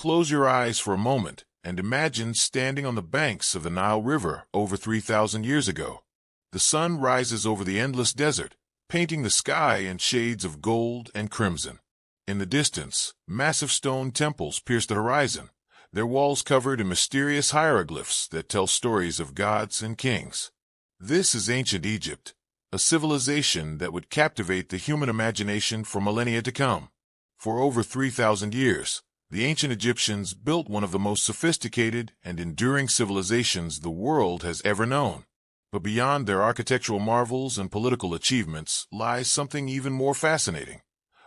Close your eyes for a moment and imagine standing on the banks of the Nile River over 3,000 years ago. The sun rises over the endless desert, painting the sky in shades of gold and crimson. In the distance, massive stone temples pierce the horizon, their walls covered in mysterious hieroglyphs that tell stories of gods and kings. This is ancient Egypt, a civilization that would captivate the human imagination for millennia to come. For over 3,000 years, the ancient Egyptians built one of the most sophisticated and enduring civilizations the world has ever known. But beyond their architectural marvels and political achievements lies something even more fascinating.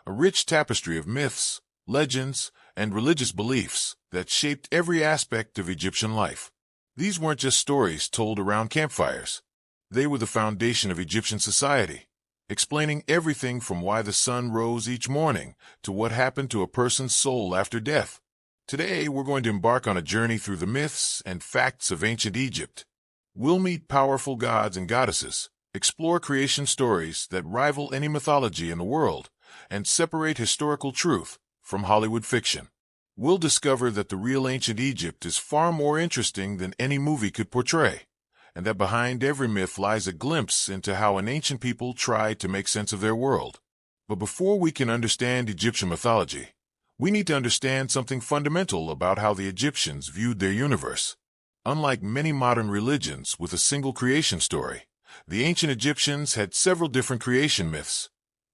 A rich tapestry of myths, legends, and religious beliefs that shaped every aspect of Egyptian life. These weren't just stories told around campfires. They were the foundation of Egyptian society, explaining everything from why the sun rose each morning to what happened to a person's soul after death. Today, we're going to embark on a journey through the myths and facts of ancient Egypt. We'll meet powerful gods and goddesses, explore creation stories that rival any mythology in the world, and separate historical truth from Hollywood fiction. We'll discover that the real ancient Egypt is far more interesting than any movie could portray, and that behind every myth lies a glimpse into how an ancient people tried to make sense of their world. But before we can understand Egyptian mythology, we need to understand something fundamental about how the Egyptians viewed their universe. Unlike many modern religions with a single creation story, the ancient Egyptians had several different creation myths,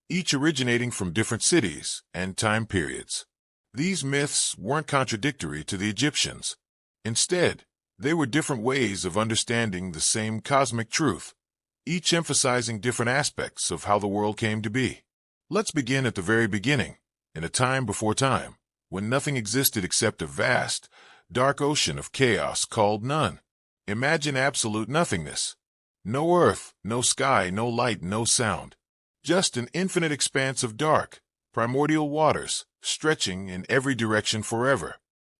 each originating from different cities and time periods. These myths weren't contradictory to the Egyptians. Instead, they were different ways of understanding the same cosmic truth, each emphasizing different aspects of how the world came to be. Let's begin at the very beginning, in a time before time, when nothing existed except a vast, dark ocean of chaos called none. Imagine absolute nothingness. No earth, no sky, no light, no sound. Just an infinite expanse of dark, primordial waters, stretching in every direction forever.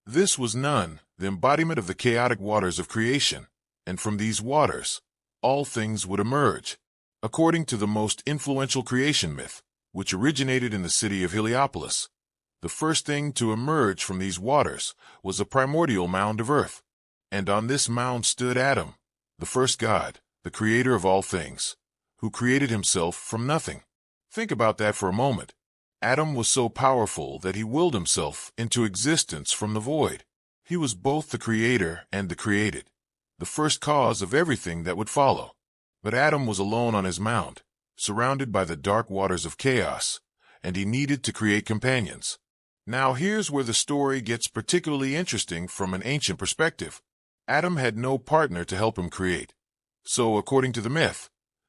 This was none, the embodiment of the chaotic waters of creation, and from these waters, all things would emerge. According to the most influential creation myth, which originated in the city of Heliopolis, the first thing to emerge from these waters was a primordial mound of earth. And on this mound stood Adam, the first god, the creator of all things, who created himself from nothing. Think about that for a moment. Adam was so powerful that he willed himself into existence from the void. He was both the creator and the created, the first cause of everything that would follow. But Adam was alone on his mound, surrounded by the dark waters of chaos, and he needed to create companions. Now here's where the story gets particularly interesting from an ancient perspective. Adam had no partner to help him create. So, according to the myth,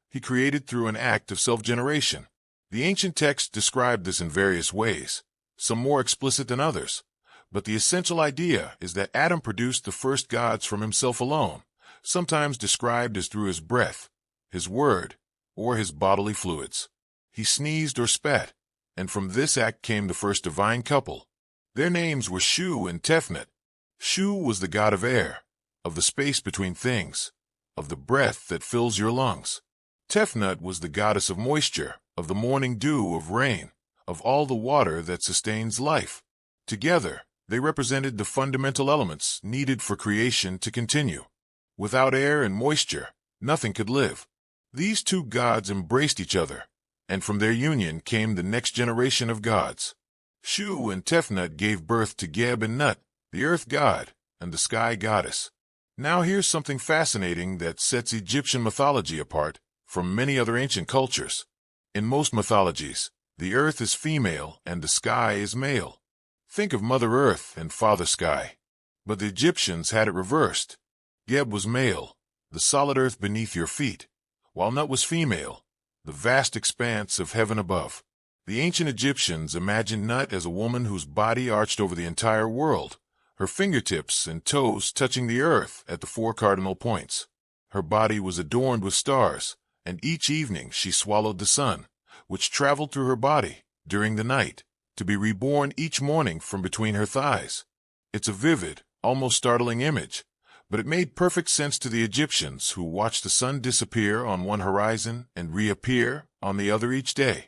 he created through an act of self-generation. The ancient texts describe this in various ways, some more explicit than others, but the essential idea is that Adam produced the first gods from himself alone, sometimes described as through his breath, his word, or his bodily fluids. He sneezed or spat, and from this act came the first divine couple. Their names were Shu and Tefnut. Shu was the god of air, of the space between things, of the breath that fills your lungs. Tefnut was the goddess of moisture, of the morning dew, of rain, of all the water that sustains life. Together, they represented the fundamental elements needed for creation to continue. Without air and moisture, nothing could live. These two gods embraced each other, and from their union came the next generation of gods. Shu and Tefnut gave birth to Geb and Nut, the earth god and the sky goddess. Now here's something fascinating that sets Egyptian mythology apart from many other ancient cultures. In most mythologies, the earth is female and the sky is male. Think of Mother Earth and Father Sky. But the Egyptians had it reversed. Geb was male, the solid earth beneath your feet, while Nut was female, the vast expanse of heaven above. The ancient Egyptians imagined Nut as a woman whose body arched over the entire world, her fingertips and toes touching the earth at the 4 cardinal points. Her body was adorned with stars, and each evening she swallowed the sun, which traveled through her body during the night, to be reborn each morning from between her thighs. It's a vivid, almost startling image, but it made perfect sense to the Egyptians who watched the sun disappear on one horizon and reappear on the other each day.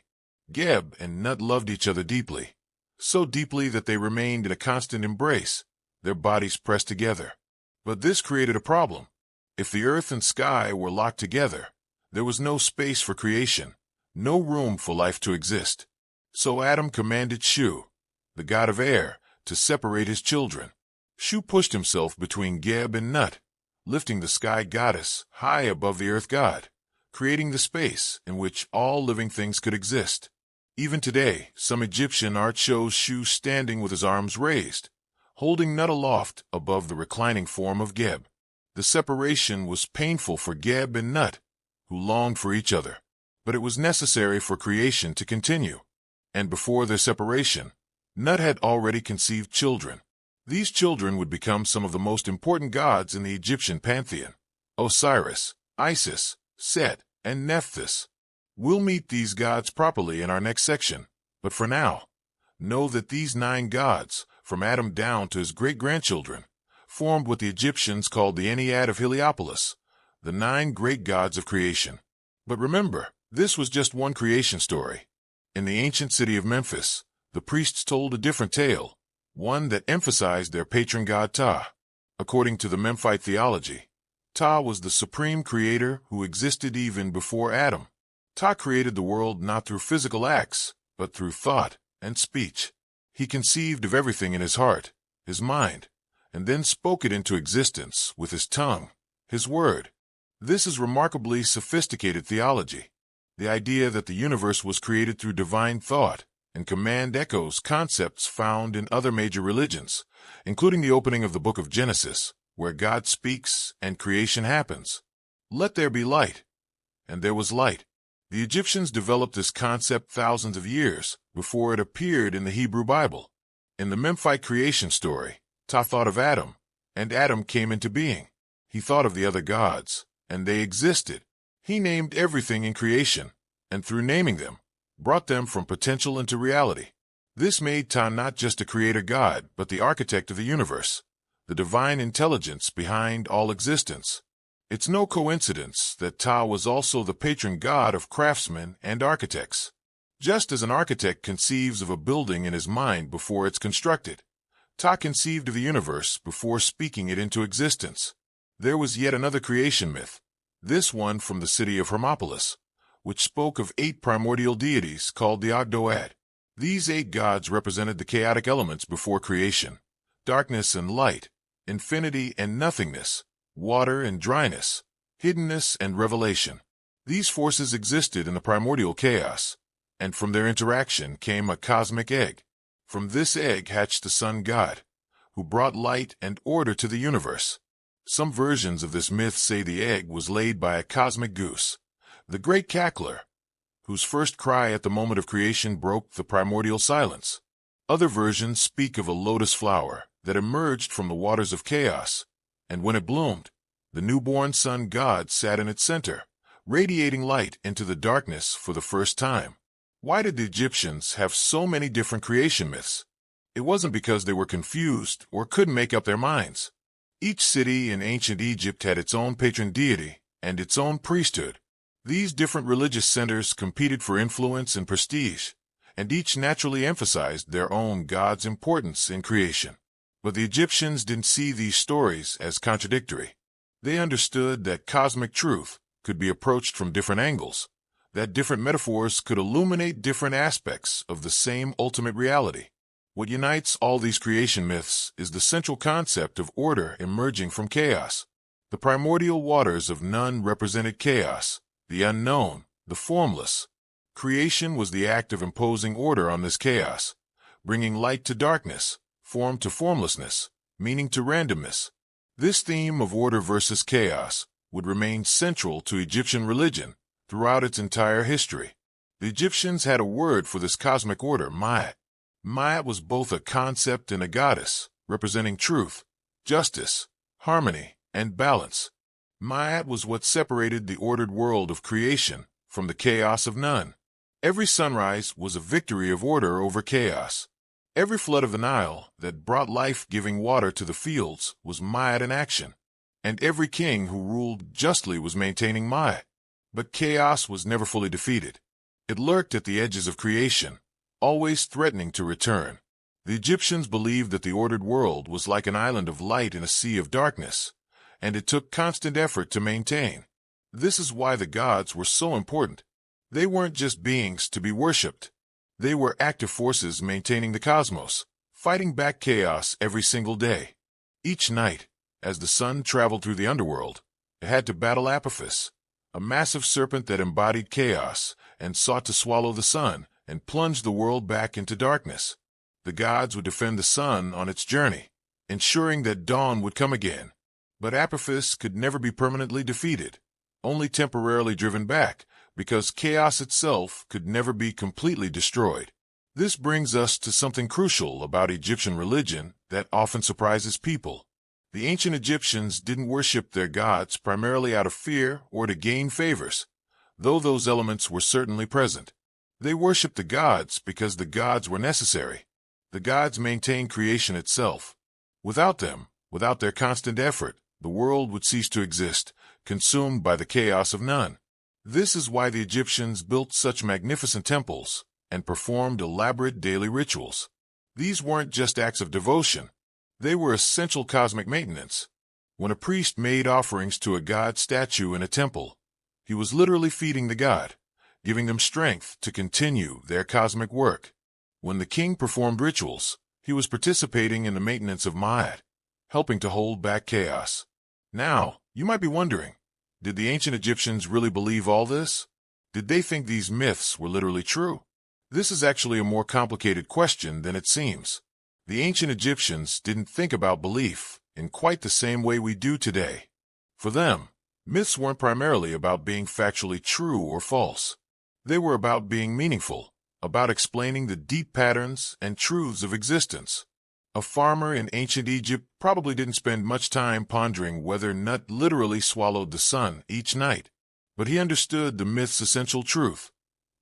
Geb and Nut loved each other deeply, so deeply that they remained in a constant embrace, their bodies pressed together. But this created a problem. If the earth and sky were locked together, there was no space for creation, no room for life to exist. So Adam commanded Shu, the god of air, to separate his children. Shu pushed himself between Geb and Nut, lifting the sky goddess high above the earth god, creating the space in which all living things could exist. Even today, some Egyptian art shows Shu standing with his arms raised, holding Nut aloft above the reclining form of Geb. The separation was painful for Geb and Nut, who longed for each other, but it was necessary for creation to continue. And before their separation, Nut had already conceived children. These children would become some of the most important gods in the Egyptian pantheon: Osiris, Isis, Set, and Nephthys. We'll meet these gods properly in our next section, but for now, know that these 9 gods, from Adam down to his great-grandchildren, formed what the Egyptians called the Ennead of Heliopolis, the 9 great gods of creation. But remember, this was just one creation story. In the ancient city of Memphis, the priests told a different tale, one that emphasized their patron god Thot. According to the Memphite theology, Thot was the supreme creator who existed even before Adam. Thot created the world not through physical acts, but through thought and speech. He conceived of everything in his heart, his mind, and then spoke it into existence with his tongue, his word. This is remarkably sophisticated theology. The idea that the universe was created through divine thought and command echoes concepts found in other major religions, including the opening of the book of Genesis, where God speaks and creation happens. Let there be light. And there was light. The Egyptians developed this concept thousands of years before it appeared in the Hebrew Bible. In the Memphite creation story, Thot thought of Adam, and Adam came into being. He thought of the other gods, and they existed. He named everything in creation, and through naming them, brought them from potential into reality. This made Thot not just a creator god, but the architect of the universe, the divine intelligence behind all existence. It's no coincidence that Thot was also the patron god of craftsmen and architects. Just as an architect conceives of a building in his mind before it's constructed, Thot conceived of the universe before speaking it into existence. There was yet another creation myth, this one from the city of Hermopolis, which spoke of 8 primordial deities called the Ogdoad. These 8 gods represented the chaotic elements before creation: darkness and light, infinity and nothingness, water and dryness, hiddenness and revelation. These forces existed in the primordial chaos, and from their interaction came a cosmic egg. From this egg hatched the sun god, who brought light and order to the universe. Some versions of this myth say the egg was laid by a cosmic goose, the great cackler, whose first cry at the moment of creation broke the primordial silence. Other versions speak of a lotus flower that emerged from the waters of chaos, and when it bloomed, the newborn sun god sat in its center, radiating light into the darkness for the first time. Why did the Egyptians have so many different creation myths? It wasn't because they were confused or couldn't make up their minds. Each city in ancient Egypt had its own patron deity and its own priesthood. These different religious centers competed for influence and prestige, and each naturally emphasized their own god's importance in creation. But the Egyptians didn't see these stories as contradictory. They understood that cosmic truth could be approached from different angles, that different metaphors could illuminate different aspects of the same ultimate reality. What unites all these creation myths is the central concept of order emerging from chaos. The primordial waters of Nun represented chaos, the unknown, the formless. Creation was the act of imposing order on this chaos, bringing light to darkness, form to formlessness, meaning to randomness. This theme of order versus chaos would remain central to Egyptian religion throughout its entire history. The Egyptians had a word for this cosmic order, Maat. Maat was both a concept and a goddess, representing truth, justice, harmony, and balance. Maat was what separated the ordered world of creation from the chaos of Nun. Every sunrise was a victory of order over chaos. Every flood of the Nile that brought life-giving water to the fields was Maat in action, and every king who ruled justly was maintaining Maat. But chaos was never fully defeated. It lurked at the edges of creation, always threatening to return. The Egyptians believed that the ordered world was like an island of light in a sea of darkness, and it took constant effort to maintain. This is why the gods were so important. They weren't just beings to be worshipped. They were active forces maintaining the cosmos, fighting back chaos every single day. Each night, as the sun traveled through the underworld, it had to battle Apophis, a massive serpent that embodied chaos and sought to swallow the sun and plunge the world back into darkness. The gods would defend the sun on its journey, ensuring that dawn would come again. But Apophis could never be permanently defeated, only temporarily driven back, because chaos itself could never be completely destroyed. This brings us to something crucial about Egyptian religion that often surprises people. The ancient Egyptians didn't worship their gods primarily out of fear or to gain favors, though those elements were certainly present. They worshipped the gods because the gods were necessary. The gods maintained creation itself. Without them, without their constant effort, the world would cease to exist, consumed by the chaos of none. This is why the Egyptians built such magnificent temples and performed elaborate daily rituals. These weren't just acts of devotion. They were essential cosmic maintenance. When a priest made offerings to a god statue in a temple, he was literally feeding the god, giving them strength to continue their cosmic work. When the king performed rituals, he was participating in the maintenance of Maat, helping to hold back chaos. Now, you might be wondering, did the ancient Egyptians really believe all this? Did they think these myths were literally true? This is actually a more complicated question than it seems. The ancient Egyptians didn't think about belief in quite the same way we do today. For them, myths weren't primarily about being factually true or false. They were about being meaningful, about explaining the deep patterns and truths of existence. A farmer in ancient Egypt probably didn't spend much time pondering whether Nut literally swallowed the sun each night, but he understood the myth's essential truth,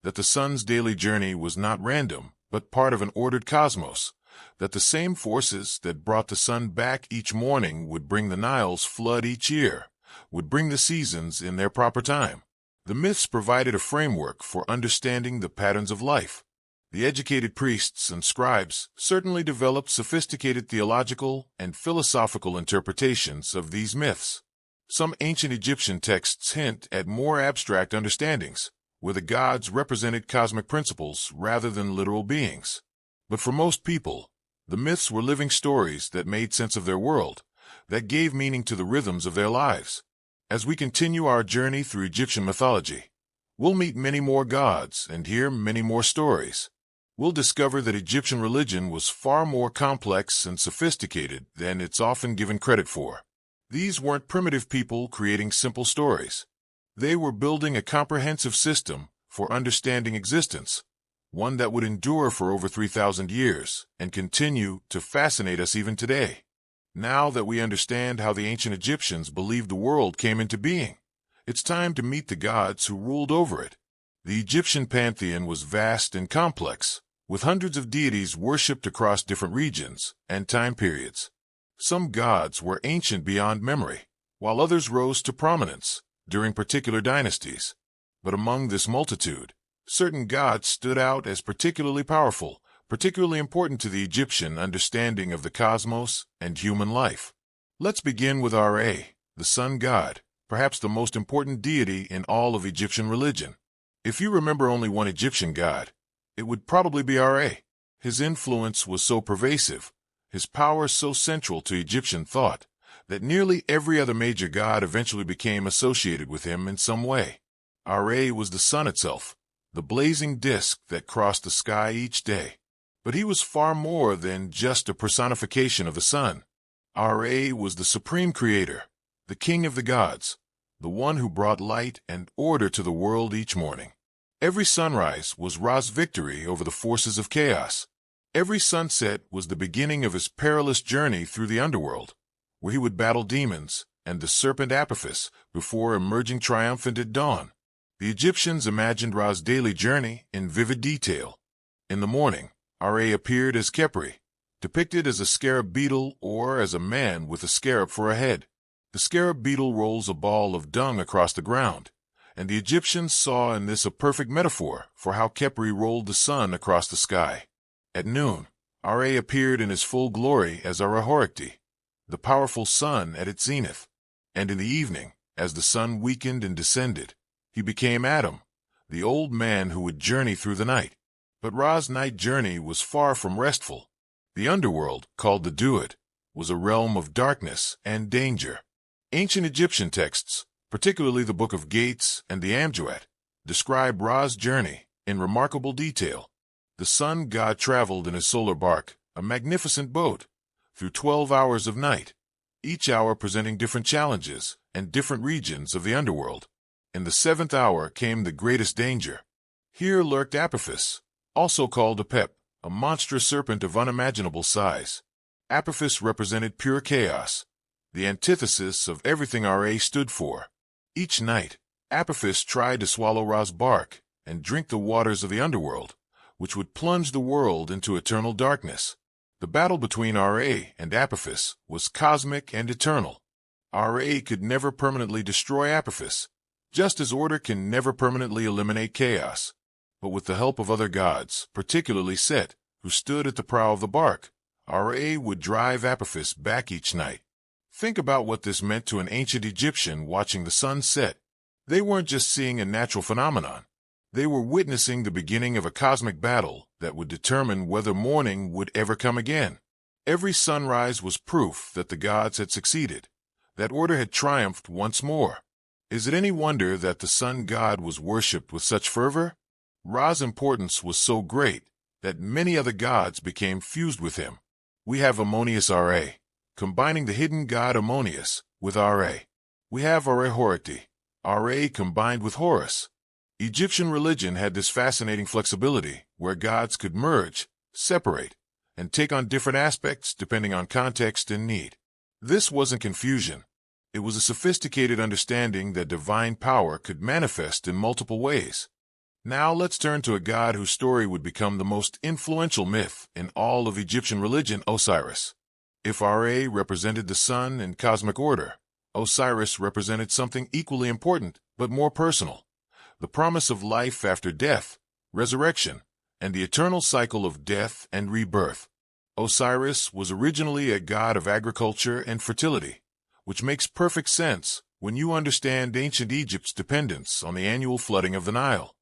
that the sun's daily journey was not random, but part of an ordered cosmos, that the same forces that brought the sun back each morning would bring the Nile's flood each year, would bring the seasons in their proper time. The myths provided a framework for understanding the patterns of life. The educated priests and scribes certainly developed sophisticated theological and philosophical interpretations of these myths. Some ancient Egyptian texts hint at more abstract understandings, where the gods represented cosmic principles rather than literal beings. But for most people, the myths were living stories that made sense of their world, that gave meaning to the rhythms of their lives. As we continue our journey through Egyptian mythology, we'll meet many more gods and hear many more stories. We'll discover that Egyptian religion was far more complex and sophisticated than it's often given credit for. These weren't primitive people creating simple stories. They were building a comprehensive system for understanding existence, one that would endure for over 3,000 years and continue to fascinate us even today. Now that we understand how the ancient Egyptians believed the world came into being, it's time to meet the gods who ruled over it. The Egyptian pantheon was vast and complex, with hundreds of deities worshipped across different regions and time periods. Some gods were ancient beyond memory, while others rose to prominence during particular dynasties. But among this multitude, certain gods stood out as particularly powerful, particularly important to the Egyptian understanding of the cosmos and human life. Let's begin with Ra, the sun god, perhaps the most important deity in all of Egyptian religion. If you remember only one Egyptian god, it would probably be Ra. His influence was so pervasive, his power so central to Egyptian thought, that nearly every other major god eventually became associated with him in some way. Ra was the sun itself, the blazing disk that crossed the sky each day. But he was far more than just a personification of the sun. Ra was the supreme creator, the king of the gods, the one who brought light and order to the world each morning. Every sunrise was Ra's victory over the forces of chaos. Every sunset was the beginning of his perilous journey through the underworld, where he would battle demons and the serpent Apophis before emerging triumphant at dawn. The Egyptians imagined Ra's daily journey in vivid detail. In the morning, Ra appeared as Khepri, depicted as a scarab beetle or as a man with a scarab for a head. The scarab beetle rolls a ball of dung across the ground, and the Egyptians saw in this a perfect metaphor for how Khepri rolled the sun across the sky. At noon, Ra appeared in his full glory as Horus, the powerful sun at its zenith. And in the evening, as the sun weakened and descended, he became Adam, the old man who would journey through the night. But Ra's night journey was far from restful. The underworld, called the Duat, was a realm of darkness and danger. Ancient Egyptian texts, particularly the Book of Gates and the Amduat, describe Ra's journey in remarkable detail. The sun god traveled in his solar bark, a magnificent boat, through 12 hours of night, each hour presenting different challenges and different regions of the underworld. In the 7th hour came the greatest danger. Here lurked Apophis, also called Apep, a monstrous serpent of unimaginable size. Apophis represented pure chaos, the antithesis of everything Ra stood for. Each night, Apophis tried to swallow Ra's bark and drink the waters of the underworld, which would plunge the world into eternal darkness. The battle between Ra and Apophis was cosmic and eternal. Ra could never permanently destroy Apophis, just as order can never permanently eliminate chaos. But with the help of other gods, particularly Set, who stood at the prow of the bark, Ra would drive Apophis back each night. Think about what this meant to an ancient Egyptian watching the sun set. They weren't just seeing a natural phenomenon. They were witnessing the beginning of a cosmic battle that would determine whether morning would ever come again. Every sunrise was proof that the gods had succeeded, that order had triumphed once more. Is it any wonder that the sun god was worshipped with such fervor? Ra's importance was so great that many other gods became fused with him. We have Ammonius Ra, combining the hidden god Ammonius with Ra. We have Horus, Ra combined with Horus. Egyptian religion had this fascinating flexibility where gods could merge, separate, and take on different aspects depending on context and need. This wasn't confusion. It was a sophisticated understanding that divine power could manifest in multiple ways. Now let's turn to a god whose story would become the most influential myth in all of Egyptian religion, Osiris. If Ra represented the sun and cosmic order, Osiris represented something equally important but more personal: the promise of life after death, resurrection, and the eternal cycle of death and rebirth. Osiris was originally a god of agriculture and fertility, which makes perfect sense when you understand ancient Egypt's dependence on the annual flooding of the Nile.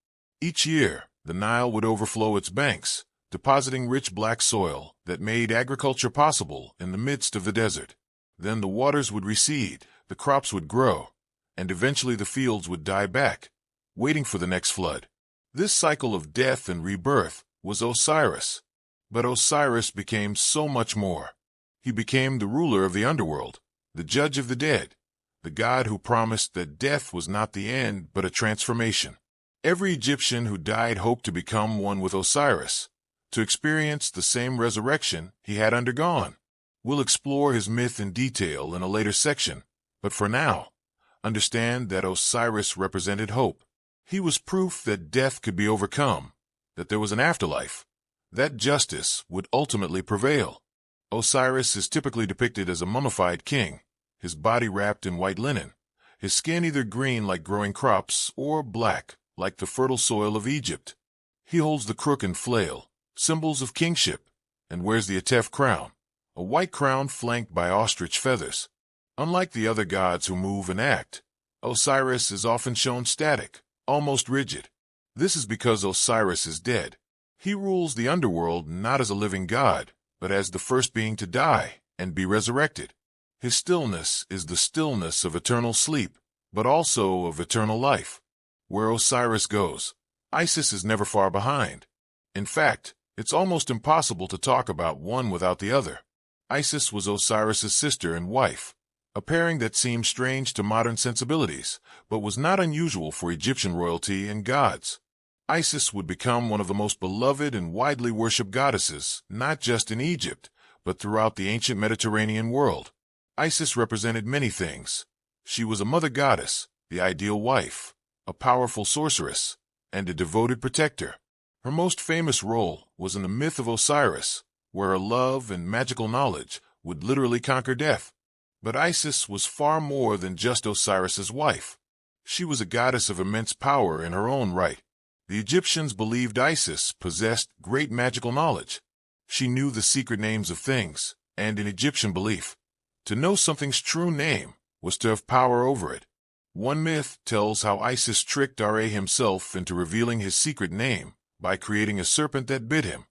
Each year, the Nile would overflow its banks, depositing rich black soil that made agriculture possible in the midst of the desert. Then the waters would recede, the crops would grow, and eventually the fields would die back, waiting for the next flood. This cycle of death and rebirth was Osiris. But Osiris became so much more. He became the ruler of the underworld, the judge of the dead, the god who promised that death was not the end but a transformation. Every Egyptian who died hoped to become one with Osiris, to experience the same resurrection he had undergone. We'll explore his myth in detail in a later section, but for now, understand that Osiris represented hope. He was proof that death could be overcome, that there was an afterlife, that justice would ultimately prevail. Osiris is typically depicted as a mummified king, his body wrapped in white linen, his skin either green like growing crops or black like the fertile soil of Egypt. He holds the crook and flail, symbols of kingship, and wears the Atef crown, a white crown flanked by ostrich feathers. Unlike the other gods who move and act, Osiris is often shown static, almost rigid. This is because Osiris is dead. He rules the underworld not as a living god, but as the first being to die and be resurrected. His stillness is the stillness of eternal sleep, but also of eternal life. Where Osiris goes, Isis is never far behind. In fact, it's almost impossible to talk about one without the other. Isis was Osiris's sister and wife, a pairing that seemed strange to modern sensibilities, but was not unusual for Egyptian royalty and gods. Isis would become one of the most beloved and widely worshipped goddesses, not just in Egypt, but throughout the ancient Mediterranean world. Isis represented many things. She was a mother goddess, the ideal wife, a powerful sorceress, and a devoted protector. Her most famous role was in the myth of Osiris, where her love and magical knowledge would literally conquer death. But Isis was far more than just Osiris's wife. She was a goddess of immense power in her own right. The Egyptians believed Isis possessed great magical knowledge. She knew the secret names of things, and in Egyptian belief, to know something's true name was to have power over it. One myth tells how Isis tricked Ra himself into revealing his secret name by creating a serpent that bit him.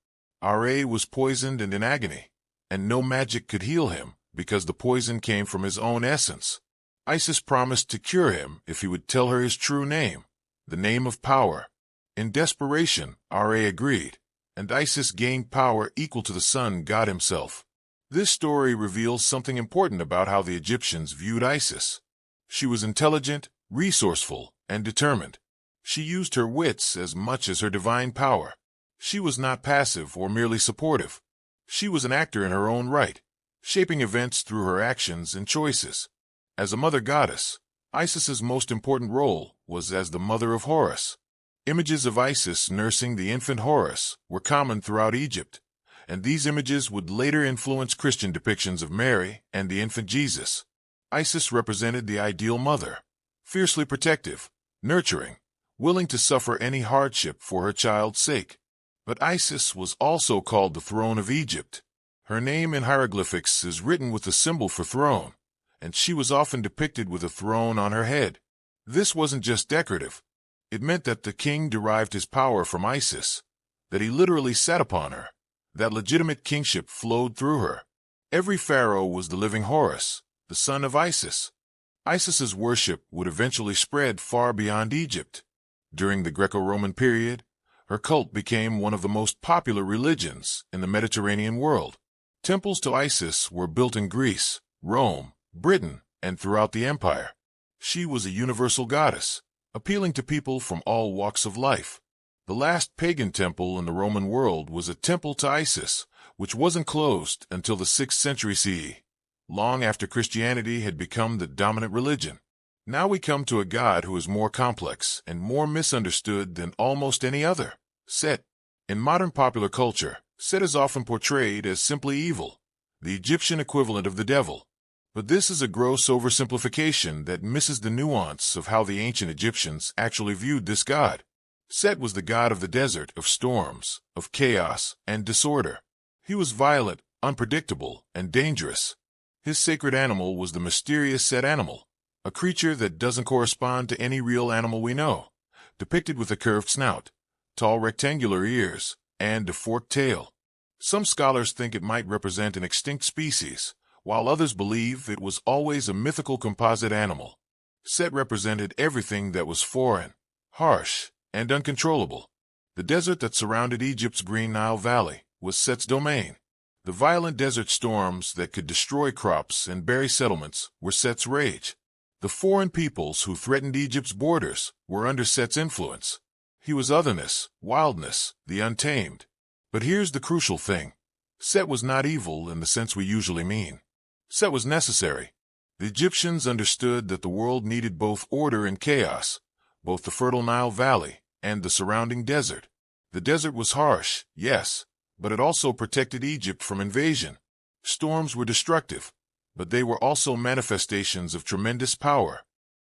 Ra was poisoned and in agony, and no magic could heal him because the poison came from his own essence. Isis promised to cure him if he would tell her his true name, the name of power. In desperation, Ra agreed, and Isis gained power equal to the sun god himself. This story reveals something important about how the Egyptians viewed Isis. She was intelligent, resourceful, and determined. She used her wits as much as her divine power. She was not passive or merely supportive. She was an actor in her own right, shaping events through her actions and choices. As a mother goddess, Isis's most important role was as the mother of Horus. Images of Isis nursing the infant Horus were common throughout Egypt, and these images would later influence Christian depictions of Mary and the infant Jesus. Isis represented the ideal mother, fiercely protective, nurturing, willing to suffer any hardship for her child's sake. But Isis was also called the throne of Egypt. Her name in hieroglyphics is written with the symbol for throne, and she was often depicted with a throne on her head. This wasn't just decorative. It meant that the king derived his power from Isis, that he literally sat upon her, that legitimate kingship flowed through her. Every pharaoh was the living Horus, the son of Isis. Isis's worship would eventually spread far beyond Egypt. During the Greco-Roman period, her cult became one of the most popular religions in the Mediterranean world. Temples to Isis were built in Greece, Rome, Britain, and throughout the empire. She was a universal goddess, appealing to people from all walks of life. The last pagan temple in the Roman world was a temple to Isis, which wasn't closed until the 6th century CE, long after Christianity had become the dominant religion. Now we come to a god who is more complex and more misunderstood than almost any other, Set. In modern popular culture, Set is often portrayed as simply evil, the Egyptian equivalent of the devil. But this is a gross oversimplification that misses the nuance of how the ancient Egyptians actually viewed this god. Set was the god of the desert, of storms, of chaos, and disorder. He was violent, unpredictable, and dangerous. His sacred animal was the mysterious Set animal, a creature that doesn't correspond to any real animal we know, depicted with a curved snout, tall rectangular ears, and a forked tail. Some scholars think it might represent an extinct species, while others believe it was always a mythical composite animal. Set represented everything that was foreign, harsh, and uncontrollable. The desert that surrounded Egypt's Green Nile Valley was Set's domain. The violent desert storms that could destroy crops and bury settlements were Set's rage. The foreign peoples who threatened Egypt's borders were under Set's influence. He was otherness, wildness, the untamed. But here's the crucial thing. Set was not evil in the sense we usually mean. Set was necessary. The Egyptians understood that the world needed both order and chaos, both the fertile Nile Valley and the surrounding desert. The desert was harsh, yes, but it also protected Egypt from invasion. Storms were destructive, but they were also manifestations of tremendous power.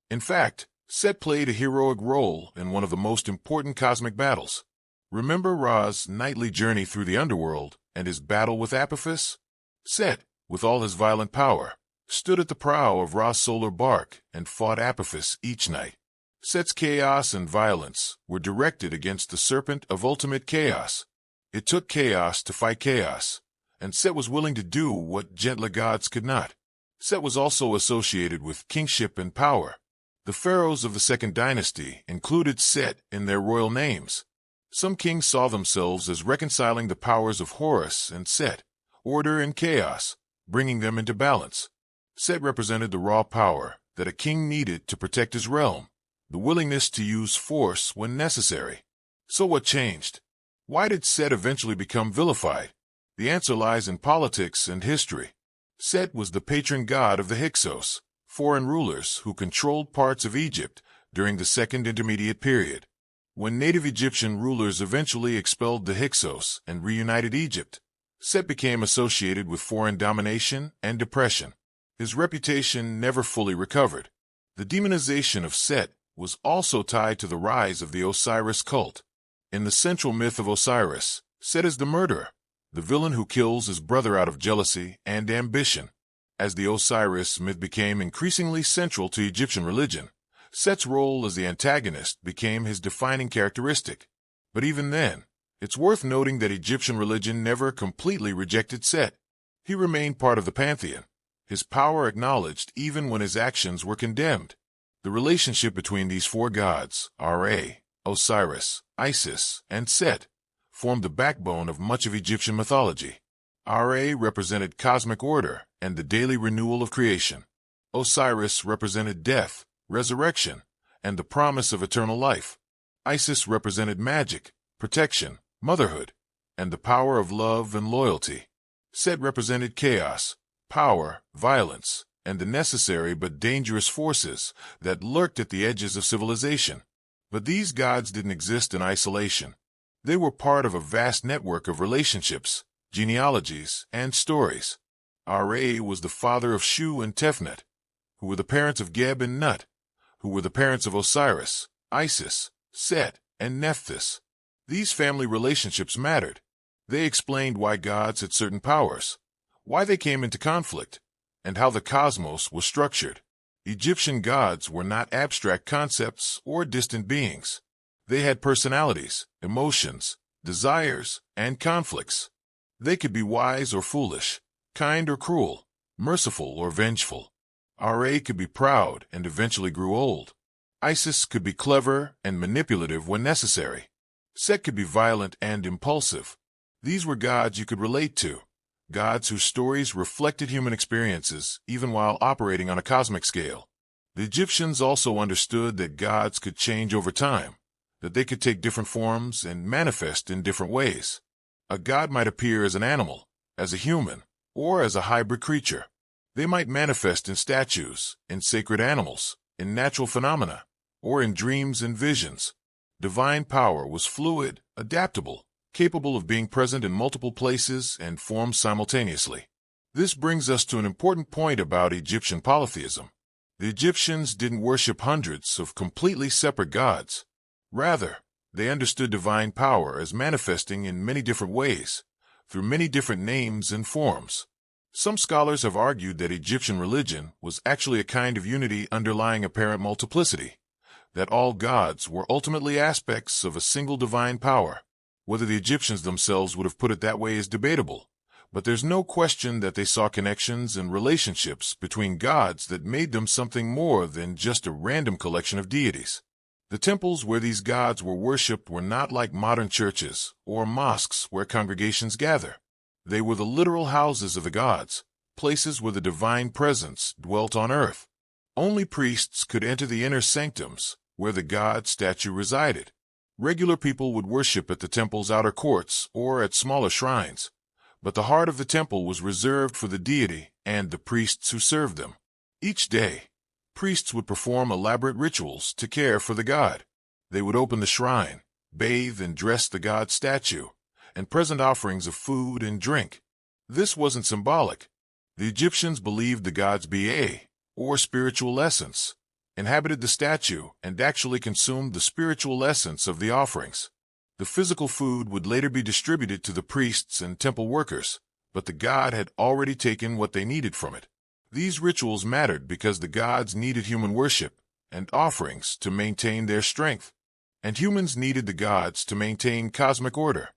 In fact, Set played a heroic role in one of the most important cosmic battles. Remember Ra's nightly journey through the underworld and his battle with Apophis? Set, with all his violent power, stood at the prow of Ra's solar bark and fought Apophis each night. Set's chaos and violence were directed against the serpent of ultimate chaos. It took chaos to fight chaos, and Set was willing to do what gentler gods could not. Set was also associated with kingship and power. The pharaohs of the Second Dynasty included Set in their royal names. Some kings saw themselves as reconciling the powers of Horus and Set, order and chaos, bringing them into balance. Set represented the raw power that a king needed to protect his realm, the willingness to use force when necessary. So what changed? Why did Set eventually become vilified? The answer lies in politics and history. Set was the patron god of the Hyksos, foreign rulers who controlled parts of Egypt during the Second Intermediate Period. When native Egyptian rulers eventually expelled the Hyksos and reunited Egypt, Set became associated with foreign domination and oppression. His reputation never fully recovered. The demonization of Set was also tied to the rise of the Osiris cult. In the central myth of Osiris, Set is the murderer, the villain who kills his brother out of jealousy and ambition. As the Osiris myth became increasingly central to Egyptian religion, Set's role as the antagonist became his defining characteristic. But even then, it's worth noting that Egyptian religion never completely rejected Set. He remained part of the pantheon, his power acknowledged even when his actions were condemned. The relationship between these four gods, Ra, Osiris, Isis, and Set, formed the backbone of much of Egyptian mythology. Ra represented cosmic order and the daily renewal of creation. Osiris represented death, resurrection, and the promise of eternal life. Isis represented magic, protection, motherhood, and the power of love and loyalty. Set represented chaos, power, violence, and the necessary but dangerous forces that lurked at the edges of civilization. But these gods didn't exist in isolation. They were part of a vast network of relationships, genealogies, and stories. Ra was the father of Shu and Tefnut, who were the parents of Geb and Nut, who were the parents of Osiris, Isis, Set, and Nephthys. These family relationships mattered. They explained why gods had certain powers, why they came into conflict, and how the cosmos was structured. Egyptian gods were not abstract concepts or distant beings. They had personalities, emotions, desires, and conflicts. They could be wise or foolish, kind or cruel, merciful or vengeful. Ra could be proud and eventually grew old. Isis could be clever and manipulative when necessary. Set could be violent and impulsive. These were gods you could relate to, gods whose stories reflected human experiences even while operating on a cosmic scale. The Egyptians also understood that gods could change over time, that they could take different forms and manifest in different ways. A god might appear as an animal, as a human, or as a hybrid creature. They might manifest in statues, in sacred animals, in natural phenomena, or in dreams and visions. Divine power was fluid, adaptable, capable of being present in multiple places and forms simultaneously. This brings us to an important point about Egyptian polytheism. The Egyptians didn't worship hundreds of completely separate gods. Rather, they understood divine power as manifesting in many different ways, through many different names and forms. Some scholars have argued that Egyptian religion was actually a kind of unity underlying apparent multiplicity, that all gods were ultimately aspects of a single divine power. Whether the Egyptians themselves would have put it that way is debatable, but there's no question that they saw connections and relationships between gods that made them something more than just a random collection of deities. The temples where these gods were worshipped were not like modern churches or mosques where congregations gather. They were the literal houses of the gods, places where the divine presence dwelt on earth. Only priests could enter the inner sanctums, where the god statue resided. Regular people would worship at the temple's outer courts or at smaller shrines, but the heart of the temple was reserved for the deity and the priests who served them. Each day, priests would perform elaborate rituals to care for the god. They would open the shrine, bathe and dress the god's statue, and present offerings of food and drink. This wasn't symbolic. The Egyptians believed the god's Ba, or spiritual essence, inhabited the statue and actually consumed the spiritual essence of the offerings. The physical food would later be distributed to the priests and temple workers, but the god had already taken what they needed from it. These rituals mattered because the gods needed human worship and offerings to maintain their strength, and humans needed the gods to maintain cosmic order.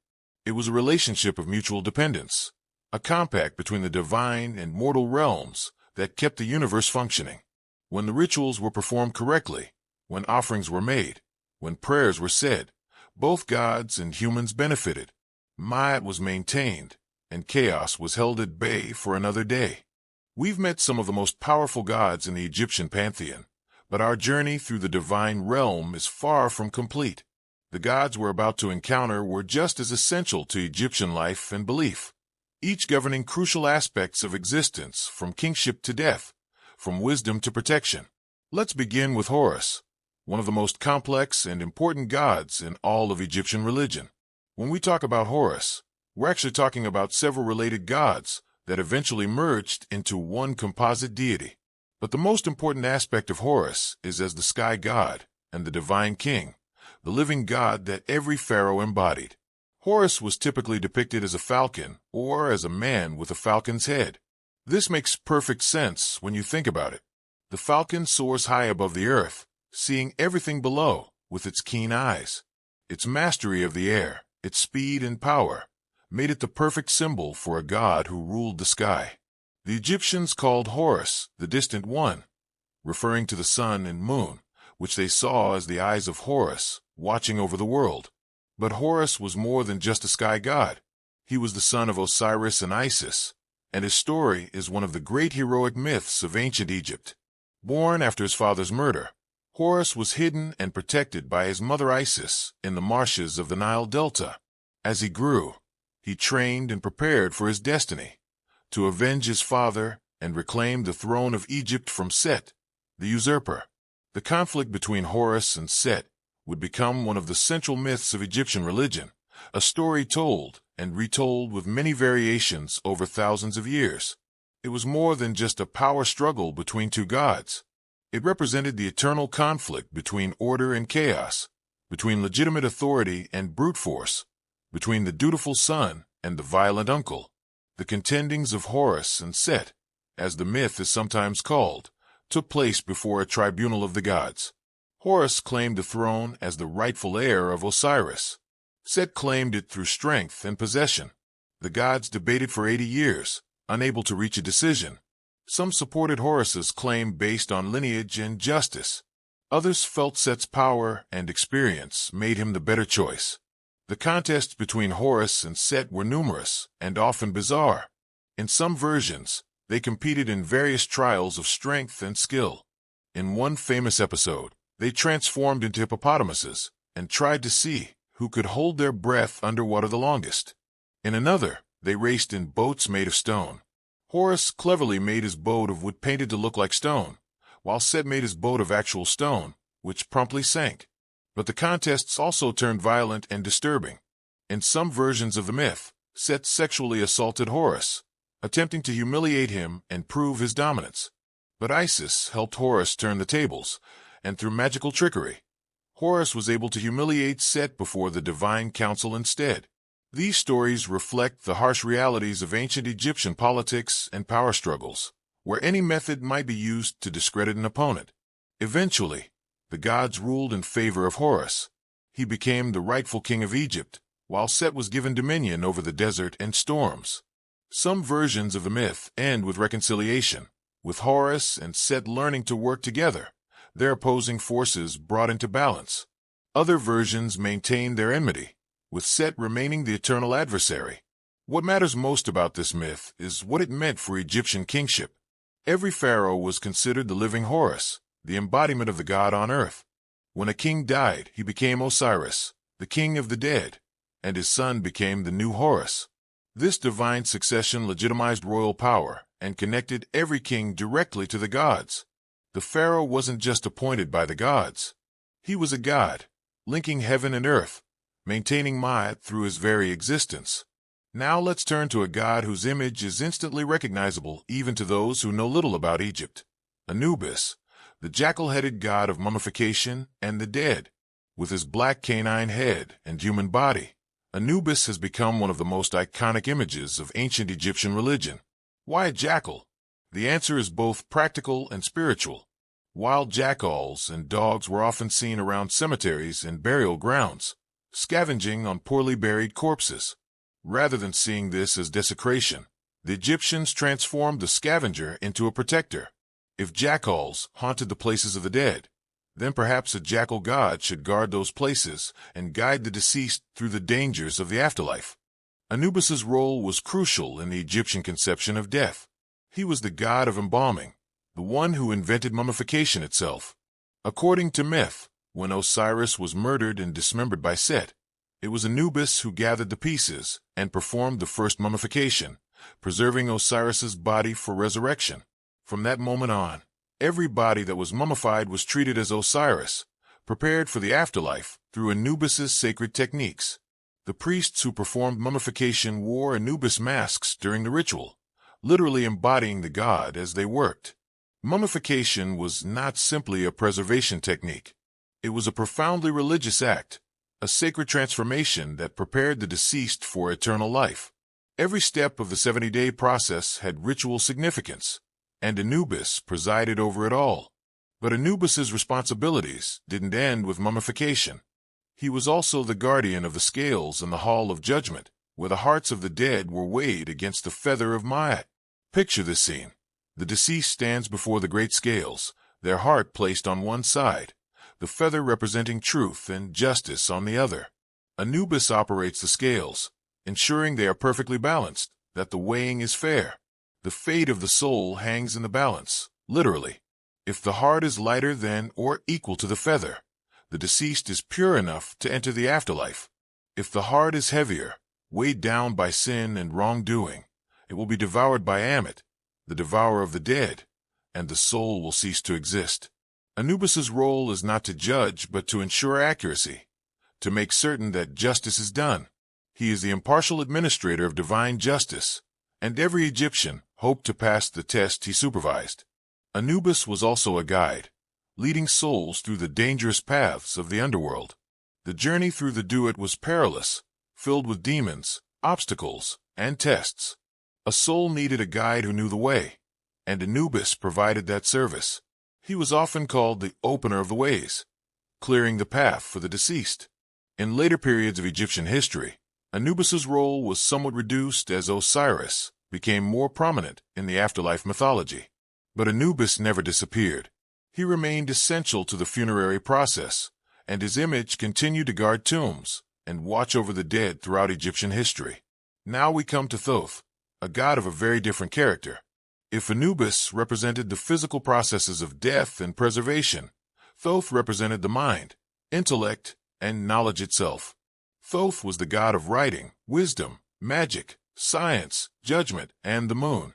It was a relationship of mutual dependence, a compact between the divine and mortal realms that kept the universe functioning. When the rituals were performed correctly, when offerings were made, when prayers were said, both gods and humans benefited. Maat was maintained, and chaos was held at bay for another day. We've met some of the most powerful gods in the Egyptian pantheon, but our journey through the divine realm is far from complete. The gods we're about to encounter were just as essential to Egyptian life and belief, each governing crucial aspects of existence from kingship to death, from wisdom to protection. Let's begin with Horus, one of the most complex and important gods in all of Egyptian religion. When we talk about Horus, we're actually talking about several related gods that eventually merged into one composite deity. But the most important aspect of Horus is as the sky god and the divine king, the living god that every pharaoh embodied. Horus was typically depicted as a falcon or as a man with a falcon's head. This makes perfect sense when you think about it. The falcon soars high above the earth, seeing everything below with its keen eyes. Its mastery of the air, its speed and power, made it the perfect symbol for a god who ruled the sky. The Egyptians called Horus the Distant One, referring to the sun and moon, which they saw as the eyes of Horus, watching over the world. But Horus was more than just a sky god. He was the son of Osiris and Isis, and his story is one of the great heroic myths of ancient Egypt. Born after his father's murder, Horus was hidden and protected by his mother Isis in the marshes of the Nile Delta. As he grew, he trained and prepared for his destiny, to avenge his father and reclaim the throne of Egypt from Set, the usurper. The conflict between Horus and Set would become one of the central myths of Egyptian religion, a story told and retold with many variations over thousands of years. It was more than just a power struggle between two gods. It represented the eternal conflict between order and chaos, between legitimate authority and brute force, between the dutiful son and the violent uncle. The contendings of Horus and Set, as the myth is sometimes called, took place before a tribunal of the gods. Horus claimed the throne as the rightful heir of Osiris. Set claimed it through strength and possession. The gods debated for 80 years, unable to reach a decision. Some supported Horus's claim based on lineage and justice. Others felt Set's power and experience made him the better choice. The contests between Horus and Set were numerous and often bizarre. In some versions, they competed in various trials of strength and skill. In one famous episode, they transformed into hippopotamuses and tried to see who could hold their breath underwater the longest. In another, they raced in boats made of stone. Horus cleverly made his boat of wood painted to look like stone, while Set made his boat of actual stone, which promptly sank. But the contests also turned violent and disturbing. In some versions of the myth, Set sexually assaulted Horus, attempting to humiliate him and prove his dominance. But Isis helped Horus turn the tables, and through magical trickery, Horus was able to humiliate Set before the divine council instead. These stories reflect the harsh realities of ancient Egyptian politics and power struggles, where any method might be used to discredit an opponent. Eventually, the gods ruled in favor of Horus. He became the rightful king of Egypt, while Set was given dominion over the desert and storms. Some versions of the myth end with reconciliation, with Horus and Set learning to work together, their opposing forces brought into balance. Other versions maintain their enmity, with Set remaining the eternal adversary. What matters most about this myth is what it meant for Egyptian kingship. Every pharaoh was considered the living Horus, the embodiment of the god on earth. When a king died, he became Osiris, the king of the dead, and his son became the new Horus. This divine succession legitimized royal power and connected every king directly to the gods. The pharaoh wasn't just appointed by the gods. He was a god, linking heaven and earth, maintaining Maat through his very existence. Now let's turn to a god whose image is instantly recognizable even to those who know little about Egypt. Anubis, the jackal-headed god of mummification and the dead. With his black canine head and human body, Anubis has become one of the most iconic images of ancient Egyptian religion. Why a jackal? The answer is both practical and spiritual. Wild jackals and dogs were often seen around cemeteries and burial grounds, scavenging on poorly buried corpses. Rather than seeing this as desecration, the Egyptians transformed the scavenger into a protector. If jackals haunted the places of the dead, then perhaps a jackal god should guard those places and guide the deceased through the dangers of the afterlife. Anubis's role was crucial in the Egyptian conception of death. He was the god of embalming, the one who invented mummification itself. According to myth, when Osiris was murdered and dismembered by Set, it was Anubis who gathered the pieces and performed the first mummification, preserving Osiris's body for resurrection. From that moment on, every body that was mummified was treated as Osiris, prepared for the afterlife through Anubis's sacred techniques. The priests who performed mummification wore Anubis masks during the ritual, literally embodying the god as they worked. Mummification was not simply a preservation technique. It was a profoundly religious act, a sacred transformation that prepared the deceased for eternal life. Every step of the 70-day process had ritual significance, and Anubis presided over it all. But Anubis's responsibilities didn't end with mummification. He was also the guardian of the scales in the Hall of Judgment, where the hearts of the dead were weighed against the feather of Maat. Picture this scene. The deceased stands before the great scales, their heart placed on one side, the feather representing truth and justice on the other. Anubis operates the scales, ensuring they are perfectly balanced, that the weighing is fair. The fate of the soul hangs in the balance, literally. If the heart is lighter than or equal to the feather, the deceased is pure enough to enter the afterlife. If the heart is heavier, weighed down by sin and wrongdoing, it will be devoured by Ammit, the devourer of the dead, and the soul will cease to exist. Anubis's role is not to judge but to ensure accuracy, to make certain that justice is done. He is the impartial administrator of divine justice, and every Egyptian hoped to pass the test he supervised. Anubis was also a guide, leading souls through the dangerous paths of the underworld. The journey through the Duat was perilous, filled with demons, obstacles, and tests. A soul needed a guide who knew the way, and Anubis provided that service. He was often called the opener of the ways, clearing the path for the deceased. In later periods of Egyptian history, Anubis's role was somewhat reduced as Osiris became more prominent in the afterlife mythology. But Anubis never disappeared. He remained essential to the funerary process, and his image continued to guard tombs and watch over the dead throughout Egyptian history. Now we come to Thoth, a god of a very different character. If Anubis represented the physical processes of death and preservation, Thoth represented the mind, intellect, and knowledge itself. Thoth was the god of writing, wisdom, magic, science, judgment, and the moon.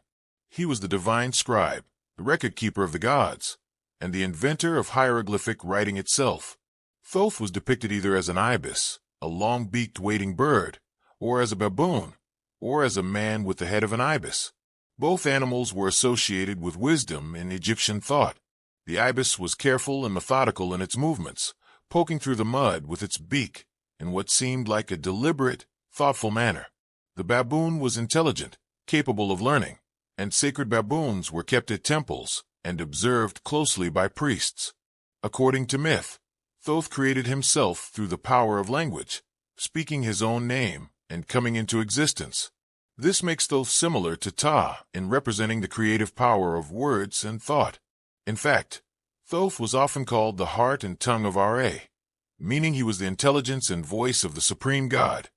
He was the divine scribe, the record-keeper of the gods, and the inventor of hieroglyphic writing itself. Thoth was depicted either as an ibis, a long-beaked wading bird, or as a baboon, or as a man with the head of an ibis. Both animals were associated with wisdom in Egyptian thought. The ibis was careful and methodical in its movements, poking through the mud with its beak in what seemed like a deliberate, thoughtful manner. The baboon was intelligent, capable of learning, and sacred baboons were kept at temples and observed closely by priests. According to myth, Thoth created himself through the power of language, speaking his own name and coming into existence. This makes Thoth similar to Thot in representing the creative power of words and thought. In fact, Thoth was often called the heart and tongue of Ra, meaning he was the intelligence and voice of the supreme god,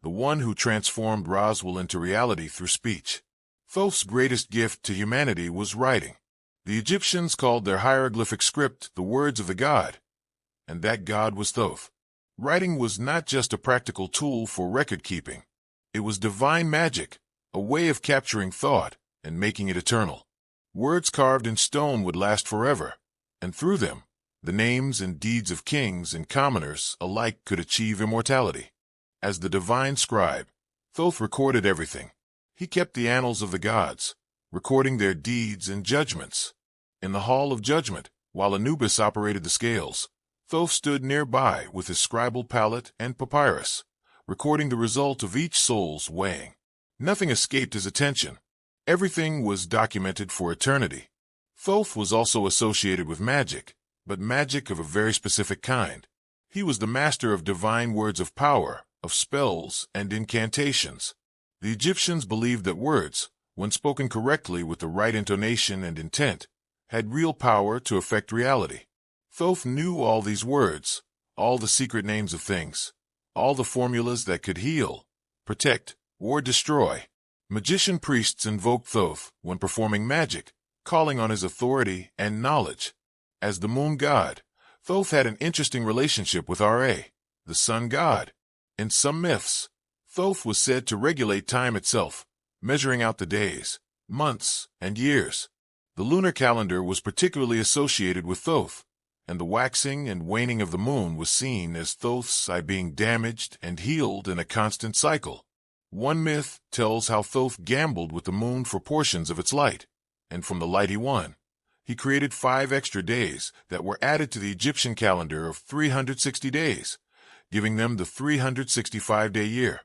the one who transformed Roswell into reality through speech. Thoth's greatest gift to humanity was writing. The Egyptians called their hieroglyphic script the words of the god, and that god was Thoth. Writing was not just a practical tool for record-keeping. It was divine magic, a way of capturing thought and making it eternal. Words carved in stone would last forever, and through them, the names and deeds of kings and commoners alike could achieve immortality. As the divine scribe, Thoth recorded everything. He kept the annals of the gods, recording their deeds and judgments. In the Hall of Judgment, while Anubis operated the scales, Thoth stood nearby with his scribal palette and papyrus, recording the result of each soul's weighing. Nothing escaped his attention. Everything was documented for eternity. Thoth was also associated with magic, but magic of a very specific kind. He was the master of divine words of power, of spells and incantations. The Egyptians believed that words, when spoken correctly with the right intonation and intent, had real power to affect reality. Thoth knew all these words, all the secret names of things, all the formulas that could heal, protect, or destroy. Magician priests invoked Thoth when performing magic, calling on his authority and knowledge. As the moon god, Thoth had an interesting relationship with Ra, the sun god. In some myths, Thoth was said to regulate time itself, measuring out the days, months, and years. The lunar calendar was particularly associated with Thoth, and the waxing and waning of the moon was seen as Thoth's eye being damaged and healed in a constant cycle. One myth tells how Thoth gambled with the moon for portions of its light, and from the light he won, he created 5 extra days that were added to the Egyptian calendar of 360 days. giving them the 365-day year.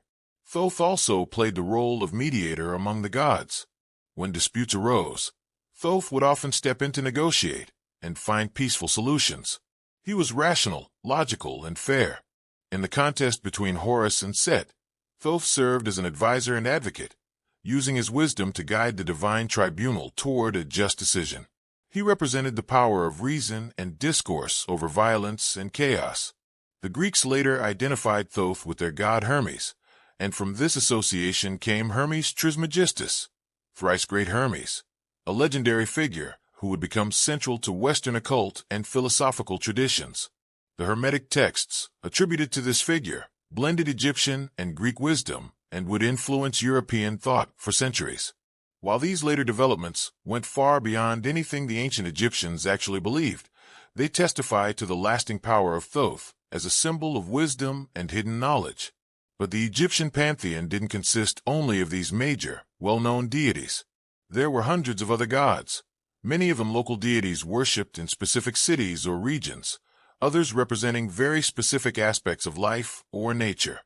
Thoth also played the role of mediator among the gods. When disputes arose, Thoth would often step in to negotiate and find peaceful solutions. He was rational, logical, and fair. In the contest between Horus and Set, Thoth served as an advisor and advocate, using his wisdom to guide the divine tribunal toward a just decision. He represented the power of reason and discourse over violence and chaos. The Greeks later identified Thoth with their god Hermes, and from this association came Hermes Trismegistus, thrice great Hermes, a legendary figure who would become central to Western occult and philosophical traditions. The Hermetic texts, attributed to this figure, blended Egyptian and Greek wisdom and would influence European thought for centuries. While these later developments went far beyond anything the ancient Egyptians actually believed, they testify to the lasting power of Thoth as a symbol of wisdom and hidden knowledge. But the Egyptian pantheon didn't consist only of these major, well-known deities. There were hundreds of other gods, many of them local deities worshipped in specific cities or regions, others representing very specific aspects of life or nature.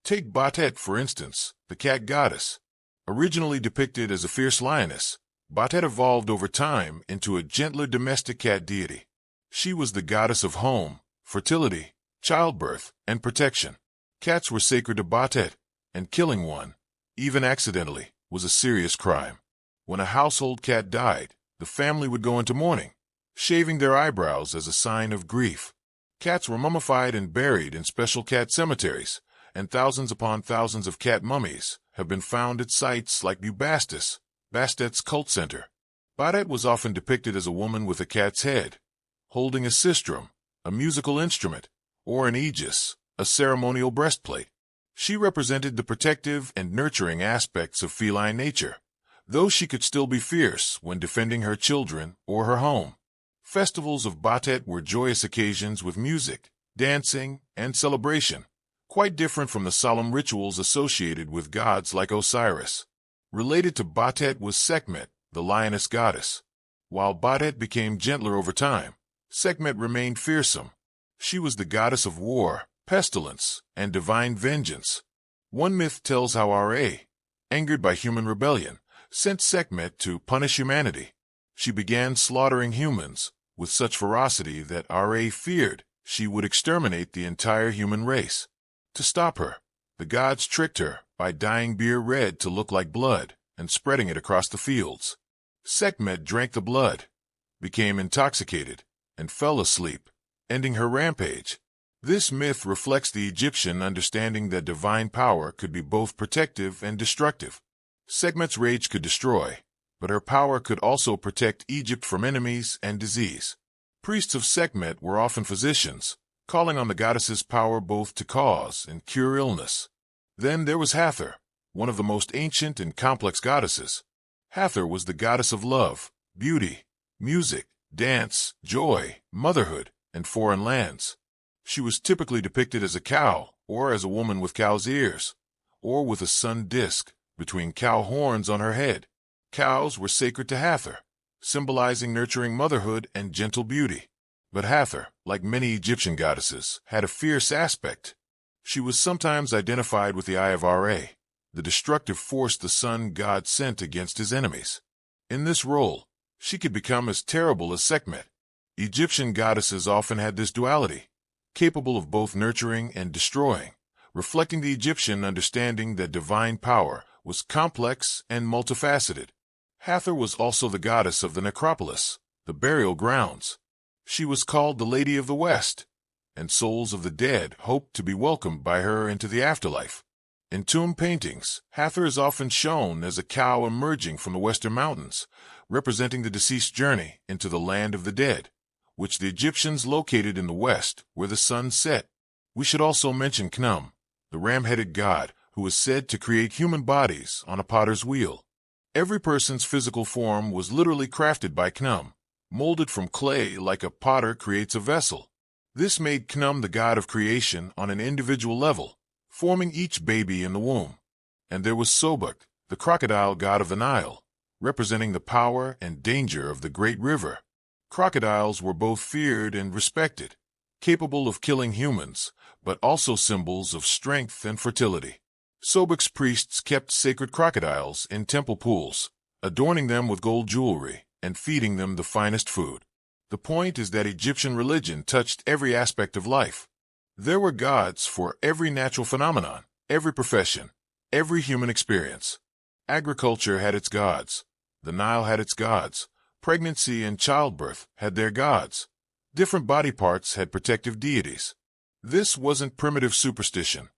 Take Bastet, for instance, the cat goddess. Originally depicted as a fierce lioness, Bastet evolved over time into a gentler domestic cat deity. She was the goddess of home, fertility, childbirth, and protection. Cats were sacred to Bastet, and killing one, even accidentally, was a serious crime. When a household cat died, the family would go into mourning, shaving their eyebrows as a sign of grief. Cats were mummified and buried in special cat cemeteries, and thousands upon thousands of cat mummies have been found at sites like Bastet, Bastet's cult center. Bastet was often depicted as a woman with a cat's head, holding a sistrum, a musical instrument, or an aegis, a ceremonial breastplate. She represented the protective and nurturing aspects of feline nature, though she could still be fierce when defending her children or her home. Festivals of Bastet were joyous occasions with music, dancing, and celebration, quite different from the solemn rituals associated with gods like Osiris. Related to Bastet was Sekhmet, the lioness goddess. While Bastet became gentler over time, Sekhmet remained fearsome. She was the goddess of war, pestilence, and divine vengeance. One myth tells how Ra, angered by human rebellion, sent Sekhmet to punish humanity. She began slaughtering humans with such ferocity that Ra feared she would exterminate the entire human race. To stop her, the gods tricked her by dyeing beer red to look like blood and spreading it across the fields. Sekhmet drank the blood, became intoxicated, and fell asleep, ending her rampage. This myth reflects the Egyptian understanding that divine power could be both protective and destructive. Sekhmet's rage could destroy, but her power could also protect Egypt from enemies and disease. Priests of Sekhmet were often physicians, calling on the goddess's power both to cause and cure illness. Then there was Hathor, one of the most ancient and complex goddesses. Hathor was the goddess of love, beauty, music, dance, joy, motherhood, and foreign lands. She was typically depicted as a cow, or as a woman with cow's ears, or with a sun disk between cow horns on her head. Cows were sacred to Hathor, symbolizing nurturing motherhood and gentle beauty. But Hathor, like many Egyptian goddesses, had a fierce aspect. She was sometimes identified with the Eye of Ra, the destructive force the sun god sent against his enemies. In this role, she could become as terrible as Sekhmet. Egyptian goddesses often had this duality, capable of both nurturing and destroying, reflecting the Egyptian understanding that divine power was complex and multifaceted. Hathor was also the goddess of the necropolis, the burial grounds. She was called the Lady of the West, and souls of the dead hoped to be welcomed by her into the afterlife. In tomb paintings, Hathor is often shown as a cow emerging from the western mountains, representing the deceased's journey into the land of the dead, which the Egyptians located in the west where the sun set. We should also mention Khnum, the ram-headed god who is said to create human bodies on a potter's wheel. Every person's physical form was literally crafted by Khnum, molded from clay like a potter creates a vessel. This made Khnum the god of creation on an individual level, forming each baby in the womb. And there was Sobek, the crocodile god of the Nile, representing the power and danger of the great river. Crocodiles were both feared and respected, capable of killing humans, but also symbols of strength and fertility. Sobek's priests kept sacred crocodiles in temple pools, adorning them with gold jewelry and feeding them the finest food. The point is that Egyptian religion touched every aspect of life. There were gods for every natural phenomenon, every profession, every human experience. Agriculture had its gods. The Nile had its gods. Pregnancy and childbirth had their gods. Different body parts had protective deities. This wasn't primitive superstition.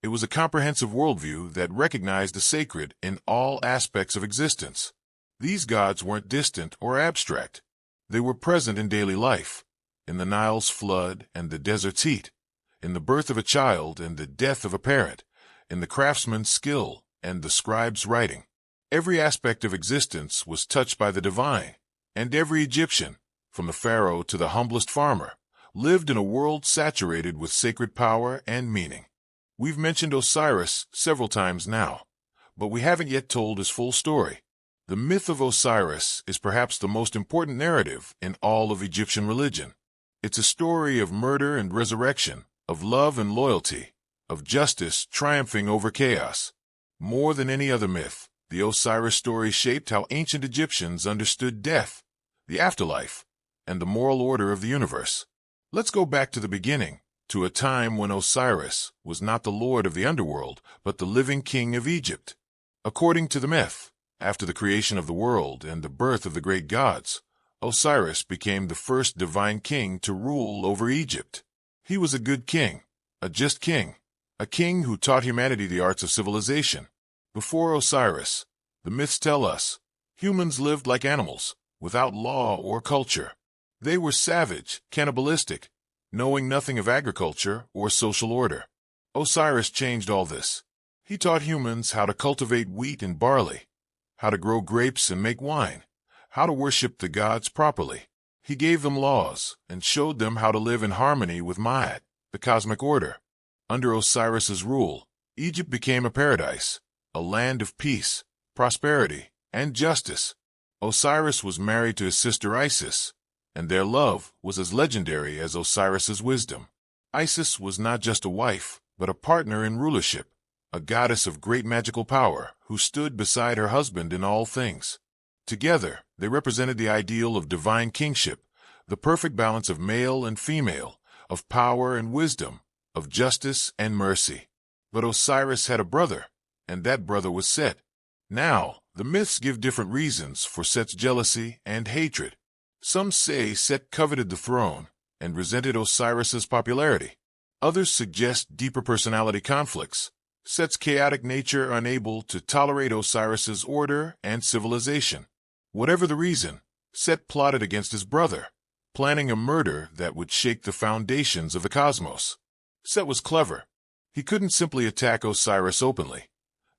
It was a comprehensive worldview that recognized the sacred in all aspects of existence. These gods weren't distant or abstract. They were present in daily life, in the Nile's flood and the desert's heat, in the birth of a child and the death of a parent, in the craftsman's skill and the scribe's writing. Every aspect of existence was touched by the divine, and every Egyptian, from the pharaoh to the humblest farmer, lived in a world saturated with sacred power and meaning. We've mentioned Osiris several times now, but we haven't yet told his full story. The myth of Osiris is perhaps the most important narrative in all of Egyptian religion. It's a story of murder and resurrection, of love and loyalty, of justice triumphing over chaos. More than any other myth, the Osiris story shaped how ancient Egyptians understood death, the afterlife, and the moral order of the universe. Let's go back to the beginning, to a time when Osiris was not the lord of the underworld, but the living king of Egypt. According to the myth, after the creation of the world and the birth of the great gods, Osiris became the first divine king to rule over Egypt. He was a good king, a just king, a king who taught humanity the arts of civilization. Before Osiris, the myths tell us, humans lived like animals, without law or culture. They were savage, cannibalistic, knowing nothing of agriculture or social order. Osiris changed all this. He taught humans how to cultivate wheat and barley, how to grow grapes and make wine, how to worship the gods properly. He gave them laws and showed them how to live in harmony with Maat, the cosmic order. Under Osiris's rule, Egypt became a paradise, a land of peace, prosperity, and justice. Osiris was married to his sister Isis, and their love was as legendary as Osiris's wisdom. Isis was not just a wife, but a partner in rulership, a goddess of great magical power who stood beside her husband in all things. Together, they represented the ideal of divine kingship, the perfect balance of male and female, of power and wisdom, of justice and mercy. But Osiris had a brother, and that brother was Set. Now, the myths give different reasons for Set's jealousy and hatred. Some say Set coveted the throne and resented Osiris's popularity. Others suggest deeper personality conflicts, Set's chaotic nature unable to tolerate Osiris's order and civilization. Whatever the reason, Set plotted against his brother, planning a murder that would shake the foundations of the cosmos. Set was clever. He couldn't simply attack Osiris openly,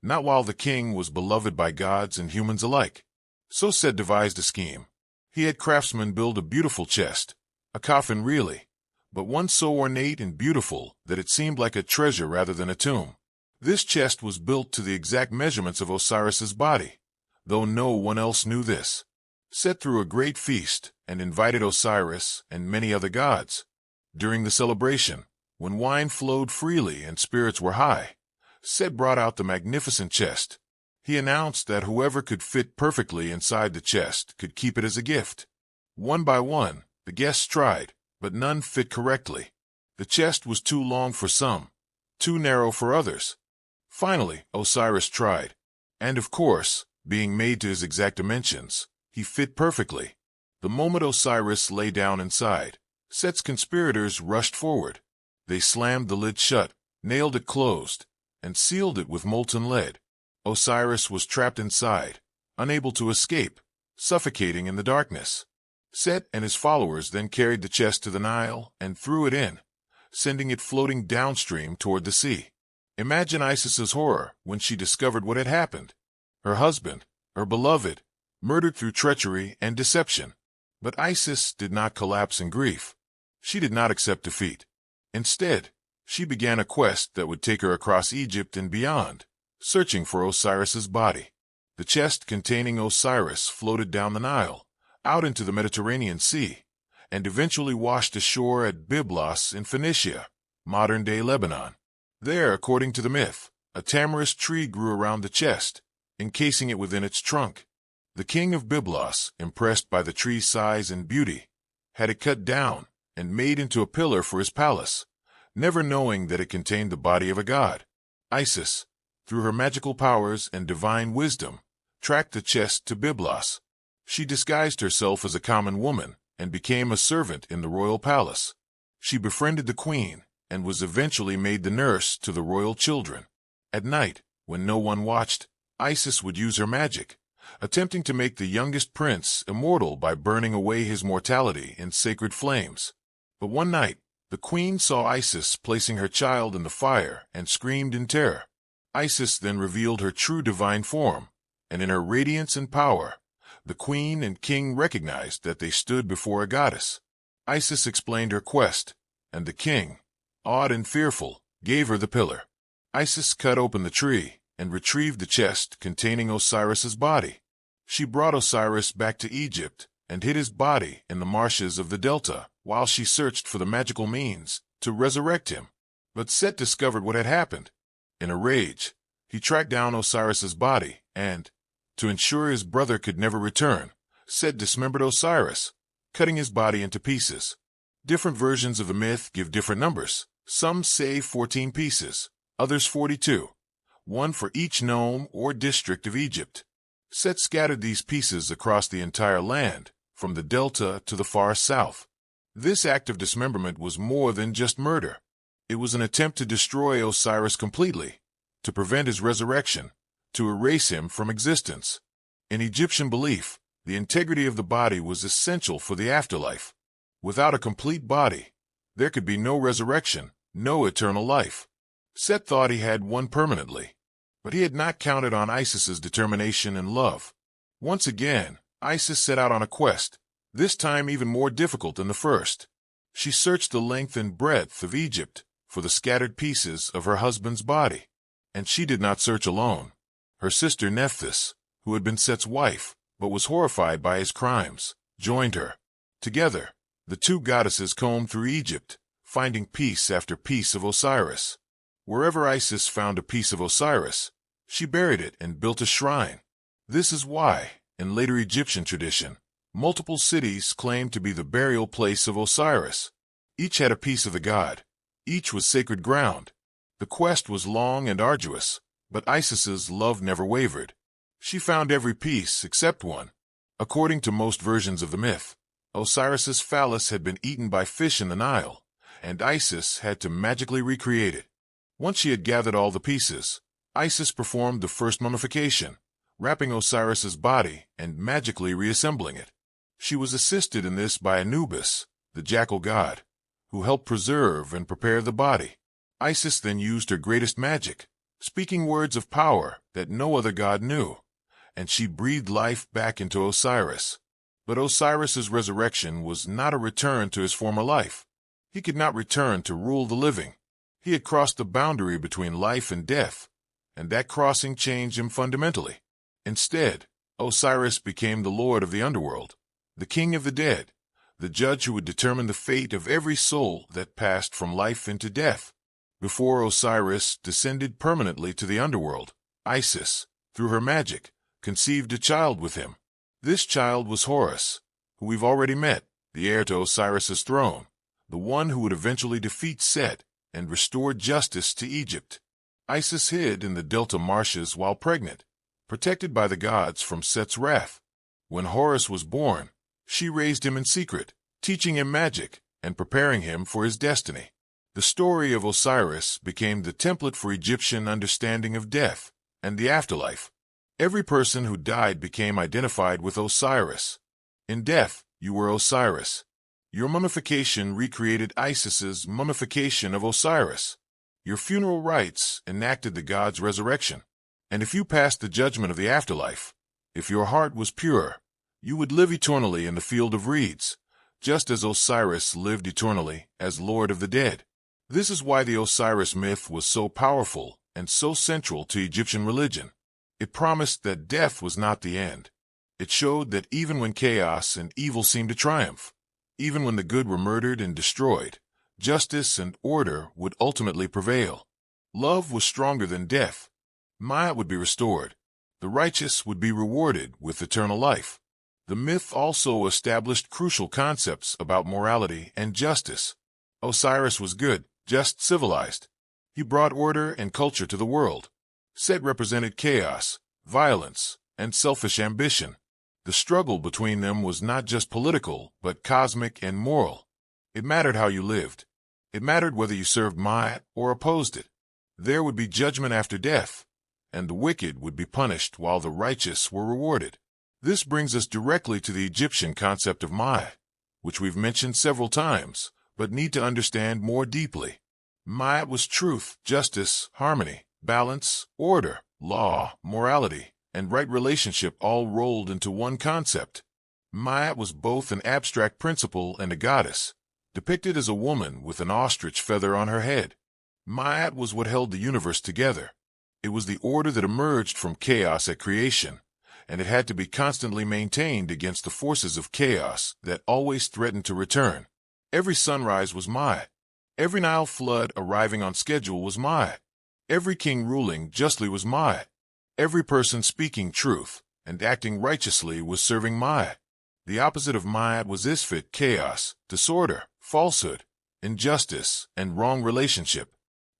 not while the king was beloved by gods and humans alike. So Set devised a scheme. He had craftsmen build a beautiful chest, a coffin really, but one so ornate and beautiful that it seemed like a treasure rather than a tomb. This chest was built to the exact measurements of Osiris's body, though no one else knew this. Set threw a great feast and invited Osiris and many other gods. During the celebration, when wine flowed freely and spirits were high, Set brought out the magnificent chest. He announced that whoever could fit perfectly inside the chest could keep it as a gift. One by one, the guests tried, but none fit correctly. The chest was too long for some, too narrow for others. Finally, Osiris tried, and of course, being made to his exact dimensions, he fit perfectly. The moment Osiris lay down inside, Set's conspirators rushed forward. They slammed the lid shut, nailed it closed, and sealed it with molten lead. Osiris was trapped inside, unable to escape, suffocating in the darkness. Set and his followers then carried the chest to the Nile and threw it in, sending it floating downstream toward the sea. Imagine Isis's horror when she discovered what had happened. Her husband, her beloved, murdered through treachery and deception. But Isis did not collapse in grief. She did not accept defeat. Instead, she began a quest that would take her across Egypt and beyond, searching for Osiris's body. The chest containing Osiris floated down the Nile, out into the Mediterranean Sea, and eventually washed ashore at Byblos in Phoenicia, modern-day Lebanon. There, according to the myth, a tamarisk tree grew around the chest, encasing it within its trunk. The king of Byblos, impressed by the tree's size and beauty, had it cut down and made into a pillar for his palace, never knowing that it contained the body of a god. Isis, through her magical powers and divine wisdom, tracked the chest to Byblos. She disguised herself as a common woman and became a servant in the royal palace. She befriended the queen and was eventually made the nurse to the royal children. At night, when no one watched, Isis would use her magic, attempting to make the youngest prince immortal by burning away his mortality in sacred flames. But one night, the queen saw Isis placing her child in the fire and screamed in terror. Isis then revealed her true divine form, and in her radiance and power, the queen and king recognized that they stood before a goddess. Isis explained her quest, and the king, awed and fearful, gave her the pillar. Isis cut open the tree and retrieved the chest containing Osiris's body. She brought Osiris back to Egypt and hid his body in the marshes of the delta while she searched for the magical means to resurrect him. But Set discovered what had happened. In a rage, he tracked down Osiris's body and, to ensure his brother could never return, Set dismembered Osiris, cutting his body into pieces. Different versions of the myth give different numbers. Some say 14 pieces, others 42, one for each nome or district of Egypt. Set scattered these pieces across the entire land, from the delta to the far south. This act of dismemberment was more than just murder. It was an attempt to destroy Osiris completely, to prevent his resurrection, to erase him from existence. In Egyptian belief, the integrity of the body was essential for the afterlife. Without a complete body, there could be no resurrection, no eternal life. Set thought he had one permanently, but he had not counted on Isis's determination and love. Once again, Isis set out on a quest, this time even more difficult than the first. She searched the length and breadth of Egypt for the scattered pieces of her husband's body. And she did not search alone. Her sister Nephthys, who had been Set's wife, but was horrified by his crimes, joined her. Together, the two goddesses combed through Egypt, finding piece after piece of Osiris. Wherever Isis found a piece of Osiris, she buried it and built a shrine. This is why, in later Egyptian tradition, multiple cities claimed to be the burial place of Osiris. Each had a piece of the god. Each was sacred ground. The quest was long and arduous, but Isis's love never wavered. She found every piece except one. According to most versions of the myth, Osiris's phallus had been eaten by fish in the Nile, and Isis had to magically recreate it. Once she had gathered all the pieces, Isis performed the first mummification, wrapping Osiris's body and magically reassembling it. She was assisted in this by Anubis, the jackal god, who helped preserve and prepare the body. Isis then used her greatest magic, speaking words of power that no other god knew, and she breathed life back into Osiris. But Osiris's resurrection was not a return to his former life. He could not return to rule the living. He had crossed the boundary between life and death, and that crossing changed him fundamentally. Instead, Osiris became the lord of the underworld, the king of the dead, the judge who would determine the fate of every soul that passed from life into death. Before Osiris descended permanently to the underworld, Isis, through her magic, conceived a child with him. This child was Horus, who we've already met, the heir to Osiris's throne, the one who would eventually defeat Set and restore justice to Egypt. Isis hid in the delta marshes while pregnant, protected by the gods from Set's wrath. When Horus was born, she raised him in secret, teaching him magic and preparing him for his destiny. The story of Osiris became the template for Egyptian understanding of death and the afterlife. Every person who died became identified with Osiris. In death, you were Osiris. Your mummification recreated Isis's mummification of Osiris. Your funeral rites enacted the god's resurrection. And if you passed the judgment of the afterlife, if your heart was pure, you would live eternally in the field of reeds, just as Osiris lived eternally as Lord of the Dead. This is why the Osiris myth was so powerful and so central to Egyptian religion. It promised that death was not the end. It showed that even when chaos and evil seemed to triumph, Even when the good were murdered and destroyed, justice and order would ultimately prevail. Love was stronger than death. Maat would be restored. The righteous would be rewarded with eternal life. The myth also established crucial concepts about morality and justice. Osiris was good, just, civilized. He brought order and culture to the world. Set represented chaos, violence, and selfish ambition. The struggle between them was not just political, but cosmic and moral. It mattered how you lived. It mattered whether you served Maat or opposed it. There would be judgment after death, and the wicked would be punished while the righteous were rewarded. This brings us directly to the Egyptian concept of Maat, which we've mentioned several times, but need to understand more deeply. Maat was truth, justice, harmony, balance, order, law, morality, and right relationship all rolled into one concept. Maat was both an abstract principle and a goddess, depicted as a woman with an ostrich feather on her head. Maat was what held the universe together. It was the order that emerged from chaos at creation, and it had to be constantly maintained against the forces of chaos that always threatened to return. Every sunrise was Maat. Every Nile flood arriving on schedule was Maat. Every king ruling justly was Maat. Every person speaking truth and acting righteously was serving Maat. The opposite of Maat was Isfet, chaos, disorder, falsehood, injustice, and wrong relationship.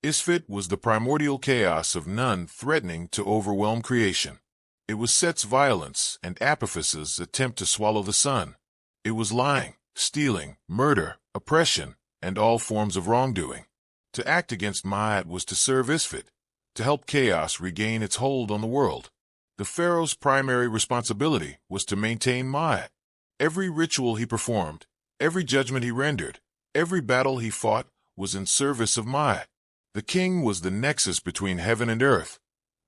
Isfet was the primordial chaos of none threatening to overwhelm creation. It was Set's violence and Apophis's attempt to swallow the sun. It was lying, stealing, murder, oppression, and all forms of wrongdoing. To act against Maat was to serve Isfet, to help chaos regain its hold on the world. The pharaoh's primary responsibility was to maintain Maat. Every ritual he performed, every judgment he rendered, every battle he fought was in service of Maat. The king was the nexus between heaven and earth,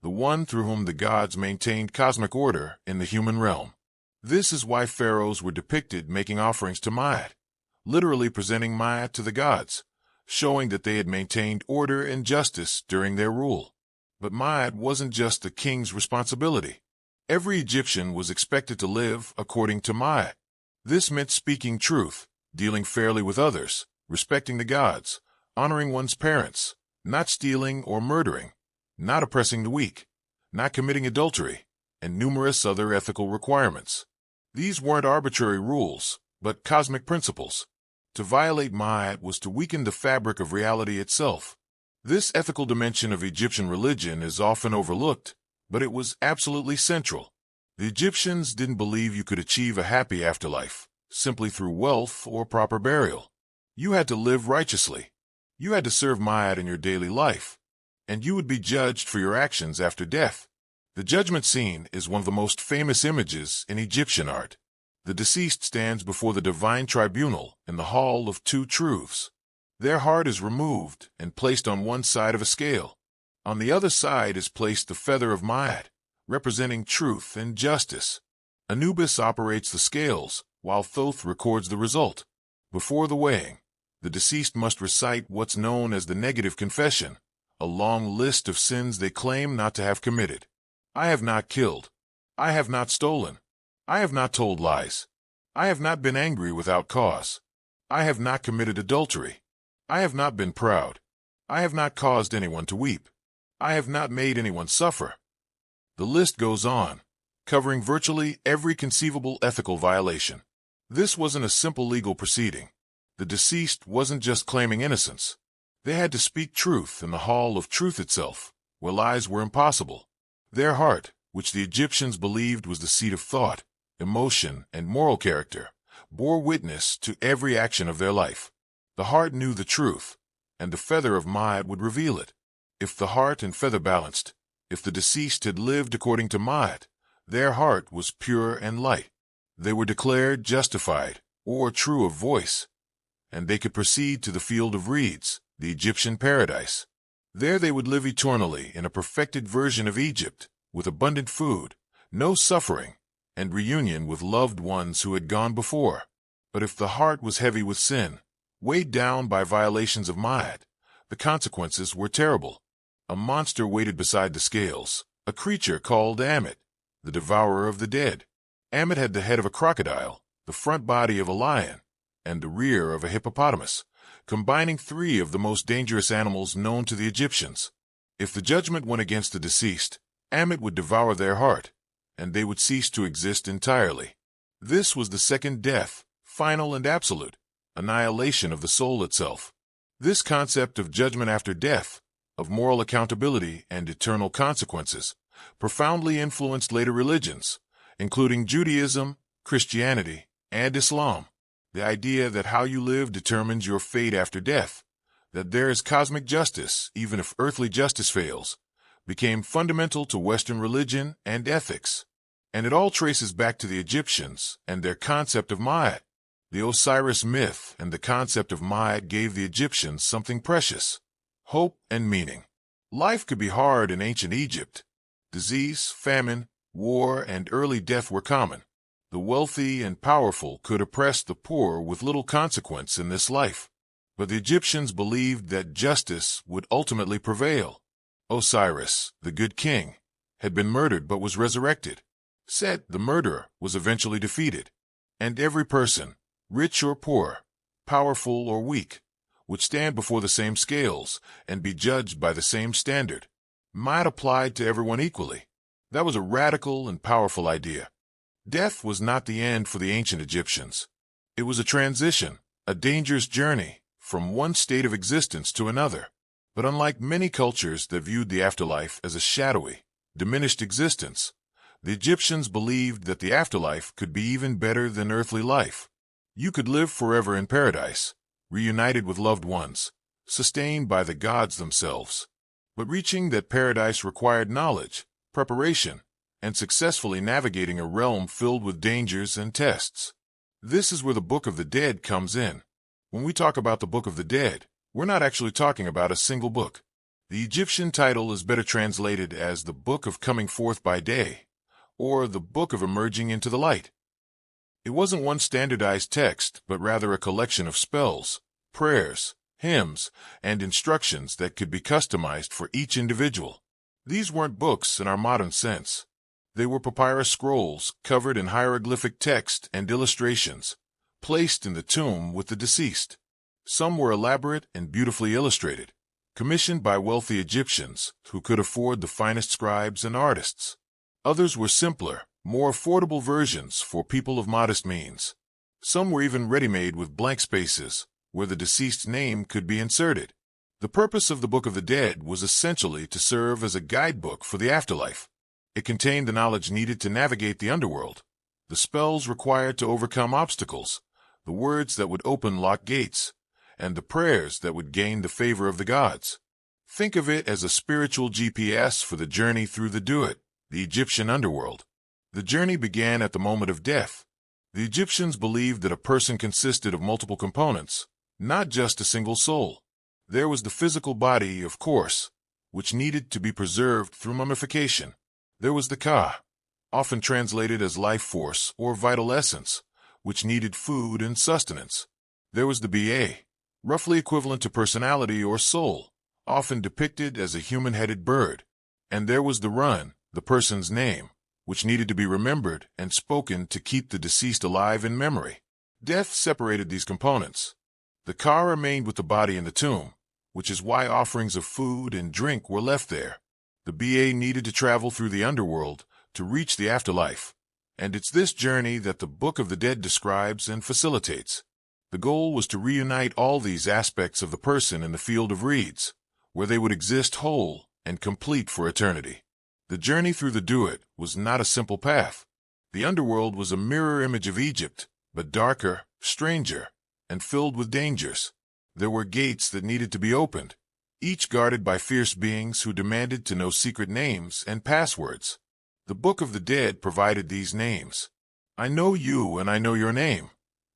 the one through whom the gods maintained cosmic order in the human realm. This is why pharaohs were depicted making offerings to Maat, literally presenting Maat to the gods, showing that they had maintained order and justice during their rule. But Maat wasn't just the king's responsibility. Every Egyptian was expected to live according to Maat. This meant speaking truth, dealing fairly with others, respecting the gods, honoring one's parents, not stealing or murdering, not oppressing the weak, not committing adultery, and numerous other ethical requirements. These weren't arbitrary rules, but cosmic principles. To violate Maat was to weaken the fabric of reality itself. This ethical dimension of Egyptian religion is often overlooked, but it was absolutely central. The Egyptians didn't believe you could achieve a happy afterlife simply through wealth or proper burial. You had to live righteously. You had to serve Maat in your daily life, and you would be judged for your actions after death. The judgment scene is one of the most famous images in Egyptian art. The deceased stands before the divine tribunal in the Hall of Two Truths. Their heart is removed and placed on one side of a scale. On the other side is placed the feather of Maat, representing truth and justice. Anubis operates the scales, while Thot records the result. Before the weighing, the deceased must recite what's known as the negative confession, a long list of sins they claim not to have committed. I have not killed. I have not stolen. I have not told lies. I have not been angry without cause. I have not committed adultery. I have not been proud. I have not caused anyone to weep. I have not made anyone suffer. The list goes on, covering virtually every conceivable ethical violation. This wasn't a simple legal proceeding. The deceased wasn't just claiming innocence. They had to speak truth in the Hall of Truth itself, where lies were impossible. Their heart, which the Egyptians believed was the seat of thought, emotion, and moral character, bore witness to every action of their life. The heart knew the truth, and the feather of Maat would reveal it. If the heart and feather balanced, if the deceased had lived according to Maat, their heart was pure and light. They were declared justified, or true of voice, and they could proceed to the field of reeds, the Egyptian paradise. There they would live eternally in a perfected version of Egypt, with abundant food, no suffering, and reunion with loved ones who had gone before. But if the heart was heavy with sin, weighed down by violations of Maat, the consequences were terrible. A monster waited beside the scales, a creature called Ammit, the devourer of the dead. Ammit had the head of a crocodile, the front body of a lion, and the rear of a hippopotamus, combining three of the most dangerous animals known to the Egyptians. If the judgment went against the deceased, Ammit would devour their heart, and they would cease to exist entirely. This was the second death, final and absolute, annihilation of the soul itself. This concept of judgment after death, of moral accountability and eternal consequences, profoundly influenced later religions, including Judaism, Christianity, and Islam. The idea that how you live determines your fate after death, that there is cosmic justice even if earthly justice fails, became fundamental to Western religion and ethics. And it all traces back to the Egyptians and their concept of Maat. The Osiris myth and the concept of Maat gave the Egyptians something precious: hope and meaning. Life could be hard in ancient Egypt. Disease, famine, war, and early death were common. The wealthy and powerful could oppress the poor with little consequence in this life. But the Egyptians believed that justice would ultimately prevail. Osiris, the good king, had been murdered but was resurrected. Set, the murderer, was eventually defeated. And every person, rich or poor, powerful or weak, would stand before the same scales and be judged by the same standard. Maat applied to everyone equally. That was a radical and powerful idea. Death was not the end for the ancient Egyptians. It was a transition, a dangerous journey, from one state of existence to another. But unlike many cultures that viewed the afterlife as a shadowy, diminished existence, the Egyptians believed that the afterlife could be even better than earthly life. You could live forever in paradise, reunited with loved ones, sustained by the gods themselves. But reaching that paradise required knowledge, preparation, and successfully navigating a realm filled with dangers and tests. This is where the Book of the Dead comes in. When we talk about the Book of the Dead, we're not actually talking about a single book. The Egyptian title is better translated as the Book of Coming Forth by Day, or the Book of Emerging into the Light. It wasn't one standardized text, but rather a collection of spells, prayers, hymns, and instructions that could be customized for each individual. These weren't books in our modern sense. They were papyrus scrolls covered in hieroglyphic text and illustrations, placed in the tomb with the deceased. Some were elaborate and beautifully illustrated, commissioned by wealthy Egyptians who could afford the finest scribes and artists. Others were simpler, more affordable versions for people of modest means. Some were even ready-made with blank spaces, where the deceased's name could be inserted. The purpose of the Book of the Dead was essentially to serve as a guidebook for the afterlife. It contained the knowledge needed to navigate the underworld, the spells required to overcome obstacles, the words that would open locked gates, and the prayers that would gain the favor of the gods. Think of it as a spiritual GPS for the journey through the Duat, the Egyptian underworld. The journey began at the moment of death. The Egyptians believed that a person consisted of multiple components, not just a single soul. There was the physical body, of course, which needed to be preserved through mummification. There was the Ka, often translated as life force or vital essence, which needed food and sustenance. There was the Ba, roughly equivalent to personality or soul, often depicted as a human-headed bird. And there was the Run, the person's name, which needed to be remembered and spoken to keep the deceased alive in memory. Death separated these components. The Ka remained with the body in the tomb, which is why offerings of food and drink were left there. The Ba needed to travel through the underworld to reach the afterlife, and it's this journey that the Book of the Dead describes and facilitates. The goal was to reunite all these aspects of the person in the field of reeds, where they would exist whole and complete for eternity. The journey through the Duat was not a simple path. The underworld was a mirror image of Egypt, but darker, stranger, and filled with dangers. There were gates that needed to be opened, each guarded by fierce beings who demanded to know secret names and passwords. The Book of the Dead provided these names. "I know you and I know your name,"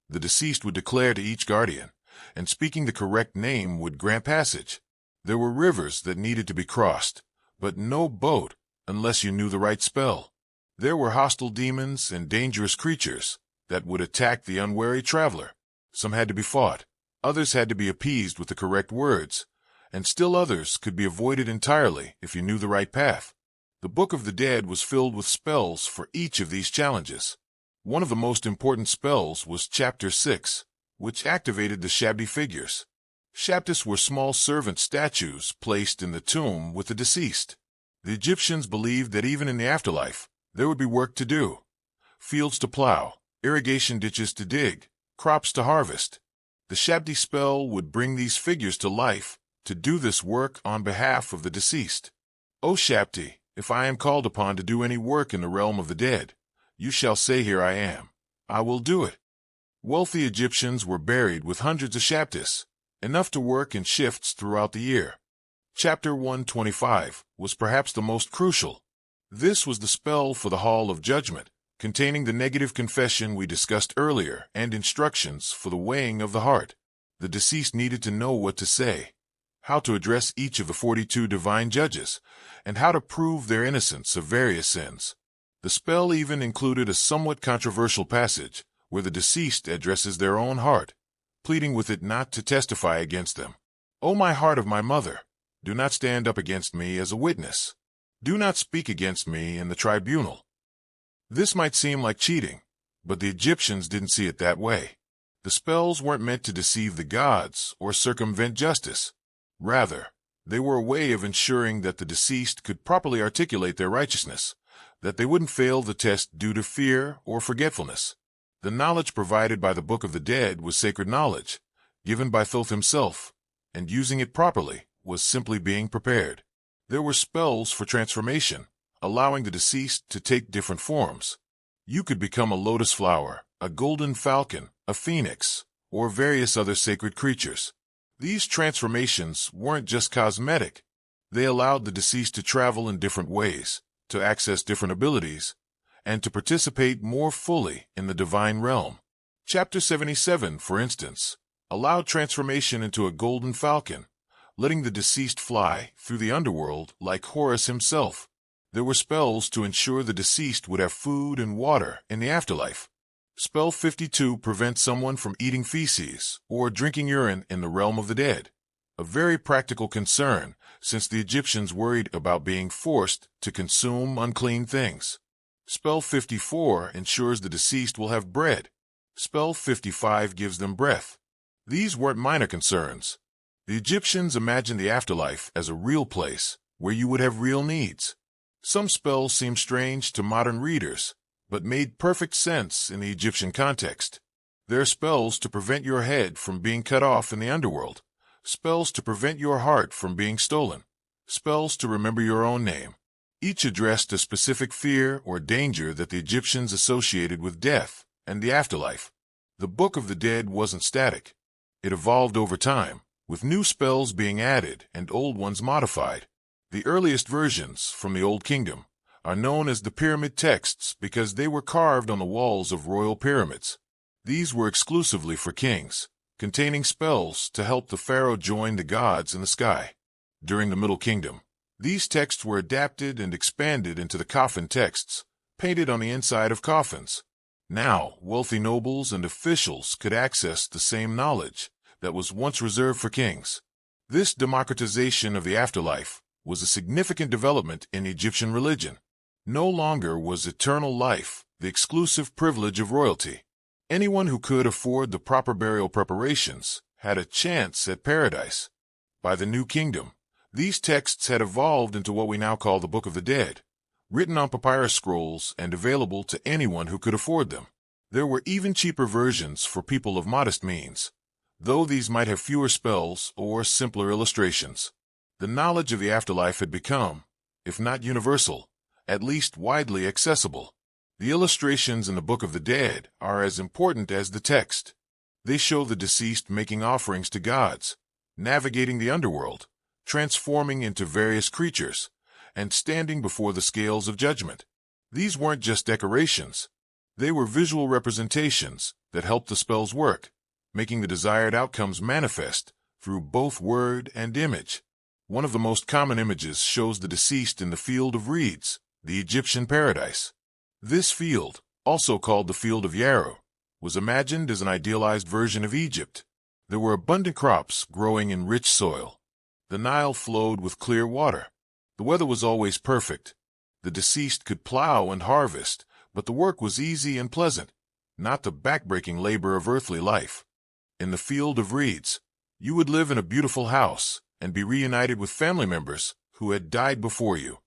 the deceased would declare to each guardian, and speaking the correct name would grant passage. There were rivers that needed to be crossed, but no boat unless you knew the right spell. There were hostile demons and dangerous creatures that would attack the unwary traveler. Some had to be fought, others had to be appeased with the correct words, and still others could be avoided entirely if you knew the right path. The Book of the Dead was filled with spells for each of these challenges. One of the most important spells was Chapter 6, which activated the Shabdi figures. Shabtis were small servant statues placed in the tomb with the deceased. The Egyptians believed that even in the afterlife, there would be work to do. Fields to plow, irrigation ditches to dig, crops to harvest. The Shabdi spell would bring these figures to life to do this work on behalf of the deceased. O Shabdi, if I am called upon to do any work in the realm of the dead, you shall say, here I am. I will do it. Wealthy Egyptians were buried with hundreds of Shabtis, enough to work in shifts throughout the year. Chapter 125 was perhaps the most crucial. This was the spell for the Hall of Judgment, containing the negative confession we discussed earlier and instructions for the weighing of the heart. The deceased needed to know what to say, how to address each of the 42 divine judges, and how to prove their innocence of various sins. The spell even included a somewhat controversial passage where the deceased addresses their own heart, pleading with it not to testify against them. O my heart of my mother, do not stand up against me as a witness. Do not speak against me in the tribunal. This might seem like cheating, but the Egyptians didn't see it that way. The spells weren't meant to deceive the gods or circumvent justice. Rather, they were a way of ensuring that the deceased could properly articulate their righteousness, that they wouldn't fail the test due to fear or forgetfulness. The knowledge provided by the Book of the Dead was sacred knowledge, given by Thoth himself, and using it properly was simply being prepared. There were spells for transformation, allowing the deceased to take different forms. You could become a lotus flower, a golden falcon, a phoenix, or various other sacred creatures. These transformations weren't just cosmetic. They allowed the deceased to travel in different ways, to access different abilities, and to participate more fully in the divine realm. Chapter 77, for instance, allowed transformation into a golden falcon, letting the deceased fly through the underworld like Horus himself. There were spells to ensure the deceased would have food and water in the afterlife. Spell 52 prevents someone from eating feces or drinking urine in the realm of the dead, a very practical concern since the Egyptians worried about being forced to consume unclean things. Spell 54 ensures the deceased will have bread. Spell 55 gives them breath. These weren't minor concerns. The Egyptians imagined the afterlife as a real place where you would have real needs. Some spells seem strange to modern readers, but made perfect sense in the Egyptian context. There are spells to prevent your head from being cut off in the underworld, spells to prevent your heart from being stolen, spells to remember your own name. Each addressed a specific fear or danger that the Egyptians associated with death and the afterlife. The Book of the Dead wasn't static. It evolved over time, with new spells being added and old ones modified. The earliest versions from the Old Kingdom are known as the pyramid texts because they were carved on the walls of royal pyramids. These were exclusively for kings, containing spells to help the pharaoh join the gods in the sky. During the Middle Kingdom, these texts were adapted and expanded into the coffin texts, painted on the inside of coffins. Now, wealthy nobles and officials could access the same knowledge that was once reserved for kings. This democratization of the afterlife was a significant development in Egyptian religion. No longer was eternal life the exclusive privilege of royalty. Anyone who could afford the proper burial preparations had a chance at paradise. By the New Kingdom, these texts had evolved into what we now call the Book of the Dead, written on papyrus scrolls and available to anyone who could afford them. There were even cheaper versions for people of modest means, though these might have fewer spells or simpler illustrations. The knowledge of the afterlife had become, if not universal, at least widely accessible. The illustrations in the Book of the Dead are as important as the text. They show the deceased making offerings to gods, navigating the underworld, transforming into various creatures, and standing before the scales of judgment. These weren't just decorations. They were visual representations that helped the spells work, making the desired outcomes manifest through both word and image. One of the most common images shows the deceased in the field of reeds, the Egyptian paradise. This field, also called the Field of Yarrow, was imagined as an idealized version of Egypt. There were abundant crops growing in rich soil. The Nile flowed with clear water. The weather was always perfect. The deceased could plow and harvest, but the work was easy and pleasant, not the backbreaking labor of earthly life. In the field of reeds, you would live in a beautiful house and be reunited with family members who had died before you.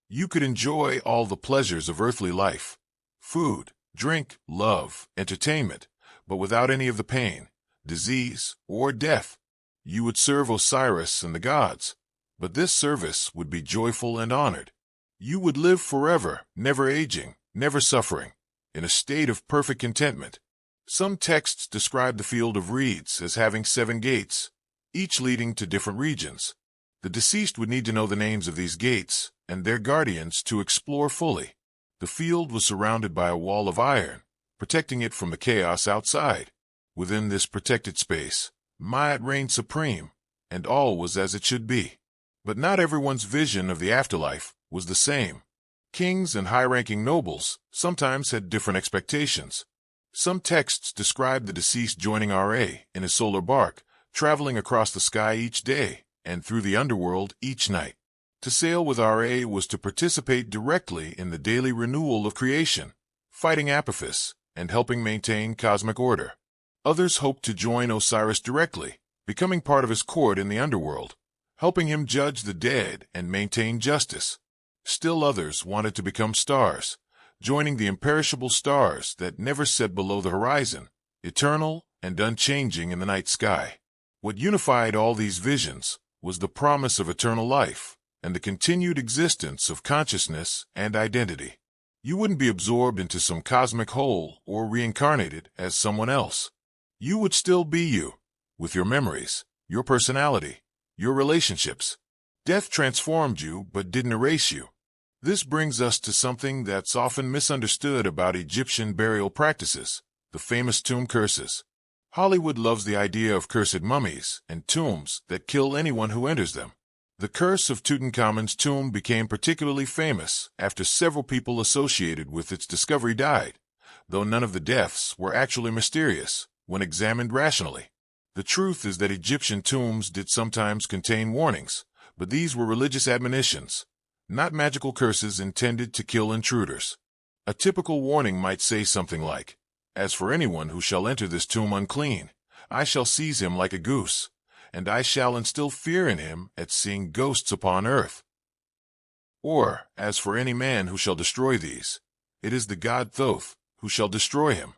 You could enjoy all the pleasures of earthly life: food, drink, love, entertainment, but without any of the pain, disease, or death. You would serve Osiris and the gods, but this service would be joyful and honored. You would live forever, never aging, never suffering, in a state of perfect contentment. Some texts describe the field of reeds as having 7 gates, each leading to different regions. The deceased would need to know the names of these gates and their guardians to explore fully. The field was surrounded by a wall of iron, protecting it from the chaos outside. Within this protected space, Maat reigned supreme, and all was as it should be. But not everyone's vision of the afterlife was the same. Kings and high-ranking nobles sometimes had different expectations. Some texts describe the deceased joining Ra in a solar bark, traveling across the sky each day and through the underworld each night. To sail with Ra was to participate directly in the daily renewal of creation, fighting Apophis and helping maintain cosmic order. Others hoped to join Osiris directly, becoming part of his court in the underworld, helping him judge the dead and maintain justice. Still others wanted to become stars, joining the imperishable stars that never set below the horizon, eternal and unchanging in the night sky. What unified all these visions was the promise of eternal life and the continued existence of consciousness and identity. You wouldn't be absorbed into some cosmic whole or reincarnated as someone else. You would still be you, with your memories, your personality, your relationships. Death transformed you but didn't erase you. This brings us to something that's often misunderstood about Egyptian burial practices: the famous tomb curses. Hollywood loves the idea of cursed mummies and tombs that kill anyone who enters them. The curse of Tutankhamun's tomb became particularly famous after several people associated with its discovery died, though none of the deaths were actually mysterious when examined rationally. The truth is that Egyptian tombs did sometimes contain warnings, but these were religious admonitions, not magical curses intended to kill intruders. A typical warning might say something like, "As for anyone who shall enter this tomb unclean, I shall seize him like a goose, and I shall instill fear in him at seeing ghosts upon earth." Or, "As for any man who shall destroy these, it is the god Thot who shall destroy him."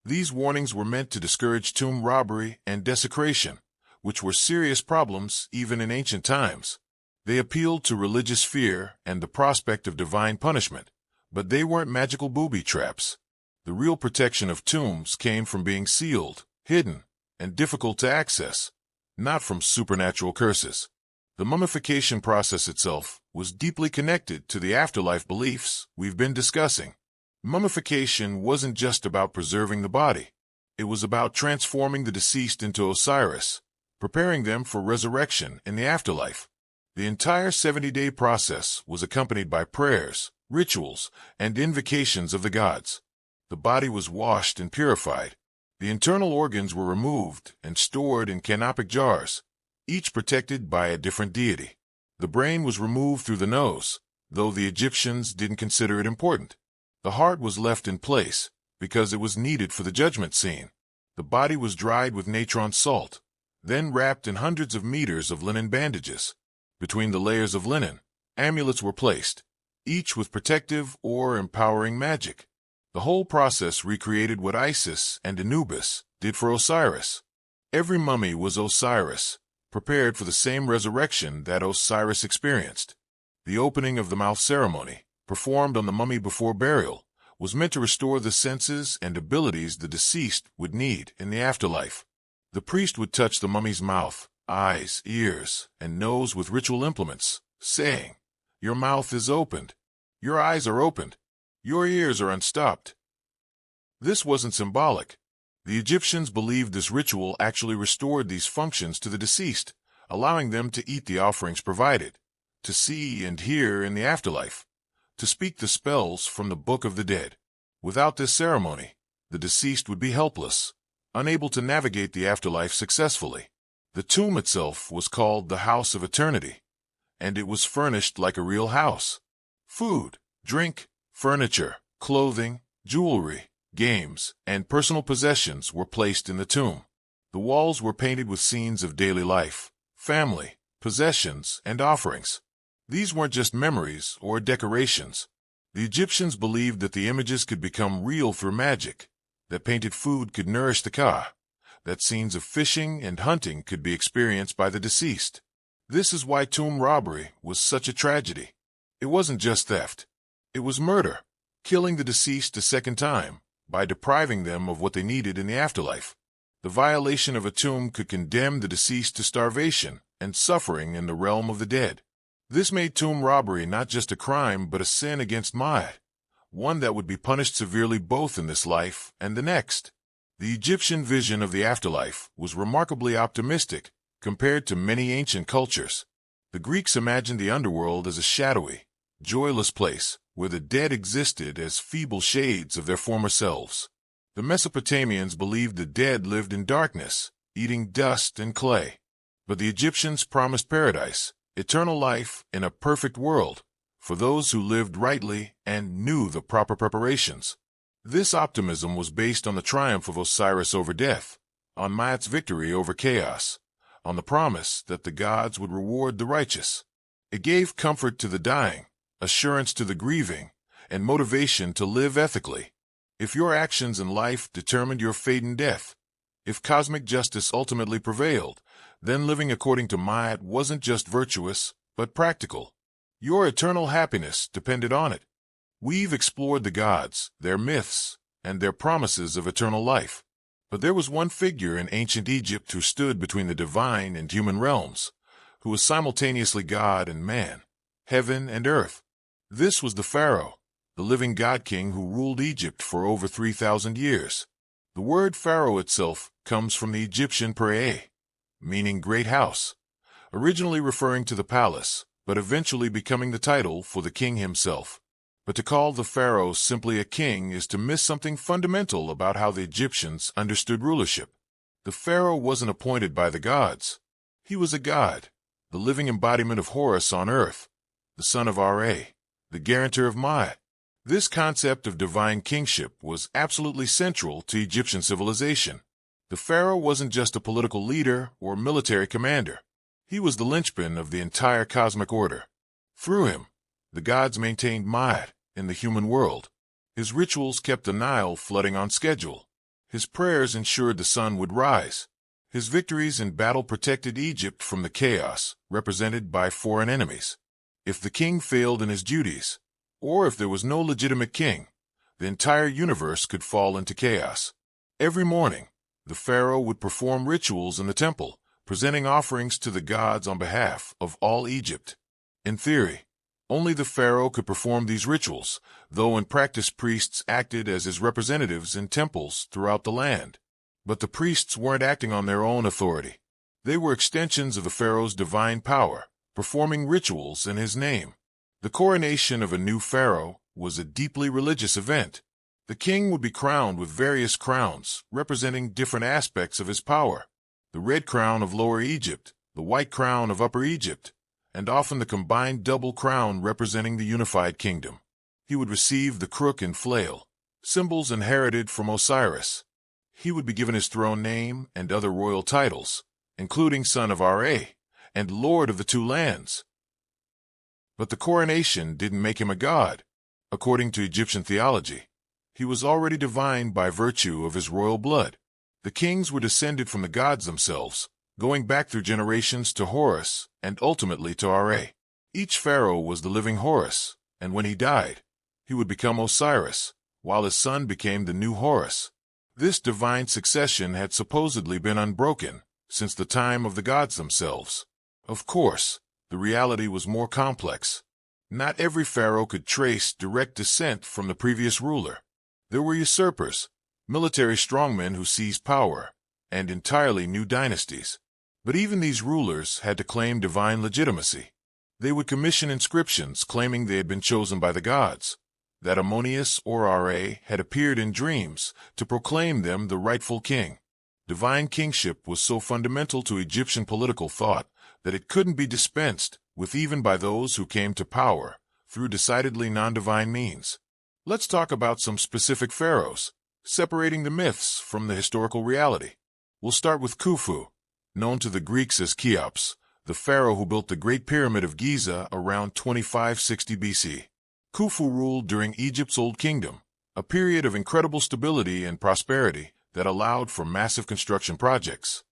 These warnings were meant to discourage tomb robbery and desecration, which were serious problems even in ancient times. They appealed to religious fear and the prospect of divine punishment, but they weren't magical booby traps. The real protection of tombs came from being sealed, hidden, and difficult to access, not from supernatural curses. The mummification process itself was deeply connected to the afterlife beliefs we've been discussing. Mummification wasn't just about preserving the body. It was about transforming the deceased into Osiris, preparing them for resurrection in the afterlife. The entire 70-day process was accompanied by prayers, rituals, and invocations of the gods. The body was washed and purified. The internal organs were removed and stored in canopic jars, each protected by a different deity. The brain was removed through the nose, though the Egyptians didn't consider it important. The heart was left in place because it was needed for the judgment scene. The body was dried with natron salt, then wrapped in hundreds of meters of linen bandages. Between the layers of linen, amulets were placed, each with protective or empowering magic. The whole process recreated what Isis and Anubis did for Osiris. Every mummy was Osiris, prepared for the same resurrection that Osiris experienced. The opening of the mouth ceremony, performed on the mummy before burial, was meant to restore the senses and abilities the deceased would need in the afterlife. The priest would touch the mummy's mouth, eyes, ears, and nose with ritual implements, saying, "Your mouth is opened. Your eyes are opened. Your ears are unstopped." This wasn't symbolic. The Egyptians believed this ritual actually restored these functions to the deceased, allowing them to eat the offerings provided, to see and hear in the afterlife, to speak the spells from the Book of the Dead. Without this ceremony, the deceased would be helpless, unable to navigate the afterlife successfully. The tomb itself was called the House of Eternity, and it was furnished like a real house. Food, drink, furniture, clothing, jewelry, games, and personal possessions were placed in the tomb. The The walls were painted with scenes of daily life, family, possessions, and offerings. These weren't just memories or decorations. The Egyptians believed that the images could become real through magic, that painted food could nourish the ka, that scenes of fishing and hunting could be experienced by the deceased. This is why tomb robbery was such a tragedy. It wasn't just theft. It was murder, killing the deceased a second time by depriving them of what they needed in the afterlife. The violation of a tomb could condemn the deceased to starvation and suffering in the realm of the dead. This made tomb robbery not just a crime but a sin against Maat, one that would be punished severely both in this life and the next. The Egyptian vision of the afterlife was remarkably optimistic compared to many ancient cultures. The Greeks imagined the underworld as a shadowy, joyless place where the dead existed as feeble shades of their former selves. The Mesopotamians believed the dead lived in darkness, eating dust and clay. But the Egyptians promised paradise, eternal life in a perfect world, for those who lived rightly and knew the proper preparations. This optimism was based on the triumph of Osiris over death, on Maat's victory over chaos, on the promise that the gods would reward the righteous. It gave comfort to the dying, assurance to the grieving, and motivation to live ethically. If your actions in life determined your fate in death, if cosmic justice ultimately prevailed, then living according to Maat wasn't just virtuous, but practical. Your eternal happiness depended on it. We've explored the gods, their myths, and their promises of eternal life. But there was one figure in ancient Egypt who stood between the divine and human realms, who was simultaneously God and man, heaven and earth. This was the Pharaoh, the living god-king who ruled Egypt for over 3,000 years. The word Pharaoh itself comes from the Egyptian Pere, meaning great house, originally referring to the palace, but eventually becoming the title for the king himself. But to call the pharaoh simply a king is to miss something fundamental about how the Egyptians understood rulership. The pharaoh wasn't appointed by the gods. He was a god, the living embodiment of Horus on earth, the son of Ra, the guarantor of Maat. This concept of divine kingship was absolutely central to Egyptian civilization. The pharaoh wasn't just a political leader or military commander. He was the linchpin of the entire cosmic order. Through him, the gods maintained Maat in the human world. His rituals kept the Nile flooding on schedule. His prayers ensured the sun would rise. His victories in battle protected Egypt from the chaos represented by foreign enemies. If the king failed in his duties, or if there was no legitimate king, the entire universe could fall into chaos. Every morning, the pharaoh would perform rituals in the temple, presenting offerings to the gods on behalf of all Egypt. In theory, only the pharaoh could perform these rituals, though in practice priests acted as his representatives in temples throughout the land. But the priests weren't acting on their own authority. They were extensions of the pharaoh's divine power, performing rituals in his name. The coronation of a new pharaoh was a deeply religious event. The king would be crowned with various crowns, representing different aspects of his power. The red crown of Lower Egypt, the white crown of Upper Egypt, and often the combined double crown representing the unified kingdom. He would receive the crook and flail, symbols inherited from Osiris. He would be given his throne name and other royal titles, including Son of Ra and Lord of the Two Lands. But the coronation didn't make him a god. According to Egyptian theology, he was already divine by virtue of his royal blood. The kings were descended from the gods themselves, going back through generations to Horus and ultimately to Ra. Each pharaoh was the living Horus, and when he died, he would become Osiris, while his son became the new Horus. This divine succession had supposedly been unbroken since the time of the gods themselves. Of course, the reality was more complex. Not every pharaoh could trace direct descent from the previous ruler. There were usurpers, military strongmen who seized power, and entirely new dynasties. But even these rulers had to claim divine legitimacy. They would commission inscriptions claiming they had been chosen by the gods, that Ammonius or Ra had appeared in dreams to proclaim them the rightful king. Divine kingship was so fundamental to Egyptian political thought that it couldn't be dispensed with even by those who came to power through decidedly non-divine means. Let's talk about some specific pharaohs, separating the myths from the historical reality. We'll start with Khufu, known to the Greeks as Cheops, the pharaoh who built the Great Pyramid of Giza around 2560 BC. Khufu ruled during Egypt's Old Kingdom, a period of incredible stability and prosperity that allowed for massive construction projects.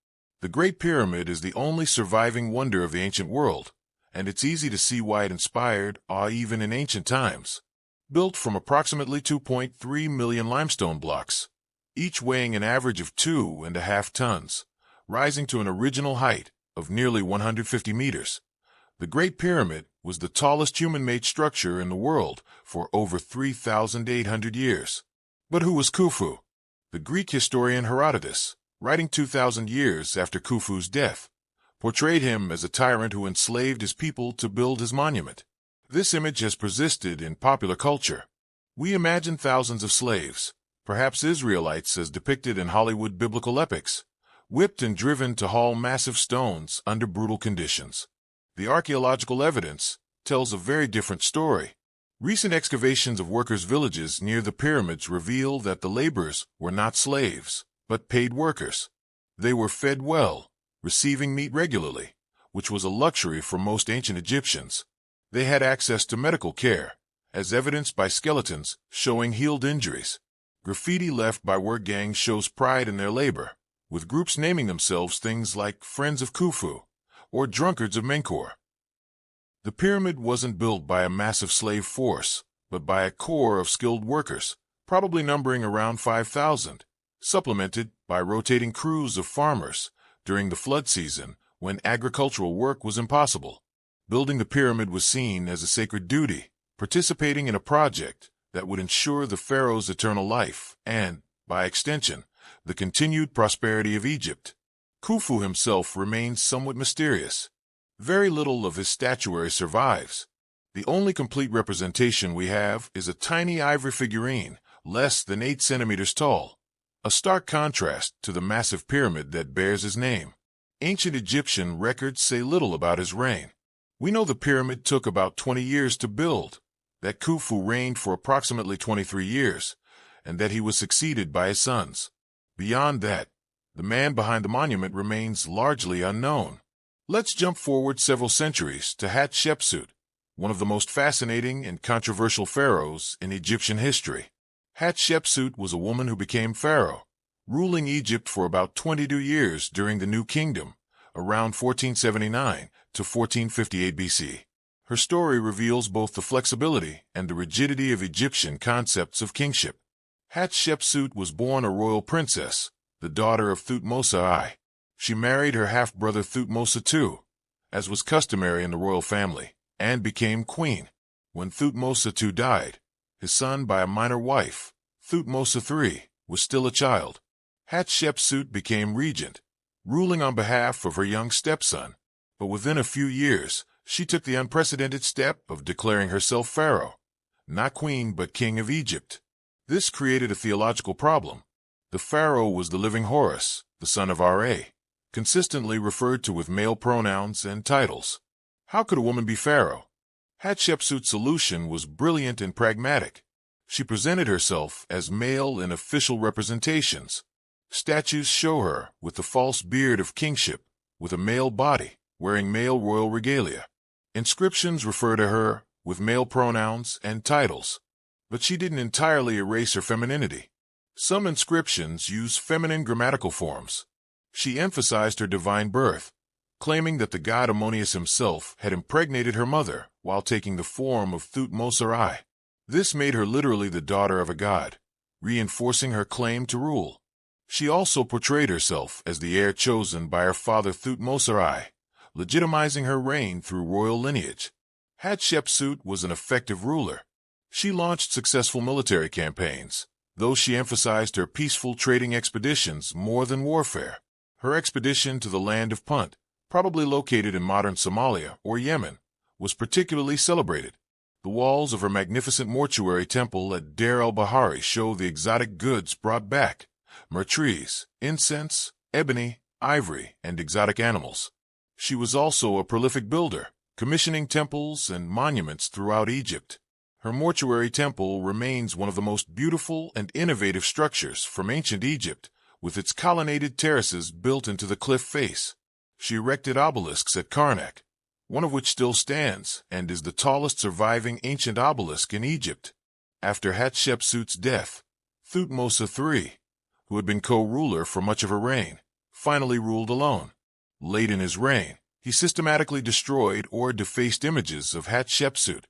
The Great Pyramid is the only surviving wonder of the ancient world, and it's easy to see why it inspired awe even in ancient times. Built from approximately 2.3 million limestone blocks, each weighing an average of 2.5 tons, rising to an original height of nearly 150 meters. The Great Pyramid was the tallest human-made structure in the world for over 3,800 years. But who was Khufu? The Greek historian Herodotus, writing 2,000 years after Khufu's death, portrayed him as a tyrant who enslaved his people to build his monument. This image has persisted in popular culture. We imagine thousands of slaves, perhaps Israelites as depicted in Hollywood biblical epics, whipped and driven to haul massive stones under brutal conditions. The archaeological evidence tells a very different story. Recent excavations of workers' villages near the pyramids reveal that the laborers were not slaves, but paid workers. They were fed well, receiving meat regularly, which was a luxury for most ancient Egyptians. They had access to medical care, as evidenced by skeletons showing healed injuries. Graffiti left by work gangs shows pride in their labor, with groups naming themselves things like Friends of Khufu or Drunkards of Menkaure. The pyramid wasn't built by a massive slave force, but by a core of skilled workers, probably numbering around 5,000, supplemented by rotating crews of farmers during the flood season when agricultural work was impossible. Building the pyramid was seen as a sacred duty, participating in a project that would ensure the pharaoh's eternal life and, by extension, the continued prosperity of Egypt. Khufu himself remains somewhat mysterious. Very little of his statuary survives. The only complete representation we have is a tiny ivory figurine, less than 8 centimeters tall, a stark contrast to the massive pyramid that bears his name. Ancient Egyptian records say little about his reign. We know the pyramid took about 20 years to build, that Khufu reigned for approximately 23 years, and that he was succeeded by his sons. Beyond that, the man behind the monument remains largely unknown. Let's jump forward several centuries to Hatshepsut, one of the most fascinating and controversial pharaohs in Egyptian history. Hatshepsut was a woman who became pharaoh, ruling Egypt for about 22 years during the New Kingdom, around 1479 to 1458 BC. Her story reveals both the flexibility and the rigidity of Egyptian concepts of kingship. Hatshepsut was born a royal princess, the daughter of Thutmose I. She married her half-brother Thutmose II, as was customary in the royal family, and became queen. When Thutmose II died, his son by a minor wife, Thutmose III, was still a child. Hatshepsut became regent, ruling on behalf of her young stepson. But within a few years, she took the unprecedented step of declaring herself pharaoh, not queen but king of Egypt. This created a theological problem. The pharaoh was the living Horus, the son of Ra, consistently referred to with male pronouns and titles. How could a woman be pharaoh? Hatshepsut's solution was brilliant and pragmatic. She presented herself as male in official representations. Statues show her with the false beard of kingship, with a male body, wearing male royal regalia. Inscriptions refer to her with male pronouns and titles. But she didn't entirely erase her femininity. Some inscriptions use feminine grammatical forms. She emphasized her divine birth, claiming that the god Ammonius himself had impregnated her mother while taking the form of Thutmose I. This made her literally the daughter of a god, reinforcing her claim to rule. She also portrayed herself as the heir chosen by her father Thutmose I, legitimizing her reign through royal lineage. Hatshepsut was an effective ruler. She launched successful military campaigns, though she emphasized her peaceful trading expeditions more than warfare. Her expedition to the land of Punt, probably located in modern Somalia or Yemen, was particularly celebrated. The walls of her magnificent mortuary temple at Deir el-Bahari show the exotic goods brought back: myrtries, incense, ebony, ivory, and exotic animals. She was also a prolific builder, commissioning temples and monuments throughout Egypt. Her mortuary temple remains one of the most beautiful and innovative structures from ancient Egypt, with its colonnaded terraces built into the cliff face. She erected obelisks at Karnak, one of which still stands and is the tallest surviving ancient obelisk in Egypt. After Hatshepsut's death, Thutmose III, who had been co-ruler for much of her reign, finally ruled alone. Late in his reign, he systematically destroyed or defaced images of Hatshepsut,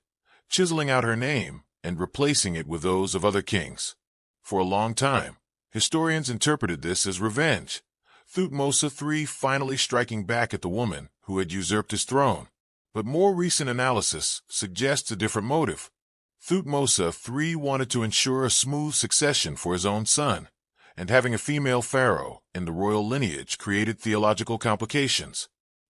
chiseling out her name and replacing it with those of other kings. For a long time, historians interpreted this as revenge, Thutmose III finally striking back at the woman who had usurped his throne. But more recent analysis suggests a different motive. Thutmose III wanted to ensure a smooth succession for his own son, and having a female pharaoh in the royal lineage created theological complications.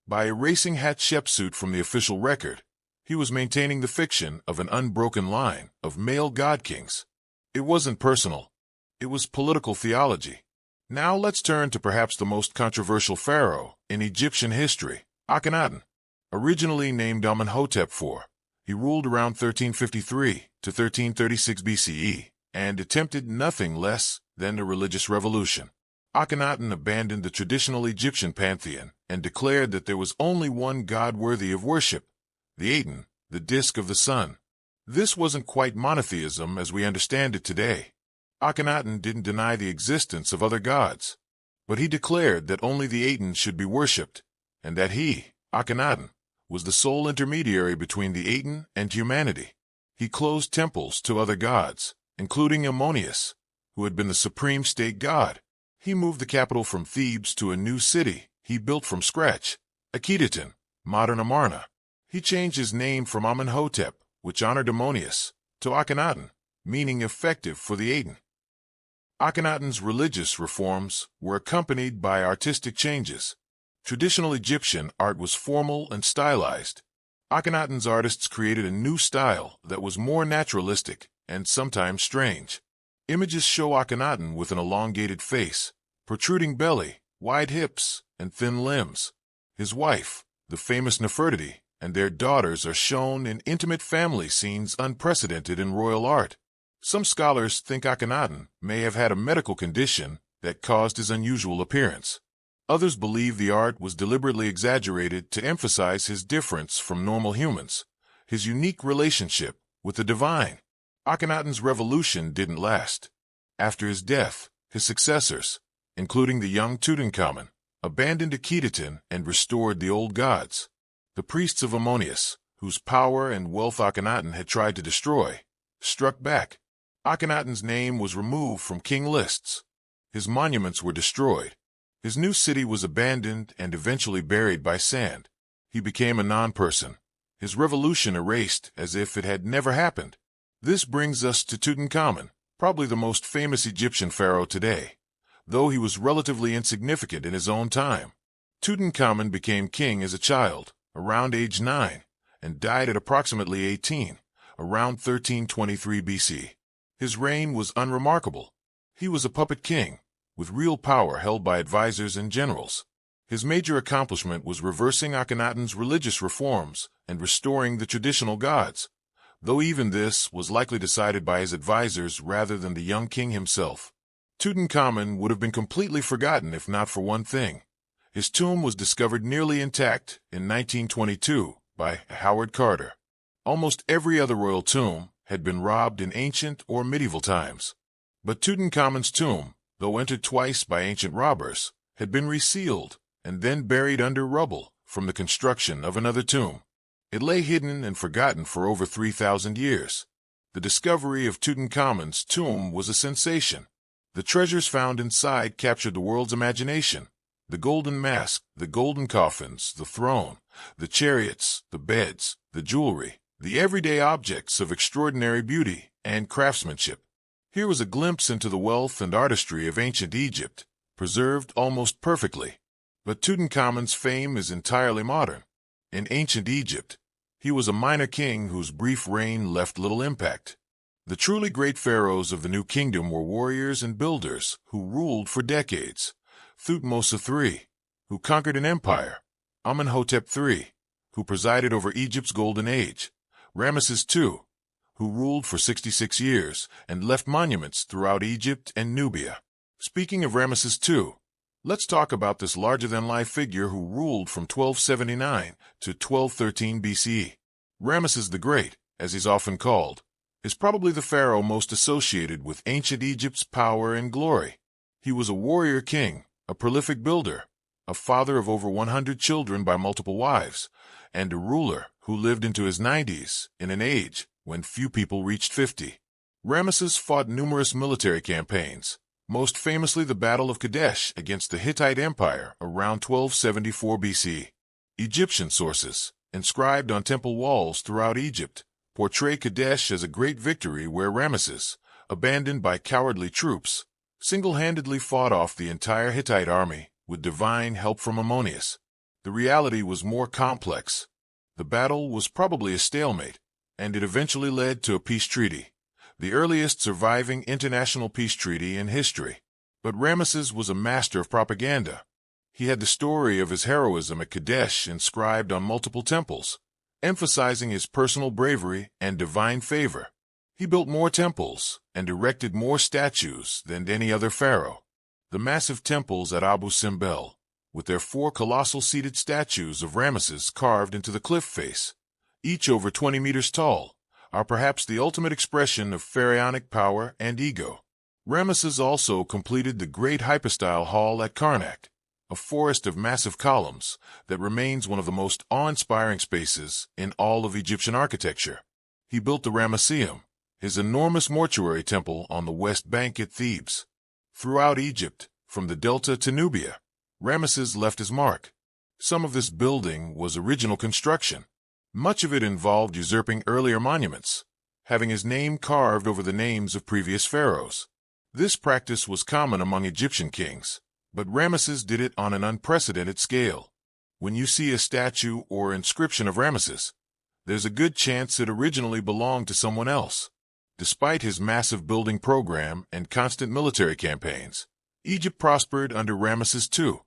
By erasing Hatshepsut from the official record, he was maintaining the fiction of an unbroken line of male god-kings. It wasn't personal. It was political theology. Now let's turn to perhaps the most controversial pharaoh in Egyptian history, Akhenaten. Originally named Amenhotep IV, he ruled around 1353 to 1336 BCE and attempted nothing less than a religious revolution. Akhenaten abandoned the traditional Egyptian pantheon and declared that there was only one god worthy of worship, the Aten, the disk of the sun. This wasn't quite monotheism as we understand it today. Akhenaten didn't deny the existence of other gods, but he declared that only the Aten should be worshipped, and that he, Akhenaten, was the sole intermediary between the Aten and humanity. He closed temples to other gods, including Ammonius, who had been the supreme state god. He moved the capital from Thebes to a new city he built from scratch, Akhetaten, modern Amarna. He changed his name from Amenhotep, which honored Ammonius, to Akhenaten, meaning effective for the Aten. Akhenaten's religious reforms were accompanied by artistic changes. Traditional Egyptian art was formal and stylized. Akhenaten's artists created a new style that was more naturalistic and sometimes strange. Images show Akhenaten with an elongated face, protruding belly, wide hips, and thin limbs. His wife, the famous Nefertiti, and their daughters are shown in intimate family scenes unprecedented in royal art. Some scholars think Akhenaten may have had a medical condition that caused his unusual appearance. Others believe the art was deliberately exaggerated to emphasize his difference from normal humans, his unique relationship with the divine. Akhenaten's revolution didn't last. After his death, his successors, including the young Tutankhamun, abandoned Akhetaten and restored the old gods. The priests of Ammonius, whose power and wealth Akhenaten had tried to destroy, struck back. Akhenaten's name was removed from king lists. His monuments were destroyed. His new city was abandoned and eventually buried by sand. He became a non-person, his revolution erased as if it had never happened. This brings us to Tutankhamun, probably the most famous Egyptian pharaoh today, though he was relatively insignificant in his own time. Tutankhamun became king as a child, around age 9, and died at approximately 18, around 1323 BC. His reign was unremarkable. He was a puppet king, with real power held by advisors and generals. His major accomplishment was reversing Akhenaten's religious reforms and restoring the traditional gods, though even this was likely decided by his advisors rather than the young king himself. Tutankhamun would have been completely forgotten if not for one thing. His tomb was discovered nearly intact in 1922 by Howard Carter. Almost every other royal tomb had been robbed in ancient or medieval times. But Tutankhamun's tomb, though entered twice by ancient robbers, had been resealed and then buried under rubble from the construction of another tomb. It lay hidden and forgotten for over 3,000 years. The discovery of Tutankhamun's tomb was a sensation. The treasures found inside captured the world's imagination. The golden mask, the golden coffins, the throne, the chariots, the beds, the jewelry, the everyday objects of extraordinary beauty and craftsmanship. Here was a glimpse into the wealth and artistry of ancient Egypt, preserved almost perfectly. But Tutankhamun's fame is entirely modern. In ancient Egypt, he was a minor king whose brief reign left little impact. The truly great pharaohs of the New Kingdom were warriors and builders who ruled for decades. Thutmose III, who conquered an empire. Amenhotep III, who presided over Egypt's golden age. Ramesses II, who ruled for 66 years and left monuments throughout Egypt and Nubia. Speaking of Ramesses II, let's talk about this larger-than-life figure who ruled from 1279 to 1213 BCE. Ramesses the Great, as he's often called, is probably the pharaoh most associated with ancient Egypt's power and glory. He was a warrior king, a prolific builder, a father of over 100 children by multiple wives, and a ruler who lived into his 90s in an age when few people reached 50. Ramesses fought numerous military campaigns, most famously the Battle of Kadesh against the Hittite Empire around 1274 BC. Egyptian sources, inscribed on temple walls throughout Egypt, portray Kadesh as a great victory where Ramesses, abandoned by cowardly troops, single-handedly fought off the entire Hittite army with divine help from Ammonius. The reality was more complex. The battle was probably a stalemate, and it eventually led to a peace treaty, the earliest surviving international peace treaty in history. But Ramesses was a master of propaganda. He had the story of his heroism at Kadesh inscribed on multiple temples, emphasizing his personal bravery and divine favor. He built more temples and erected more statues than any other pharaoh. The massive temples at Abu Simbel, with their 4 colossal seated statues of Ramesses carved into the cliff face, each over 20 meters tall, are perhaps the ultimate expression of pharaonic power and ego. Ramesses also completed the great hypostyle hall at Karnak, a forest of massive columns that remains one of the most awe-inspiring spaces in all of Egyptian architecture. He built the Ramesseum, his enormous mortuary temple on the West Bank at Thebes. Throughout Egypt, from the Delta to Nubia, Ramesses left his mark. Some of this building was original construction. Much of it involved usurping earlier monuments, having his name carved over the names of previous pharaohs. This practice was common among Egyptian kings, but Ramesses did it on an unprecedented scale. When you see a statue or inscription of Ramesses, there's a good chance it originally belonged to someone else. Despite his massive building program and constant military campaigns, Egypt prospered under Ramesses II.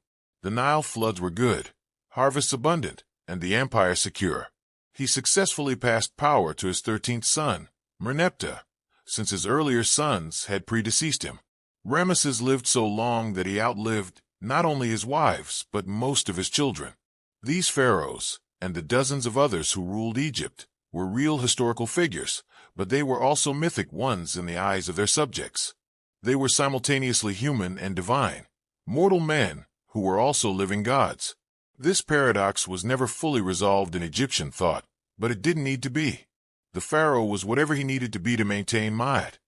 The Nile floods were good, harvests abundant, and the empire secure. He successfully passed power to his 13th son, Merneptah, since his earlier sons had predeceased him. Ramesses lived so long that he outlived not only his wives but most of his children. These pharaohs, and the dozens of others who ruled Egypt, were real historical figures, but they were also mythic ones in the eyes of their subjects. They were simultaneously human and divine, mortal men who were also living gods. This paradox was never fully resolved in Egyptian thought, but it didn't need to be. The pharaoh was whatever he needed to be to maintain Maat,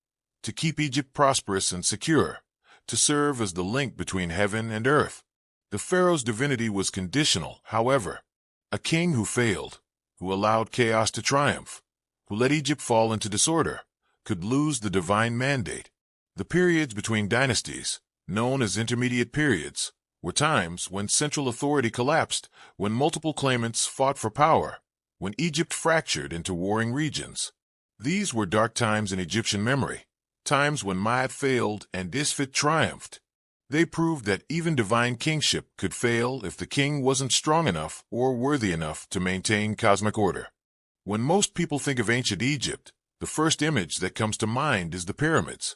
to keep Egypt prosperous and secure, to serve as the link between heaven and earth. The pharaoh's divinity was conditional, however. A king who failed, who allowed chaos to triumph, who let Egypt fall into disorder, could lose the divine mandate. The periods between dynasties, known as intermediate periods, were times when central authority collapsed, when multiple claimants fought for power, when Egypt fractured into warring regions. These were dark times in Egyptian memory, times when Maat failed and Isfet triumphed. They proved that even divine kingship could fail if the king wasn't strong enough or worthy enough to maintain cosmic order. When most people think of ancient Egypt, the first image that comes to mind is the pyramids.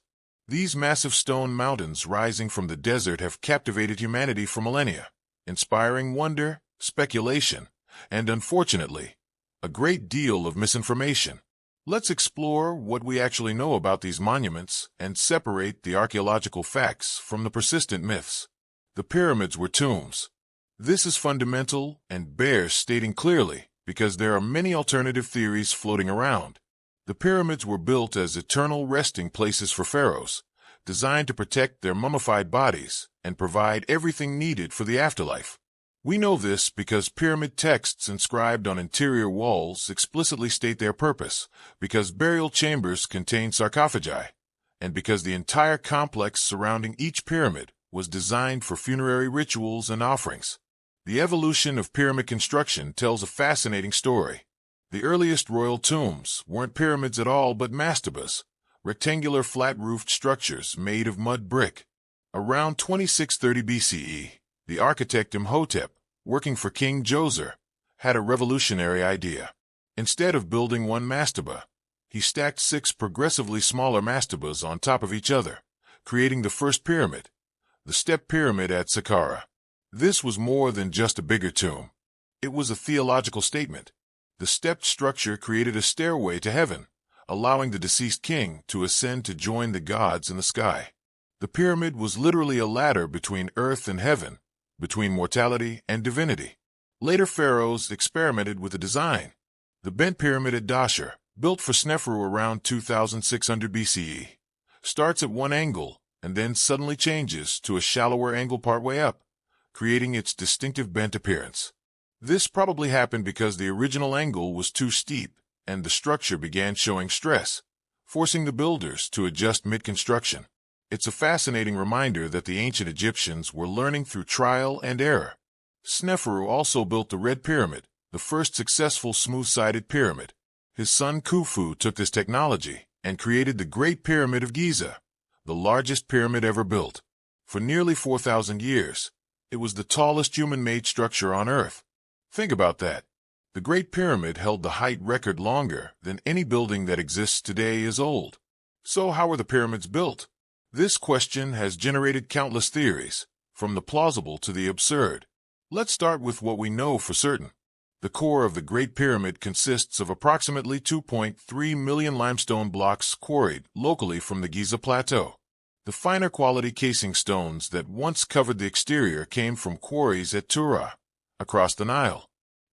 These massive stone mountains rising from the desert have captivated humanity for millennia, inspiring wonder, speculation, and unfortunately, a great deal of misinformation. Let's explore what we actually know about these monuments and separate the archaeological facts from the persistent myths. The pyramids were tombs. This is fundamental and bears stating clearly because there are many alternative theories floating around. The pyramids were built as eternal resting places for pharaohs, designed to protect their mummified bodies and provide everything needed for the afterlife. We know this because pyramid texts inscribed on interior walls explicitly state their purpose, because burial chambers contain sarcophagi, and because the entire complex surrounding each pyramid was designed for funerary rituals and offerings. The evolution of pyramid construction tells a fascinating story. The earliest royal tombs weren't pyramids at all but mastabas, rectangular flat-roofed structures made of mud brick. Around 2630 BCE, the architect Imhotep, working for King Djoser, had a revolutionary idea. Instead of building one mastaba, he stacked 6 progressively smaller mastabas on top of each other, creating the first pyramid, the Step Pyramid at Saqqara. This was more than just a bigger tomb. It was a theological statement. The stepped structure created a stairway to heaven, allowing the deceased king to ascend to join the gods in the sky. The pyramid was literally a ladder between earth and heaven, between mortality and divinity. Later pharaohs experimented with the design. The bent pyramid at Dashur, built for Sneferu around 2600 BCE, starts at one angle and then suddenly changes to a shallower angle partway up, creating its distinctive bent appearance. This probably happened because the original angle was too steep and the structure began showing stress, forcing the builders to adjust mid-construction. It's a fascinating reminder that the ancient Egyptians were learning through trial and error. Sneferu also built the Red Pyramid, the first successful smooth-sided pyramid. His son Khufu took this technology and created the Great Pyramid of Giza, the largest pyramid ever built. For nearly 4,000 years, it was the tallest human-made structure on Earth. Think about that. The Great Pyramid held the height record longer than any building that exists today is old. So how were the pyramids built? This question has generated countless theories, from the plausible to the absurd. Let's start with what we know for certain. The core of the Great Pyramid consists of approximately 2.3 million limestone blocks quarried locally from the Giza Plateau. The finer quality casing stones that once covered the exterior came from quarries at Tura, across the Nile.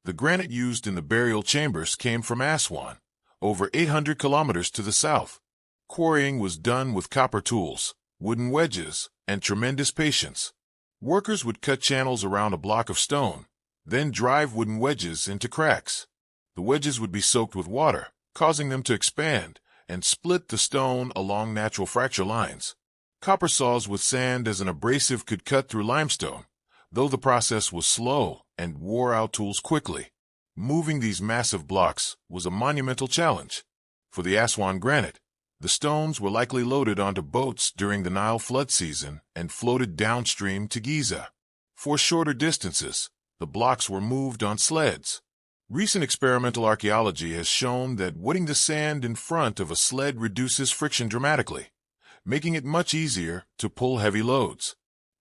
The granite used in the burial chambers came from Aswan, over 800 kilometers to the south. Quarrying was done with copper tools, wooden wedges, and tremendous patience. Workers would cut channels around a block of stone, then drive wooden wedges into cracks. The wedges would be soaked with water, causing them to expand, and split the stone along natural fracture lines. Copper saws with sand as an abrasive could cut through limestone, though the process was slow and wore out tools quickly. Moving these massive blocks was a monumental challenge. For the Aswan granite, the stones were likely loaded onto boats during the Nile flood season and floated downstream to Giza. For shorter distances, the blocks were moved on sleds. Recent experimental archaeology has shown that wetting the sand in front of a sled reduces friction dramatically, making it much easier to pull heavy loads.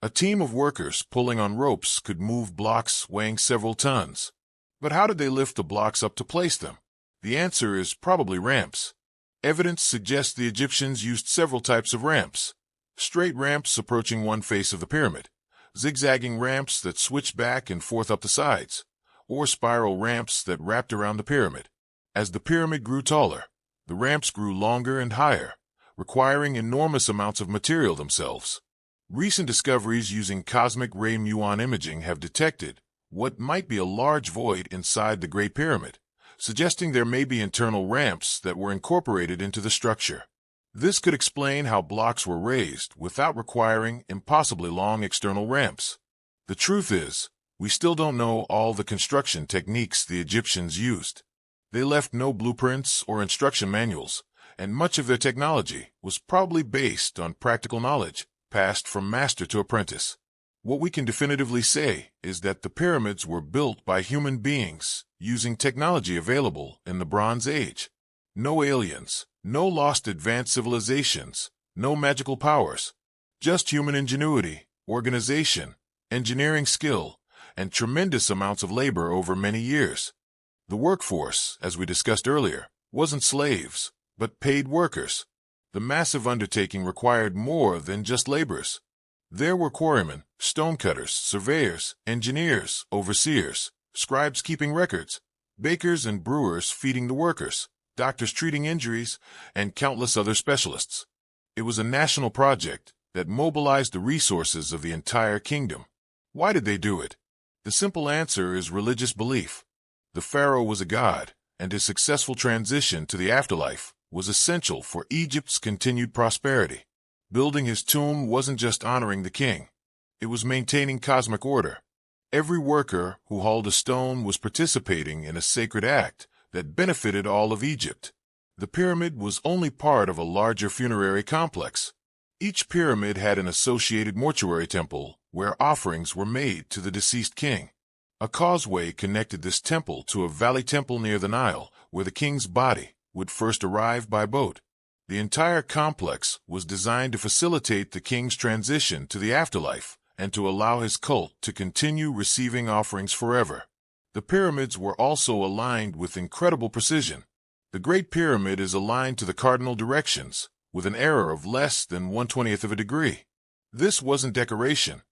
A team of workers pulling on ropes could move blocks weighing several tons. But how did they lift the blocks up to place them? The answer is probably ramps. Evidence suggests the Egyptians used several types of ramps. Straight ramps approaching one face of the pyramid, zigzagging ramps that switched back and forth up the sides, or spiral ramps that wrapped around the pyramid. As the pyramid grew taller, the ramps grew longer and higher, requiring enormous amounts of material themselves. Recent discoveries using cosmic ray muon imaging have detected what might be a large void inside the Great Pyramid, suggesting there may be internal ramps that were incorporated into the structure. This could explain how blocks were raised without requiring impossibly long external ramps. The truth is, we still don't know all the construction techniques the Egyptians used. They left no blueprints or instruction manuals, and much of their technology was probably based on practical knowledge passed from master to apprentice. What we can definitively say is that the pyramids were built by human beings using technology available in the Bronze Age. No aliens, no lost advanced civilizations, no magical powers, just human ingenuity, organization, engineering skill, and tremendous amounts of labor over many years. The workforce, as we discussed earlier, wasn't slaves, but paid workers. The massive undertaking required more than just laborers. There were quarrymen, stonecutters, surveyors, engineers, overseers, scribes keeping records, bakers and brewers feeding the workers, doctors treating injuries, and countless other specialists. It was a national project that mobilized the resources of the entire kingdom. Why did they do it? The simple answer is religious belief. The pharaoh was a god, and his successful transition to the afterlife was essential for Egypt's continued prosperity. Building his tomb wasn't just honoring the king. It was maintaining cosmic order. Every worker who hauled a stone was participating in a sacred act that benefited all of Egypt. The pyramid was only part of a larger funerary complex. Each pyramid had an associated mortuary temple where offerings were made to the deceased king. A causeway connected this temple to a valley temple near the Nile, where the king's body would first arrive by boat. The entire complex was designed to facilitate the king's transition to the afterlife and to allow his cult to continue receiving offerings forever. The pyramids were also aligned with incredible precision. The Great Pyramid is aligned to the cardinal directions, with an error of less than 1/20th of a degree. This wasn't decoration.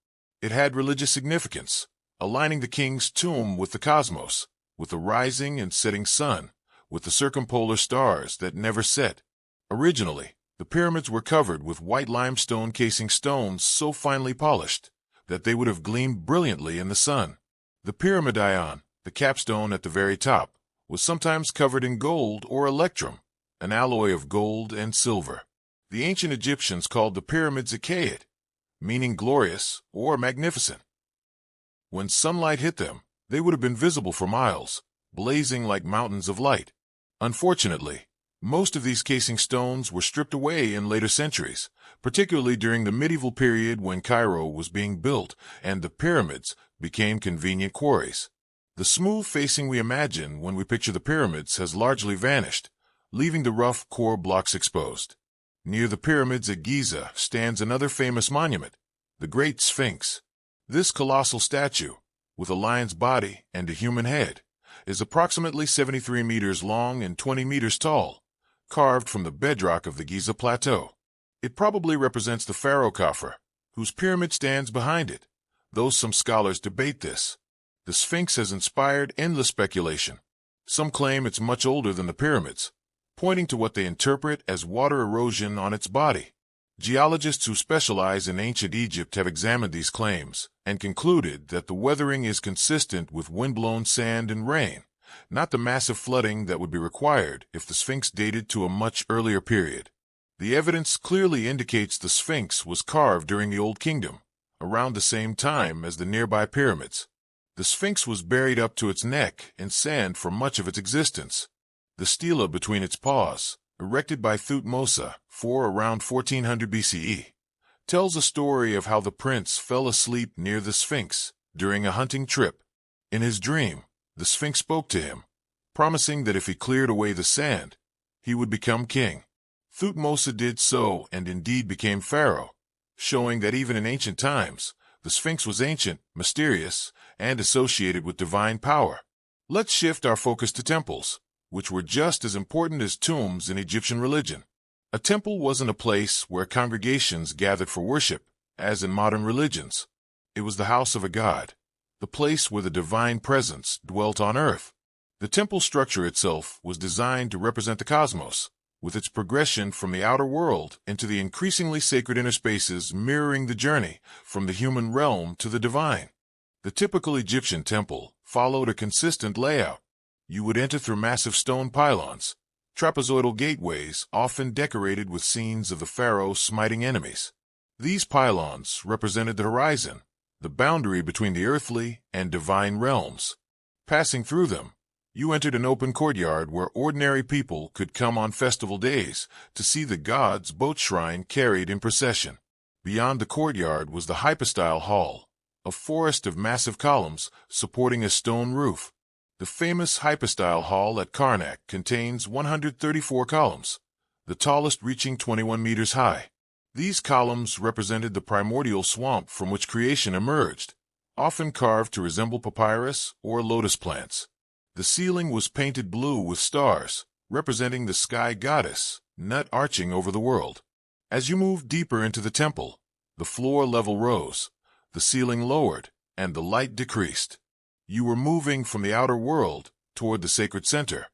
It had religious significance, aligning the king's tomb with the cosmos, with the rising and setting sun, with the circumpolar stars that never set. Originally, the pyramids were covered with white limestone casing stones so finely polished that they would have gleamed brilliantly in the sun. The pyramidion, the capstone at the very top, was sometimes covered in gold or electrum, an alloy of gold and silver. The ancient Egyptians called the pyramids Akayat, meaning glorious or magnificent. When sunlight hit them, they would have been visible for miles, blazing like mountains of light. Unfortunately, most of these casing stones were stripped away in later centuries, particularly during the medieval period when Cairo was being built and the pyramids became convenient quarries. The smooth facing we imagine when we picture the pyramids has largely vanished, leaving the rough core blocks exposed. Near the pyramids at Giza stands another famous monument, the Great Sphinx. This colossal statue, with a lion's body and a human head, is approximately 73 meters long and 20 meters tall, carved from the bedrock of the Giza Plateau. It probably represents the Pharaoh Khafre, whose pyramid stands behind it, though some scholars debate this. The Sphinx has inspired endless speculation. Some claim it's much older than the pyramids, pointing to what they interpret as water erosion on its body. Geologists who specialize in ancient Egypt have examined these claims and concluded that the weathering is consistent with windblown sand and rain, not the massive flooding that would be required if the Sphinx dated to a much earlier period. The evidence clearly indicates the Sphinx was carved during the Old Kingdom, around the same time as the nearby pyramids. The Sphinx was buried up to its neck in sand for much of its existence. The stela between its paws, erected by Thutmose for around 1400 BCE, tells a story of how the prince fell asleep near the Sphinx during a hunting trip. In his dream, the Sphinx spoke to him, promising that if he cleared away the sand, he would become king. Thutmose did so and indeed became pharaoh, showing that even in ancient times, the Sphinx was ancient, mysterious, and associated with divine power. Let's shift our focus to temples, which were just as important as tombs in Egyptian religion. A temple wasn't a place where congregations gathered for worship, as in modern religions. It was the house of a god, the place where the divine presence dwelt on earth. The temple structure itself was designed to represent the cosmos, with its progression from the outer world into the increasingly sacred inner spaces mirroring the journey from the human realm to the divine. The typical Egyptian temple followed a consistent layout. You would enter through massive stone pylons, trapezoidal gateways often decorated with scenes of the pharaoh smiting enemies. These pylons represented the horizon, the boundary between the earthly and divine realms. Passing through them, you entered an open courtyard where ordinary people could come on festival days to see the god's boat shrine carried in procession. Beyond the courtyard was the hypostyle hall, a forest of massive columns supporting a stone roof. The famous hypostyle hall at Karnak contains 134 columns, the tallest reaching 21 meters high. These columns represented the primordial swamp from which creation emerged, often carved to resemble papyrus or lotus plants. The ceiling was painted blue with stars, representing the sky goddess, Nut arching over the world. As you moved deeper into the temple, the floor level rose, the ceiling lowered, and the light decreased. You were moving from the outer world toward the sacred center.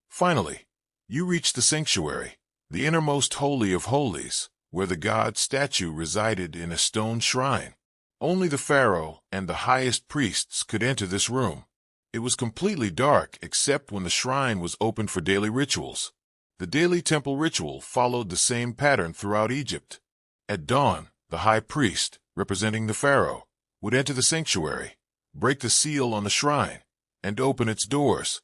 Finally, you reached the sanctuary, the innermost holy of holies, where the god's statue resided in a stone shrine. Only the pharaoh and the highest priests could enter this room. It was completely dark except when the shrine was opened for daily rituals. The daily temple ritual followed the same pattern throughout Egypt. At dawn, the high priest, representing the pharaoh, would enter the sanctuary, break the seal on the shrine, and open its doors.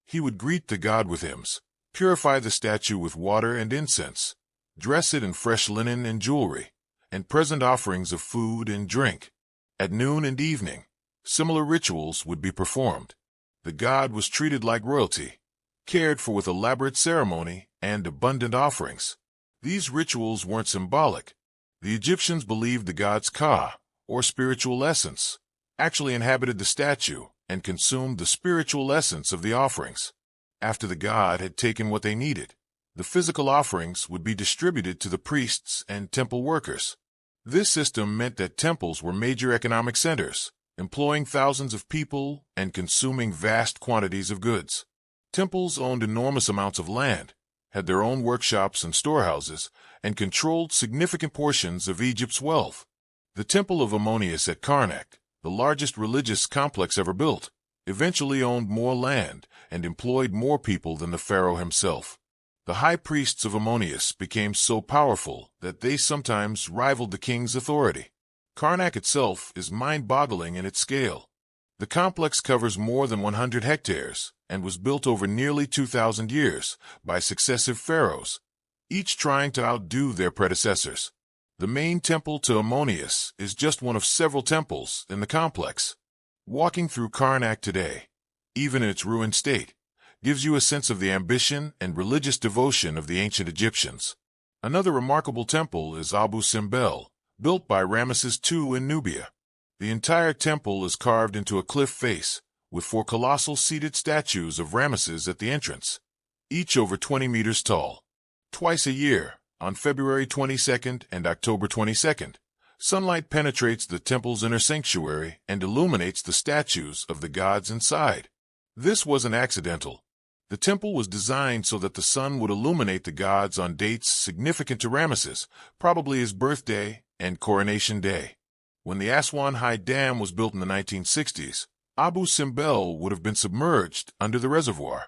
He would greet the god with hymns, purify the statue with water and incense, dress it in fresh linen and jewelry, and present offerings of food and drink. At noon and evening, similar rituals would be performed. The god was treated like royalty, cared for with elaborate ceremony and abundant offerings. These rituals weren't symbolic. The Egyptians believed the god's Ka, or spiritual essence, actually inhabited the statue and consumed the spiritual essence of the offerings. After the god had taken what they needed, the physical offerings would be distributed to the priests and temple workers. This system meant that temples were major economic centers, employing thousands of people and consuming vast quantities of goods. Temples owned enormous amounts of land, had their own workshops and storehouses, and controlled significant portions of Egypt's wealth. The Temple of Ammonius at Karnak, the largest religious complex ever built, eventually owned more land and employed more people than the pharaoh himself. The high priests of Ammonius became so powerful that they sometimes rivaled the king's authority. Karnak itself is mind-boggling in its scale. The complex covers more than 100 hectares and was built over nearly 2,000 years by successive pharaohs, each trying to outdo their predecessors. The main temple to Ammonius is just one of several temples in the complex. Walking through Karnak today, even in its ruined state, gives you a sense of the ambition and religious devotion of the ancient Egyptians. Another remarkable temple is Abu Simbel, built by Ramesses II in Nubia. The entire temple is carved into a cliff face, with 4 colossal seated statues of Ramesses at the entrance, each over 20 meters tall. Twice a year, on February 22nd and October 22nd, sunlight penetrates the temple's inner sanctuary and illuminates the statues of the gods inside. This wasn't accidental. The temple was designed so that the sun would illuminate the gods on dates significant to Ramesses, probably his birthday and coronation day. When the Aswan High Dam was built in the 1960s, Abu Simbel would have been submerged under the reservoir.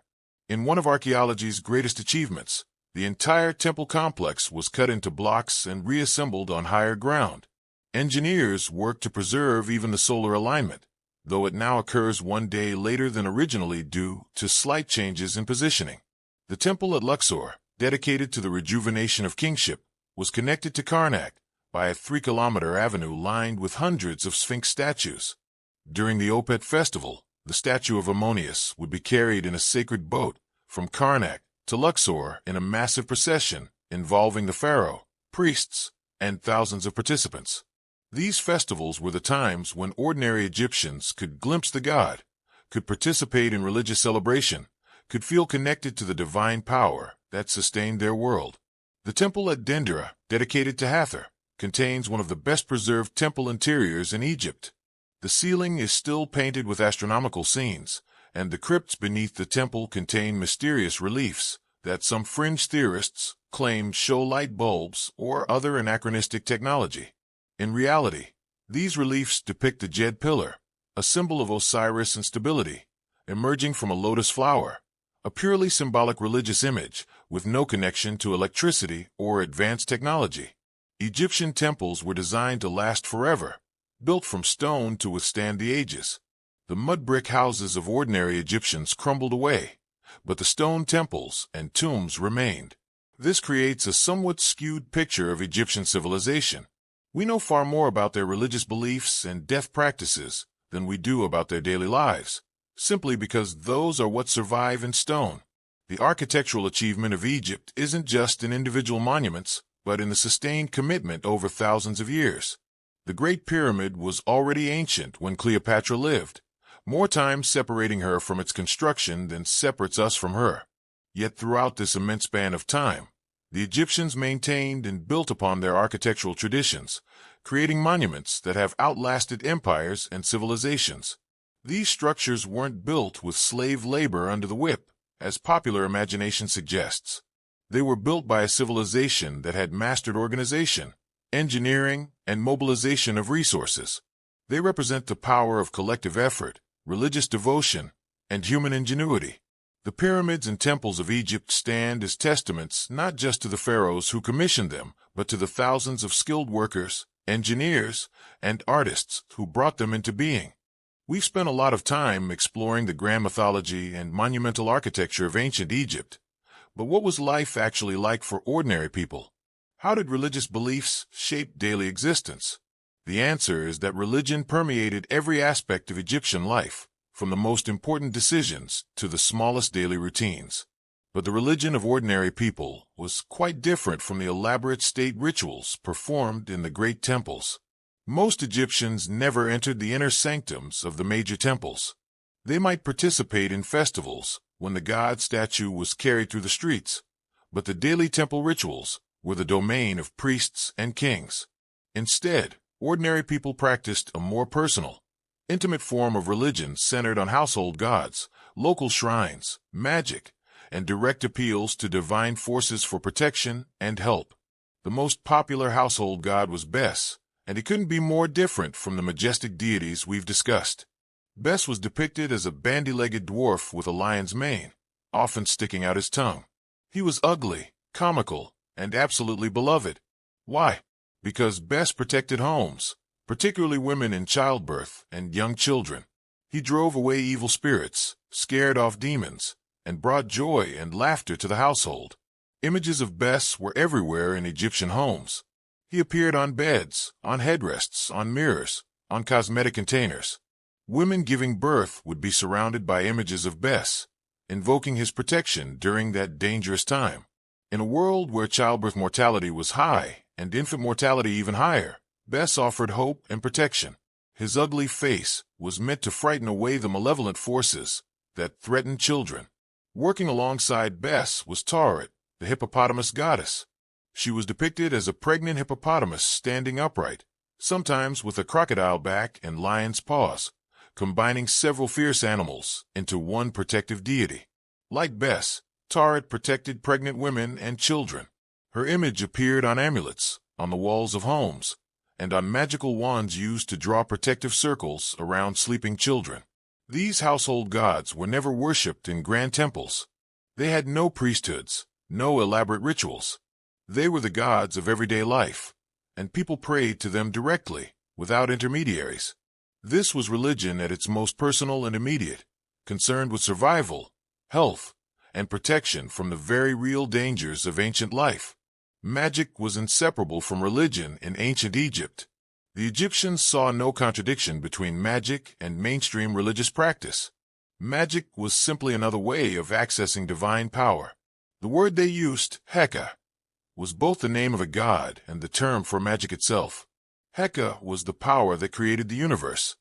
In one of archaeology's greatest achievements, the entire temple complex was cut into blocks and reassembled on higher ground. Engineers worked to preserve even the solar alignment, though it now occurs one day later than originally due to slight changes in positioning. The temple at Luxor, dedicated to the rejuvenation of kingship, was connected to Karnak by a 3-kilometer avenue lined with hundreds of Sphinx statues. During the Opet festival, the statue of Ammonius would be carried in a sacred boat from Karnak to Luxor in a massive procession involving the pharaoh, priests, and thousands of participants. These festivals were the times when ordinary Egyptians could glimpse the god, could participate in religious celebration, could feel connected to the divine power that sustained their world. The temple at Dendera, dedicated to Hathor, contains one of the best-preserved temple interiors in Egypt. The ceiling is still painted with astronomical scenes, and the crypts beneath the temple contain mysterious reliefs that some fringe theorists claim show light bulbs or other anachronistic technology. In reality, these reliefs depict the Djed pillar, a symbol of Osiris and stability, emerging from a lotus flower, a purely symbolic religious image with no connection to electricity or advanced technology. Egyptian temples were designed to last forever, built from stone to withstand the ages. The mud brick houses of ordinary Egyptians crumbled away, but the stone temples and tombs remained. This creates a somewhat skewed picture of Egyptian civilization. We know far more about their religious beliefs and death practices than we do about their daily lives, simply because those are what survive in stone. The architectural achievement of Egypt isn't just in individual monuments, but in the sustained commitment over thousands of years. The Great Pyramid was already ancient when Cleopatra lived, more time separating her from its construction than separates us from her. Yet throughout this immense span of time, the Egyptians maintained and built upon their architectural traditions, creating monuments that have outlasted empires and civilizations. These structures weren't built with slave labor under the whip, as popular imagination suggests. They were built by a civilization that had mastered organization, engineering, and mobilization of resources. They represent the power of collective effort, religious devotion, and human ingenuity. The pyramids and temples of Egypt stand as testaments not just to the pharaohs who commissioned them, but to the thousands of skilled workers, engineers, and artists who brought them into being. We've spent a lot of time exploring the grand mythology and monumental architecture of ancient Egypt. But what was life actually like for ordinary people? How did religious beliefs shape daily existence? The answer is that religion permeated every aspect of Egyptian life, from the most important decisions to the smallest daily routines. But the religion of ordinary people was quite different from the elaborate state rituals performed in the great temples. Most Egyptians never entered the inner sanctums of the major temples. They might participate in festivals when the god statue was carried through the streets, but the daily temple rituals were the domain of priests and kings. Instead, ordinary people practiced a more personal, intimate form of religion centered on household gods, local shrines, magic, and direct appeals to divine forces for protection and help. The most popular household god was Bes, and he couldn't be more different from the majestic deities we've discussed. Bes was depicted as a bandy-legged dwarf with a lion's mane, often sticking out his tongue. He was ugly, comical, and absolutely beloved. Why? Because Bes protected homes, particularly women in childbirth and young children. He drove away evil spirits, scared off demons, and brought joy and laughter to the household. Images of Bes were everywhere in Egyptian homes. He appeared on beds, on headrests, on mirrors, on cosmetic containers. Women giving birth would be surrounded by images of Bes, invoking his protection during that dangerous time. In a world where childbirth mortality was high and infant mortality even higher, Bes offered hope and protection. His ugly face was meant to frighten away the malevolent forces that threatened children. Working alongside Bes was Thot, the hippopotamus goddess. She was depicted as a pregnant hippopotamus standing upright, sometimes with a crocodile back and lion's paws, combining several fierce animals into one protective deity. Like Bes, Thot protected pregnant women and children. Her image appeared on amulets, on the walls of homes, and on magical wands used to draw protective circles around sleeping children. These household gods were never worshipped in grand temples. They had no priesthoods, no elaborate rituals. They were the gods of everyday life, and people prayed to them directly, without intermediaries. This was religion at its most personal and immediate, concerned with survival, health, and protection from the very real dangers of ancient life. Magic was inseparable from religion in ancient Egypt. The Egyptians saw no contradiction between magic and mainstream religious practice. Magic was simply another way of accessing divine power. The word they used, Heka, was both the name of a god and the term for magic itself. Heka was the power that created the universe,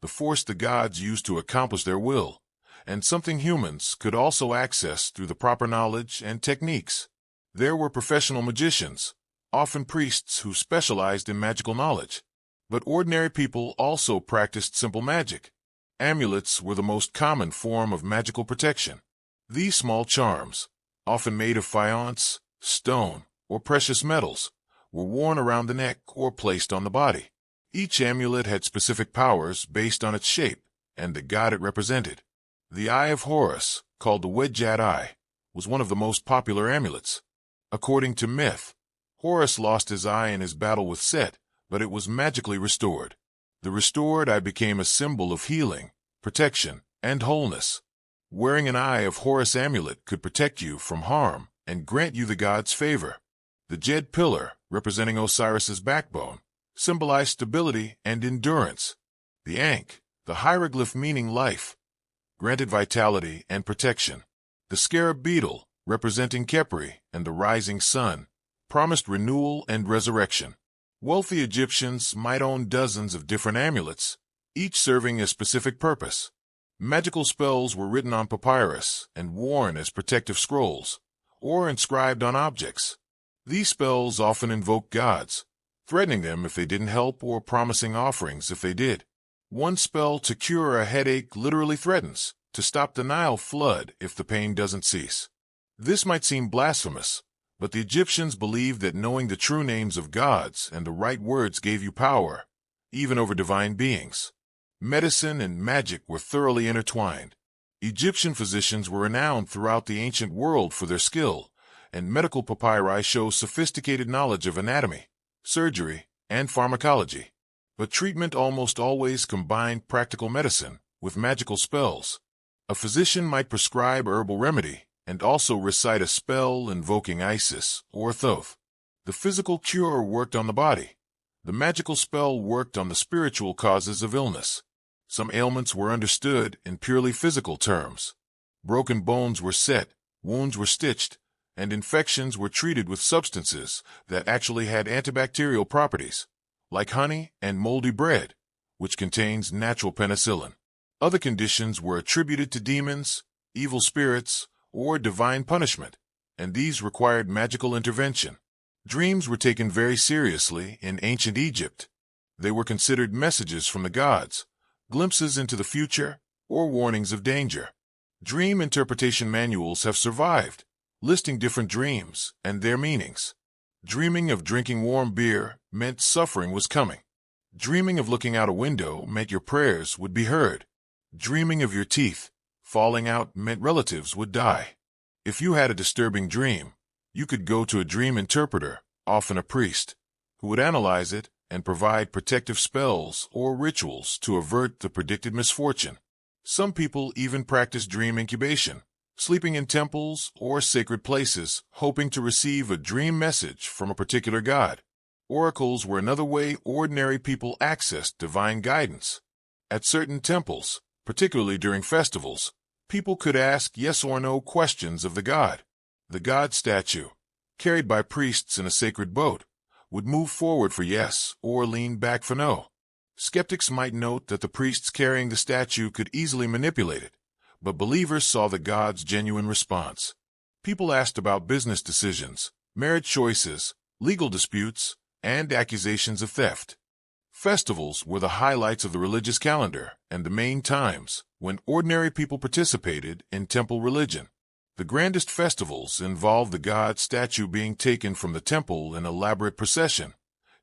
the force the gods used to accomplish their will, and something humans could also access through the proper knowledge and techniques. There were professional magicians, often priests who specialized in magical knowledge. But ordinary people also practiced simple magic. Amulets were the most common form of magical protection. These small charms, often made of faience, stone, or precious metals, were worn around the neck or placed on the body. Each amulet had specific powers based on its shape and the god it represented. The Eye of Horus, called the Wedjat Eye, was one of the most popular amulets. According to myth, Horus lost his eye in his battle with Set, but it was magically restored. The restored eye became a symbol of healing, protection, and wholeness. Wearing an Eye of Horus amulet could protect you from harm and grant you the god's favor. The Djed pillar, representing Osiris's backbone, symbolized stability and endurance. The Ankh, the hieroglyph meaning life, granted vitality and protection. The scarab beetle, representing Khepri and the rising sun, promised renewal and resurrection. Wealthy Egyptians might own dozens of different amulets, each serving a specific purpose. Magical spells were written on papyrus and worn as protective scrolls, or inscribed on objects. These spells often invoked gods, threatening them if they didn't help or promising offerings if they did. One spell to cure a headache literally threatens to stop the Nile flood if the pain doesn't cease. This might seem blasphemous, but the Egyptians believed that knowing the true names of gods and the right words gave you power, even over divine beings. Medicine and magic were thoroughly intertwined. Egyptian physicians were renowned throughout the ancient world for their skill, and medical papyri show sophisticated knowledge of anatomy, surgery, and pharmacology. But treatment almost always combined practical medicine with magical spells. A physician might prescribe a herbal remedy and also recite a spell invoking Isis or Thoth. The physical cure worked on the body. The magical spell worked on the spiritual causes of illness. Some ailments were understood in purely physical terms. Broken bones were set, wounds were stitched, and infections were treated with substances that actually had antibacterial properties, like honey and moldy bread, which contains natural penicillin. Other conditions were attributed to demons, evil spirits, or divine punishment, and these required magical intervention. Dreams were taken very seriously in ancient Egypt. They were considered messages from the gods, glimpses into the future, or warnings of danger. Dream interpretation manuals have survived, listing different dreams and their meanings. Dreaming of drinking warm beer meant suffering was coming. Dreaming of looking out a window meant your prayers would be heard. Dreaming of your teeth falling out meant relatives would die. If you had a disturbing dream, you could go to a dream interpreter, often a priest, who would analyze it and provide protective spells or rituals to avert the predicted misfortune. Some people even practice dream incubation, sleeping in temples or sacred places, hoping to receive a dream message from a particular god. Oracles were another way ordinary people accessed divine guidance. At certain temples, particularly during festivals, people could ask yes or no questions of the god. The god statue, carried by priests in a sacred boat, would move forward for yes or lean back for no. Skeptics might note that the priests carrying the statue could easily manipulate it, but believers saw the god's genuine response. People asked about business decisions, marriage choices, legal disputes, and accusations of theft. Festivals were the highlights of the religious calendar and the main times when ordinary people participated in temple religion. The grandest festivals involved the god statue being taken from the temple in elaborate procession,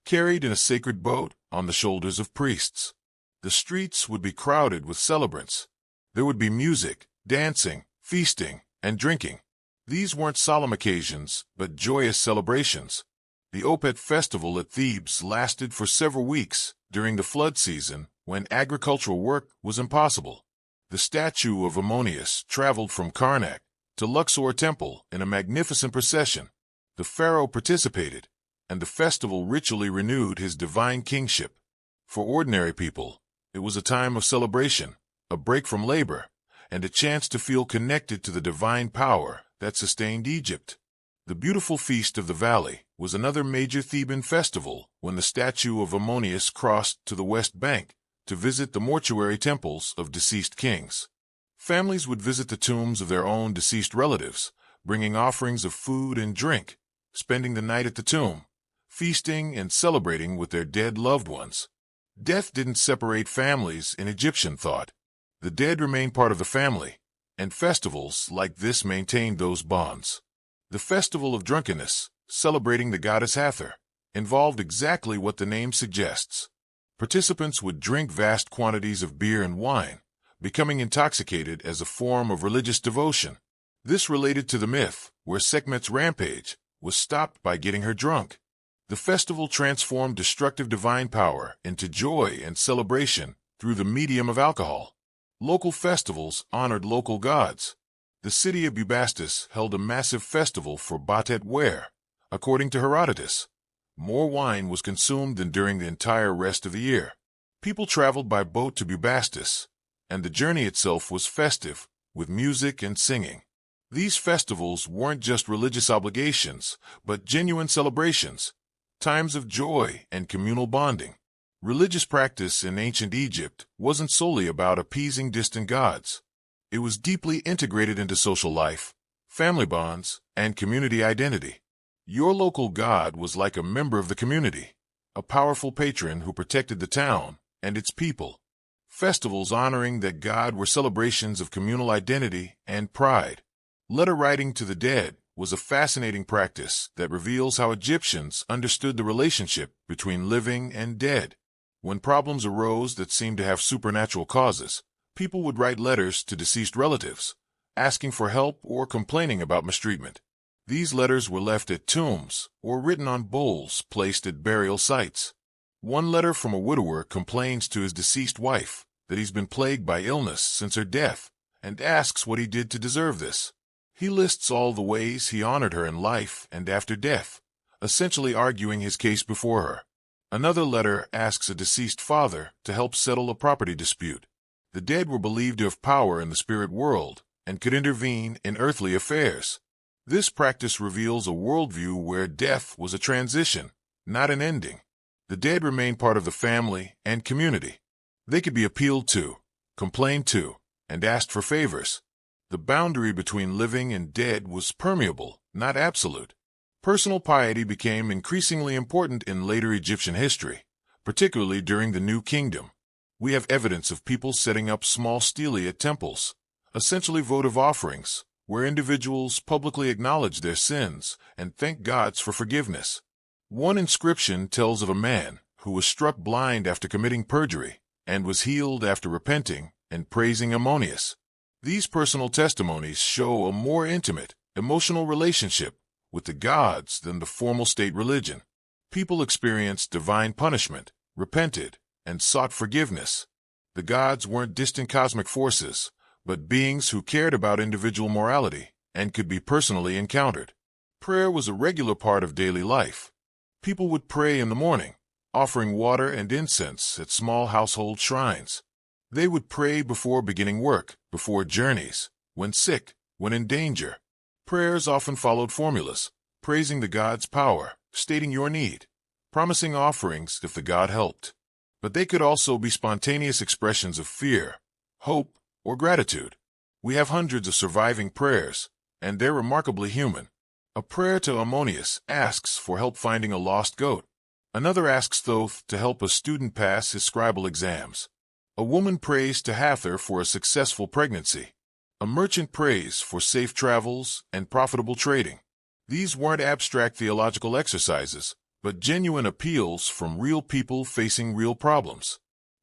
carried in a sacred boat on the shoulders of priests. The streets would be crowded with celebrants. There would be music, dancing, feasting, and drinking. These weren't solemn occasions, but joyous celebrations. The Opet festival at Thebes lasted for several weeks during the flood season when agricultural work was impossible. The statue of Ammonius traveled from Karnak to Luxor Temple in a magnificent procession. The pharaoh participated, and the festival ritually renewed his divine kingship. For ordinary people, it was a time of celebration, a break from labor, and a chance to feel connected to the divine power that sustained Egypt. The beautiful Feast of the Valley was another major Theban festival when the statue of Ammonius crossed to the west bank to visit the mortuary temples of deceased kings. Families would visit the tombs of their own deceased relatives, bringing offerings of food and drink, spending the night at the tomb, feasting and celebrating with their dead loved ones. Death didn't separate families in Egyptian thought. The dead remained part of the family, and festivals like this maintained those bonds. The Festival of Drunkenness, celebrating the goddess Hathor, involved exactly what the name suggests. Participants would drink vast quantities of beer and wine, becoming intoxicated as a form of religious devotion. This related to the myth where Sekhmet's rampage was stopped by getting her drunk. The festival transformed destructive divine power into joy and celebration through the medium of alcohol. Local festivals honored local gods. The city of Bubastis held a massive festival for Bastet where, according to Herodotus, more wine was consumed than during the entire rest of the year. People traveled by boat to Bubastis, and the journey itself was festive, with music and singing. These festivals weren't just religious obligations, but genuine celebrations, times of joy and communal bonding. Religious practice in ancient Egypt wasn't solely about appeasing distant gods. It was deeply integrated into social life, family bonds, and community identity. Your local god was like a member of the community, a powerful patron who protected the town and its people. Festivals honoring that god were celebrations of communal identity and pride. Letter writing to the dead was a fascinating practice that reveals how Egyptians understood the relationship between living and dead. When problems arose that seemed to have supernatural causes, people would write letters to deceased relatives, asking for help or complaining about mistreatment. These letters were left at tombs or written on bowls placed at burial sites. One letter from a widower complains to his deceased wife that he's been plagued by illness since her death and asks what he did to deserve this. He lists all the ways he honored her in life and after death, essentially arguing his case before her. Another letter asks a deceased father to help settle a property dispute. The dead were believed to have power in the spirit world, and could intervene in earthly affairs. This practice reveals a worldview where death was a transition, not an ending. The dead remained part of the family and community. They could be appealed to, complained to, and asked for favors. The boundary between living and dead was permeable, not absolute. Personal piety became increasingly important in later Egyptian history, particularly during the New Kingdom. We have evidence of people setting up small stelae at temples, essentially votive offerings, where individuals publicly acknowledge their sins and thank gods for forgiveness. One inscription tells of a man who was struck blind after committing perjury and was healed after repenting and praising Ammonius. These personal testimonies show a more intimate, emotional relationship with the gods than the formal state religion. People experienced divine punishment, repented, and sought forgiveness. The gods weren't distant cosmic forces, but beings who cared about individual morality and could be personally encountered. Prayer was a regular part of daily life. People would pray in the morning, offering water and incense at small household shrines. They would pray before beginning work, before journeys, when sick, when in danger. Prayers often followed formulas, praising the god's power, stating your need, promising offerings if the god helped. But they could also be spontaneous expressions of fear, hope, or gratitude. We have hundreds of surviving prayers, and they're remarkably human. A prayer to Ammonius asks for help finding a lost goat. Another asks Thot to help a student pass his scribal exams. A woman prays to Hathor for a successful pregnancy. A merchant prays for safe travels and profitable trading. These weren't abstract theological exercises, but genuine appeals from real people facing real problems.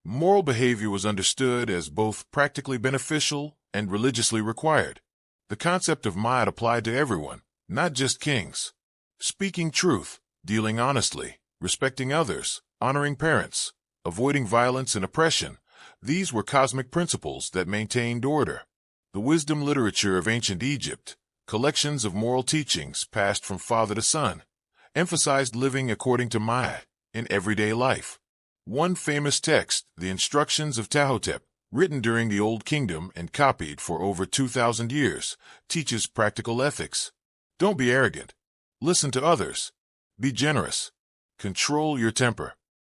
Moral behavior was understood as both practically beneficial and religiously required. The concept of Maat applied to everyone, not just kings. Speaking truth, dealing honestly, respecting others, honoring parents, avoiding violence and oppression, these were cosmic principles that maintained order. The wisdom literature of ancient Egypt, collections of moral teachings passed from father to son, emphasized living according to Maat in everyday life. One famous text, the Instructions of Tahotep, written during the Old Kingdom and copied for over 2,000 years, teaches practical ethics. Don't be arrogant. Listen to others. Be generous. Control your temper.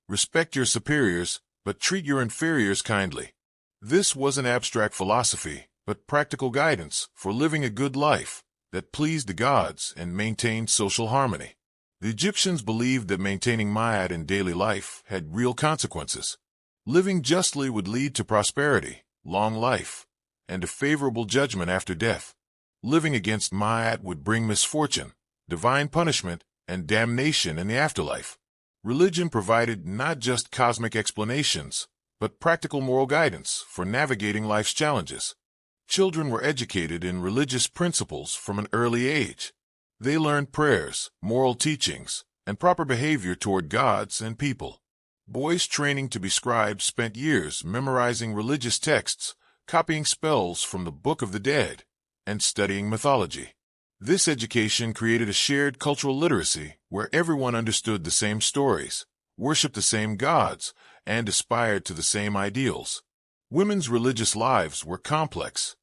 Respect your superiors, but treat your inferiors kindly. This wasn't abstract philosophy, but practical guidance for living a good life that pleased the gods and maintained social harmony. The Egyptians believed that maintaining Maat in daily life had real consequences. Living justly would lead to prosperity, long life, and a favorable judgment after death. Living against Maat would bring misfortune, divine punishment, and damnation in the afterlife. Religion provided not just cosmic explanations, but practical moral guidance for navigating life's challenges. Children were educated in religious principles from an early age. They learned prayers, moral teachings, and proper behavior toward gods and people. Boys training to be scribes spent years memorizing religious texts, copying spells from the Book of the Dead, and studying mythology. This education created a shared cultural literacy where everyone understood the same stories, worshipped the same gods, and aspired to the same ideals. Women's religious lives were complex.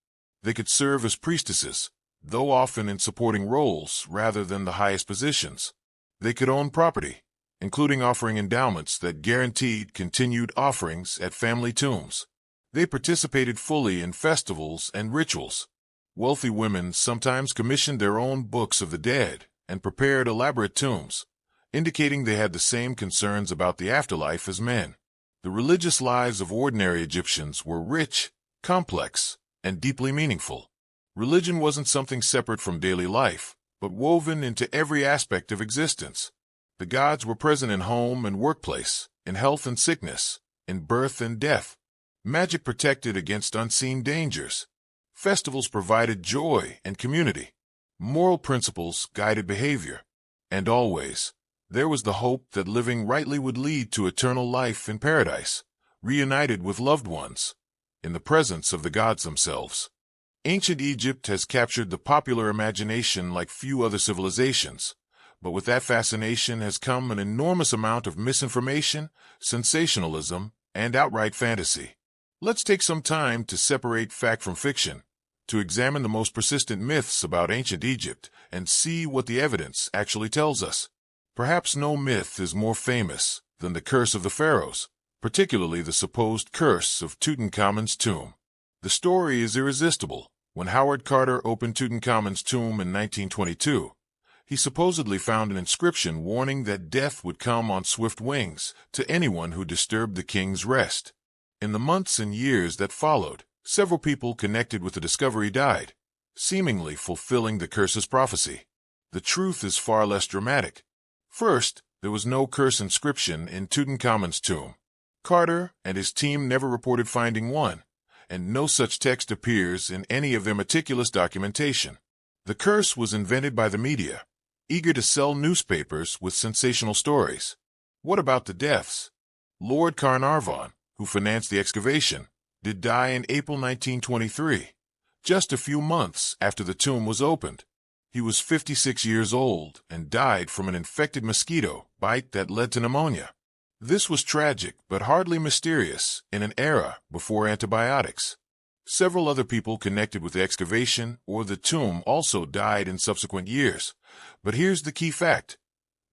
They could serve as priestesses, though often in supporting roles rather than the highest positions. They could own property, including offering endowments that guaranteed continued offerings at family tombs. They participated fully in festivals and rituals. Wealthy women sometimes commissioned their own books of the dead and prepared elaborate tombs, indicating they had the same concerns about the afterlife as men. The religious lives of ordinary Egyptians were rich, complex, and deeply meaningful. Religion wasn't something separate from daily life, but woven into every aspect of existence. The gods were present in home and workplace, in health and sickness, in birth and death. Magic protected against unseen dangers. Festivals provided joy and community. Moral principles guided behavior. And always, there was the hope that living rightly would lead to eternal life in paradise, reunited with loved ones, in the presence of the gods themselves. Ancient Egypt has captured the popular imagination like few other civilizations, but with that fascination has come an enormous amount of misinformation, sensationalism, and outright fantasy. Let's take some time to separate fact from fiction, to examine the most persistent myths about ancient Egypt and see what the evidence actually tells us. Perhaps no myth is more famous than the curse of the pharaohs, particularly the supposed curse of Tutankhamun's tomb. The story is irresistible. When Howard Carter opened Tutankhamun's tomb in 1922, he supposedly found an inscription warning that death would come on swift wings to anyone who disturbed the king's rest. In the months and years that followed, several people connected with the discovery died, seemingly fulfilling the curse's prophecy. The truth is far less dramatic. First, there was no curse inscription in Tutankhamun's tomb. Carter and his team never reported finding one, and no such text appears in any of their meticulous documentation. The curse was invented by the media, eager to sell newspapers with sensational stories. What about the deaths? Lord Carnarvon, who financed the excavation, did die in April 1923, just a few months after the tomb was opened. He was 56 years old and died from an infected mosquito bite that led to pneumonia. This was tragic but hardly mysterious in an era before antibiotics. Several other people connected with the excavation or the tomb also died in subsequent years. But here's the key fact.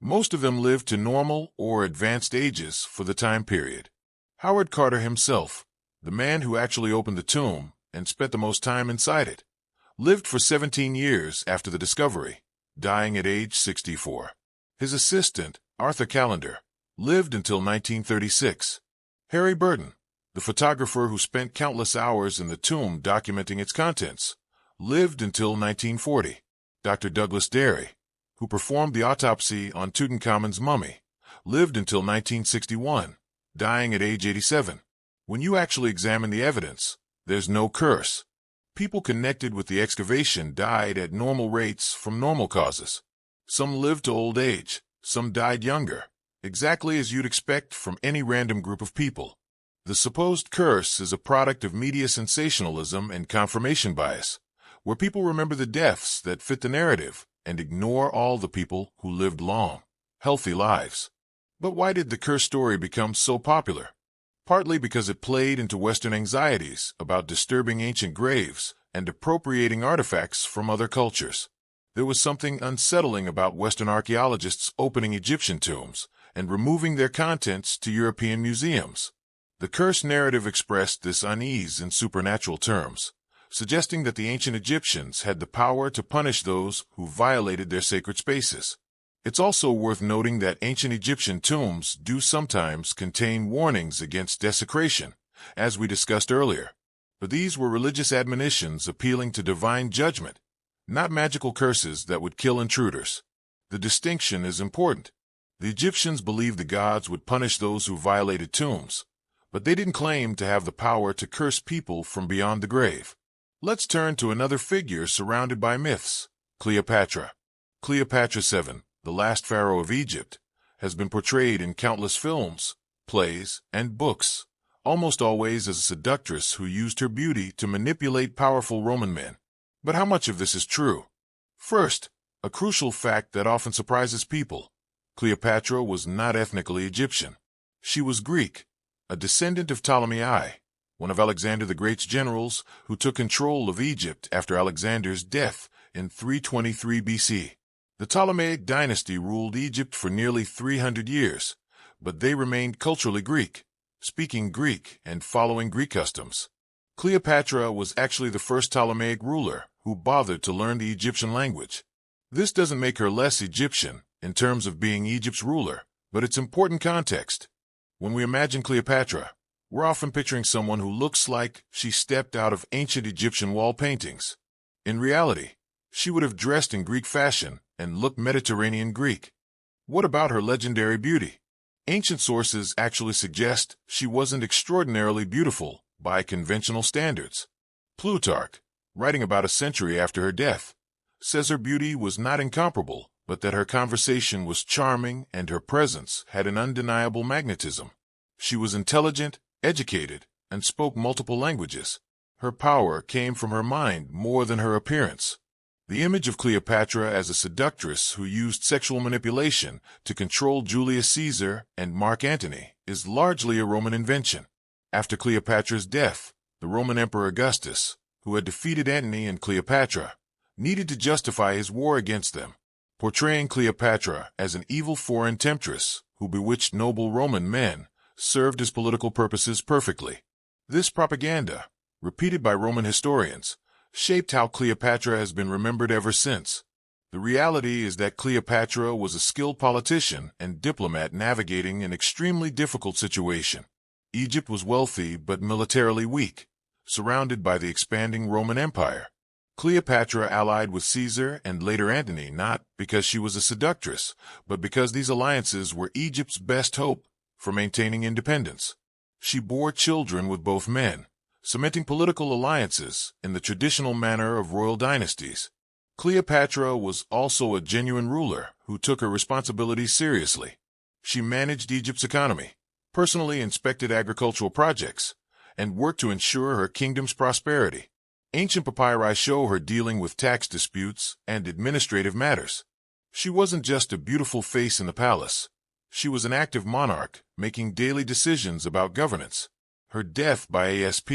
Most of them lived to normal or advanced ages for the time period. Howard Carter himself, the man who actually opened the tomb and spent the most time inside it, lived for 17 years after the discovery, dying at age 64. His assistant, Arthur Callender, lived until 1936. Harry Burton, the photographer who spent countless hours in the tomb documenting its contents, lived until 1940. Dr. Douglas Derry, who performed the autopsy on Tutankhamun's mummy, lived until 1961, dying at age 87. When you actually examine the evidence, there's no curse. People connected with the excavation died at normal rates from normal causes. Some lived to old age, some died younger, exactly as you'd expect from any random group of people. The supposed curse is a product of media sensationalism and confirmation bias, where people remember the deaths that fit the narrative and ignore all the people who lived long, healthy lives. But why did the curse story become so popular? Partly because it played into Western anxieties about disturbing ancient graves and appropriating artifacts from other cultures. There was something unsettling about Western archaeologists opening Egyptian tombs and removing their contents to European museums. The curse narrative expressed this unease in supernatural terms, suggesting that the ancient Egyptians had the power to punish those who violated their sacred spaces. It's also worth noting that ancient Egyptian tombs do sometimes contain warnings against desecration, as we discussed earlier. But these were religious admonitions appealing to divine judgment, not magical curses that would kill intruders. The distinction is important. The Egyptians believed the gods would punish those who violated tombs, but they didn't claim to have the power to curse people from beyond the grave. Let's turn to another figure surrounded by myths, Cleopatra. Cleopatra VII, the last pharaoh of Egypt, has been portrayed in countless films, plays, and books, almost always as a seductress who used her beauty to manipulate powerful Roman men. But how much of this is true? First, a crucial fact that often surprises people. Cleopatra was not ethnically Egyptian. She was Greek, a descendant of Ptolemy I, one of Alexander the Great's generals who took control of Egypt after Alexander's death in 323 BC. The Ptolemaic dynasty ruled Egypt for nearly 300 years, but they remained culturally Greek, speaking Greek and following Greek customs. Cleopatra was actually the first Ptolemaic ruler who bothered to learn the Egyptian language. This doesn't make her less Egyptian in terms of being Egypt's ruler, but it's important context. When we imagine Cleopatra, we're often picturing someone who looks like she stepped out of ancient Egyptian wall paintings. In reality, she would have dressed in Greek fashion and looked Mediterranean Greek. What about her legendary beauty? Ancient sources actually suggest she wasn't extraordinarily beautiful by conventional standards. Plutarch, writing about a century after her death, says her beauty was not incomparable, but that her conversation was charming and her presence had an undeniable magnetism. She was intelligent, educated, and spoke multiple languages. Her power came from her mind more than her appearance. The image of Cleopatra as a seductress who used sexual manipulation to control Julius Caesar and Mark Antony is largely a Roman invention. After Cleopatra's death, the Roman Emperor Augustus, who had defeated Antony and Cleopatra, needed to justify his war against them, portraying Cleopatra as an evil foreign temptress who bewitched noble Roman men, served his political purposes perfectly. This propaganda, repeated by Roman historians, shaped how Cleopatra has been remembered ever since. The reality is that Cleopatra was a skilled politician and diplomat navigating an extremely difficult situation. Egypt was wealthy but militarily weak, surrounded by the expanding Roman Empire. Cleopatra allied with Caesar and later Antony not because she was a seductress, but because these alliances were Egypt's best hope for maintaining independence. She bore children with both men, cementing political alliances in the traditional manner of royal dynasties. Cleopatra was also a genuine ruler who took her responsibilities seriously. She managed Egypt's economy, personally inspected agricultural projects, and worked to ensure her kingdom's prosperity. Ancient papyri show her dealing with tax disputes and administrative matters. She wasn't just a beautiful face in the palace. She was an active monarch, making daily decisions about governance. Her death by ASP,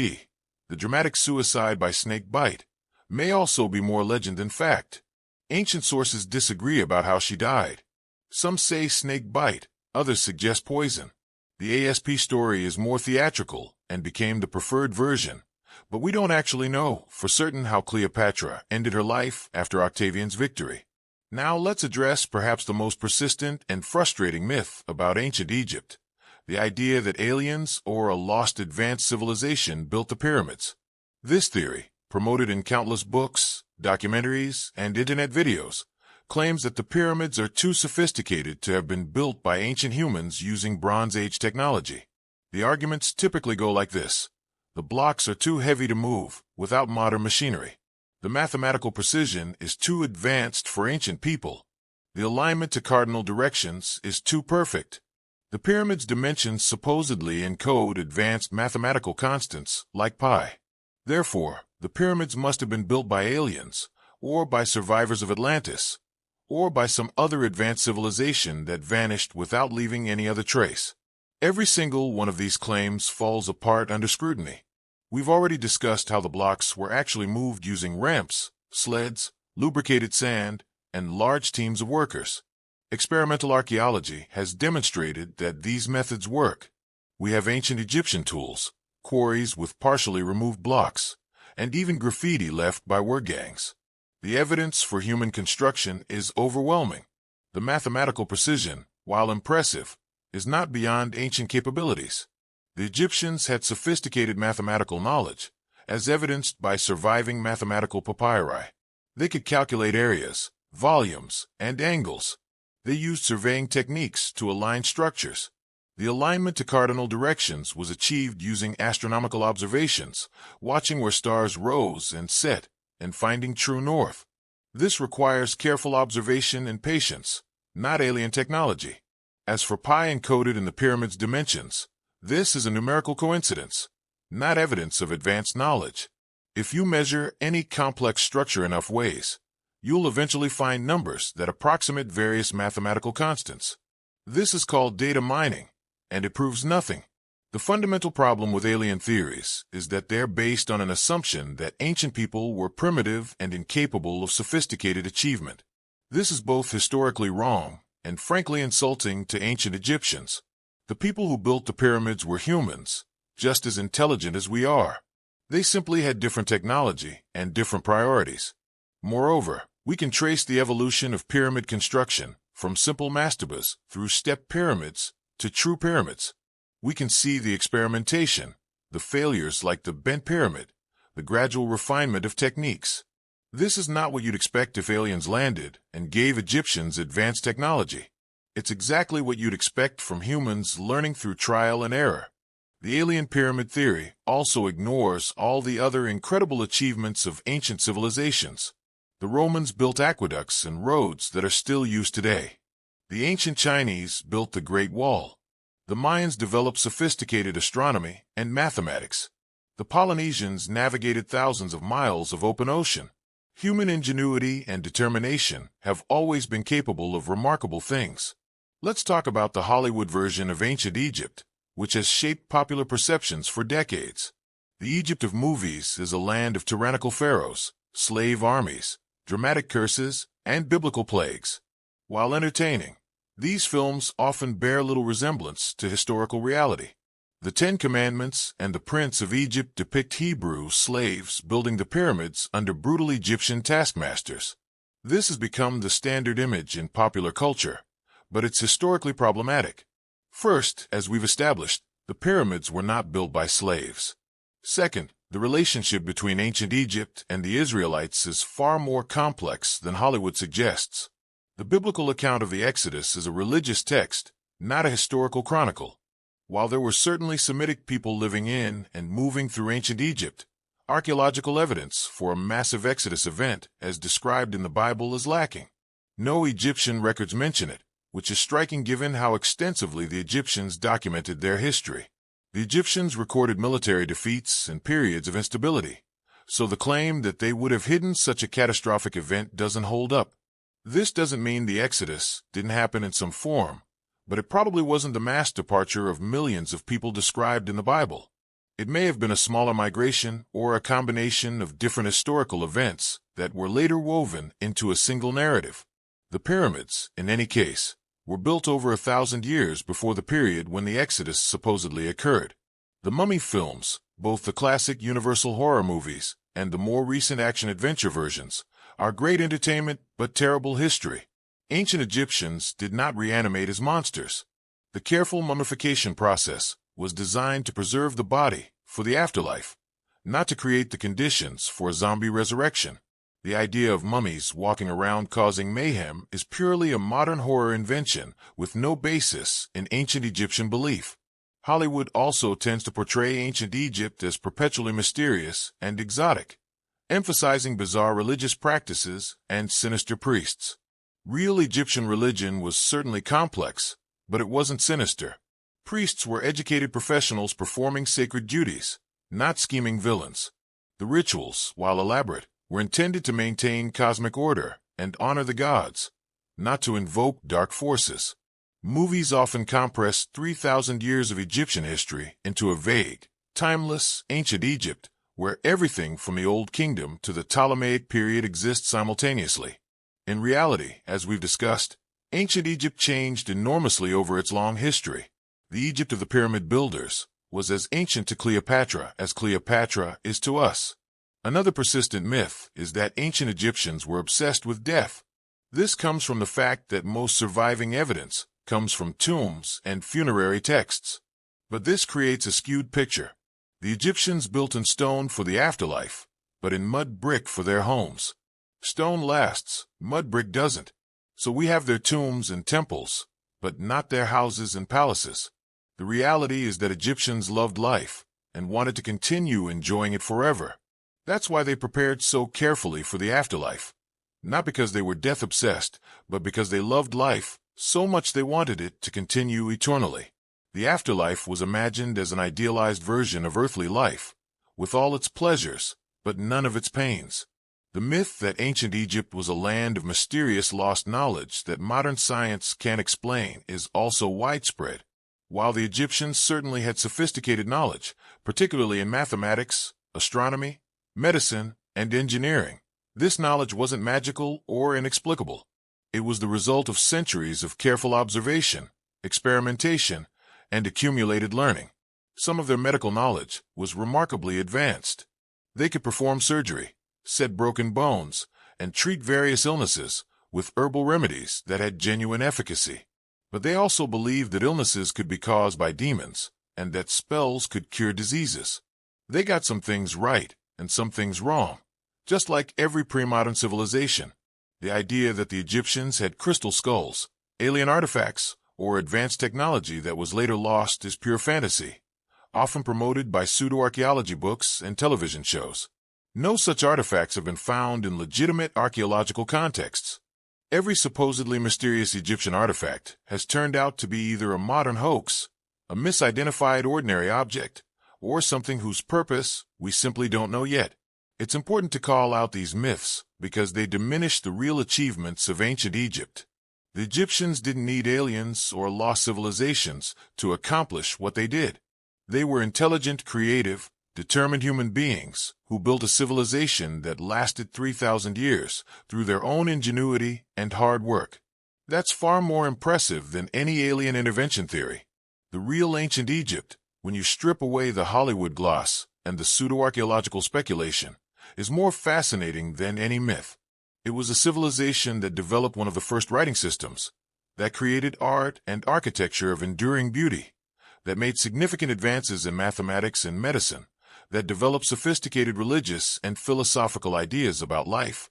the dramatic suicide by snake bite, may also be more legend than fact. Ancient sources disagree about how she died. Some say snake bite, others suggest poison. The ASP story is more theatrical and became the preferred version, but we don't actually know for certain how Cleopatra ended her life after Octavian's victory. Now let's address perhaps the most persistent and frustrating myth about ancient Egypt, the idea that aliens or a lost advanced civilization built the pyramids. This theory, promoted in countless books, documentaries, and internet videos, claims that the pyramids are too sophisticated to have been built by ancient humans using Bronze Age technology. The arguments typically go like this. The blocks are too heavy to move without modern machinery. The mathematical precision is too advanced for ancient people. The alignment to cardinal directions is too perfect. The pyramid's dimensions supposedly encode advanced mathematical constants like pi. Therefore, the pyramids must have been built by aliens, or by survivors of Atlantis, or by some other advanced civilization that vanished without leaving any other trace. Every single one of these claims falls apart under scrutiny. We've already discussed how the blocks were actually moved using ramps, sleds, lubricated sand, and large teams of workers. Experimental archaeology has demonstrated that these methods work. We have ancient Egyptian tools, quarries with partially removed blocks, and even graffiti left by work gangs. The evidence for human construction is overwhelming. The mathematical precision, while impressive, is not beyond ancient capabilities. The Egyptians had sophisticated mathematical knowledge, as evidenced by surviving mathematical papyri. They could calculate areas, volumes, and angles. They used surveying techniques to align structures. The alignment to cardinal directions was achieved using astronomical observations, watching where stars rose and set, and finding true north. This requires careful observation and patience, not alien technology. As for pi encoded in the pyramid's dimensions, this is a numerical coincidence, not evidence of advanced knowledge. If you measure any complex structure enough ways, you'll eventually find numbers that approximate various mathematical constants. This is called data mining, and it proves nothing. The fundamental problem with alien theories is that they're based on an assumption that ancient people were primitive and incapable of sophisticated achievement. This is both historically wrong and frankly insulting to ancient Egyptians. The people who built the pyramids were humans, just as intelligent as we are. They simply had different technology and different priorities. Moreover, we can trace the evolution of pyramid construction from simple mastabas through step pyramids to true pyramids. We can see the experimentation, the failures like the bent pyramid, the gradual refinement of techniques. This is not what you'd expect if aliens landed and gave Egyptians advanced technology. It's exactly what you'd expect from humans learning through trial and error. The alien pyramid theory also ignores all the other incredible achievements of ancient civilizations. The Romans built aqueducts and roads that are still used today. The ancient Chinese built the Great Wall. The Mayans developed sophisticated astronomy and mathematics. The Polynesians navigated thousands of miles of open ocean. Human ingenuity and determination have always been capable of remarkable things. Let's talk about the Hollywood version of ancient Egypt, which has shaped popular perceptions for decades. The Egypt of movies is a land of tyrannical pharaohs, slave armies, dramatic curses, and biblical plagues. While entertaining, these films often bear little resemblance to historical reality. The Ten Commandments and the Prince of Egypt depict Hebrew slaves building the pyramids under brutal Egyptian taskmasters. This has become the standard image in popular culture, but it's historically problematic. First, as we've established, the pyramids were not built by slaves. Second, the relationship between ancient Egypt and the Israelites is far more complex than Hollywood suggests. The biblical account of the Exodus is a religious text, not a historical chronicle. While there were certainly Semitic people living in and moving through ancient Egypt, archaeological evidence for a massive Exodus event, as described in the Bible, is lacking. No Egyptian records mention it, which is striking given how extensively the Egyptians documented their history. The Egyptians recorded military defeats and periods of instability, so the claim that they would have hidden such a catastrophic event doesn't hold up. This doesn't mean the Exodus didn't happen in some form, but it probably wasn't the mass departure of millions of people described in the Bible. It may have been a smaller migration or a combination of different historical events that were later woven into a single narrative. The pyramids, in any case, were built over 1,000 years before the period when the Exodus supposedly occurred. The Mummy films, both the classic Universal horror movies and the more recent action-adventure versions, are great entertainment but terrible history. Ancient Egyptians did not reanimate as monsters. The careful mummification process was designed to preserve the body for the afterlife, not to create the conditions for a zombie resurrection. The idea of mummies walking around causing mayhem is purely a modern horror invention with no basis in ancient Egyptian belief. Hollywood also tends to portray ancient Egypt as perpetually mysterious and exotic, emphasizing bizarre religious practices and sinister priests. Real Egyptian religion was certainly complex, but it wasn't sinister. Priests were educated professionals performing sacred duties, not scheming villains. The rituals, while elaborate, were intended to maintain cosmic order and honor the gods, not to invoke dark forces. Movies often compress 3,000 years of Egyptian history into a vague, timeless, ancient Egypt, where everything from the Old Kingdom to the Ptolemaic period exists simultaneously. In reality, as we've discussed, ancient Egypt changed enormously over its long history. The Egypt of the pyramid builders was as ancient to Cleopatra as Cleopatra is to us. Another persistent myth is that ancient Egyptians were obsessed with death. This comes from the fact that most surviving evidence comes from tombs and funerary texts. But this creates a skewed picture. The Egyptians built in stone for the afterlife, but in mud brick for their homes. Stone lasts, mud brick doesn't. So we have their tombs and temples, but not their houses and palaces. The reality is that Egyptians loved life and wanted to continue enjoying it forever. That's why they prepared so carefully for the afterlife. Not because they were death-obsessed, but because they loved life so much they wanted it to continue eternally. The afterlife was imagined as an idealized version of earthly life, with all its pleasures, but none of its pains. The myth that ancient Egypt was a land of mysterious lost knowledge that modern science can't explain is also widespread. While the Egyptians certainly had sophisticated knowledge, particularly in mathematics, astronomy, medicine, and engineering, this knowledge wasn't magical or inexplicable. It was the result of centuries of careful observation, experimentation, and accumulated learning. Some of their medical knowledge was remarkably advanced. They could perform surgery, set broken bones, and treat various illnesses with herbal remedies that had genuine efficacy. But they also believed that illnesses could be caused by demons, and that spells could cure diseases. They got some things right and some things wrong, just like every pre-modern civilization. The idea that the Egyptians had crystal skulls, alien artifacts, or advanced technology that was later lost is pure fantasy, often promoted by pseudo-archaeology books and television shows. No such artifacts have been found in legitimate archaeological contexts. Every supposedly mysterious Egyptian artifact has turned out to be either a modern hoax, a misidentified ordinary object, or something whose purpose we simply don't know yet. It's important to call out these myths because they diminish the real achievements of ancient Egypt. The Egyptians didn't need aliens or lost civilizations to accomplish what they did. They were intelligent, creative, determined human beings who built a civilization that lasted 3,000 years through their own ingenuity and hard work. That's far more impressive than any alien intervention theory. The real ancient Egypt, when you strip away the Hollywood gloss and the pseudo-archaeological speculation, is more fascinating than any myth. It was a civilization that developed one of the first writing systems, that created art and architecture of enduring beauty, that made significant advances in mathematics and medicine, that developed sophisticated religious and philosophical ideas about life,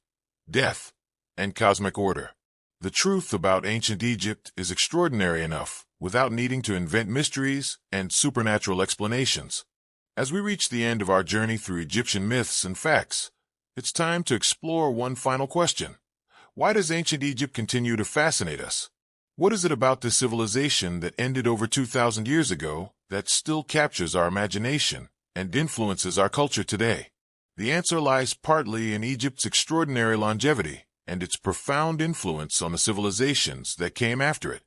death, and cosmic order. The truth about ancient Egypt is extraordinary enough without needing to invent mysteries and supernatural explanations. As we reach the end of our journey through Egyptian myths and facts, it's time to explore one final question. Why does ancient Egypt continue to fascinate us? What is it about this civilization that ended over 2,000 years ago that still captures our imagination and influences our culture today? The answer lies partly in Egypt's extraordinary longevity and its profound influence on the civilizations that came after it.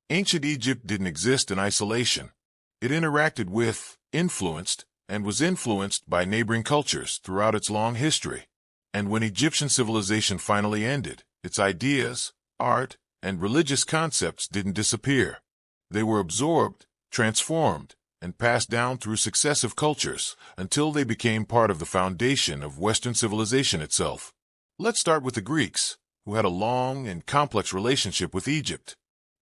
Ancient Egypt didn't exist in isolation. It interacted with, influenced, and was influenced by neighboring cultures throughout its long history. And when Egyptian civilization finally ended, its ideas, art, and religious concepts didn't disappear. They were absorbed, transformed, and passed down through successive cultures until they became part of the foundation of Western civilization itself. Let's start with the Greeks, who had a long and complex relationship with Egypt.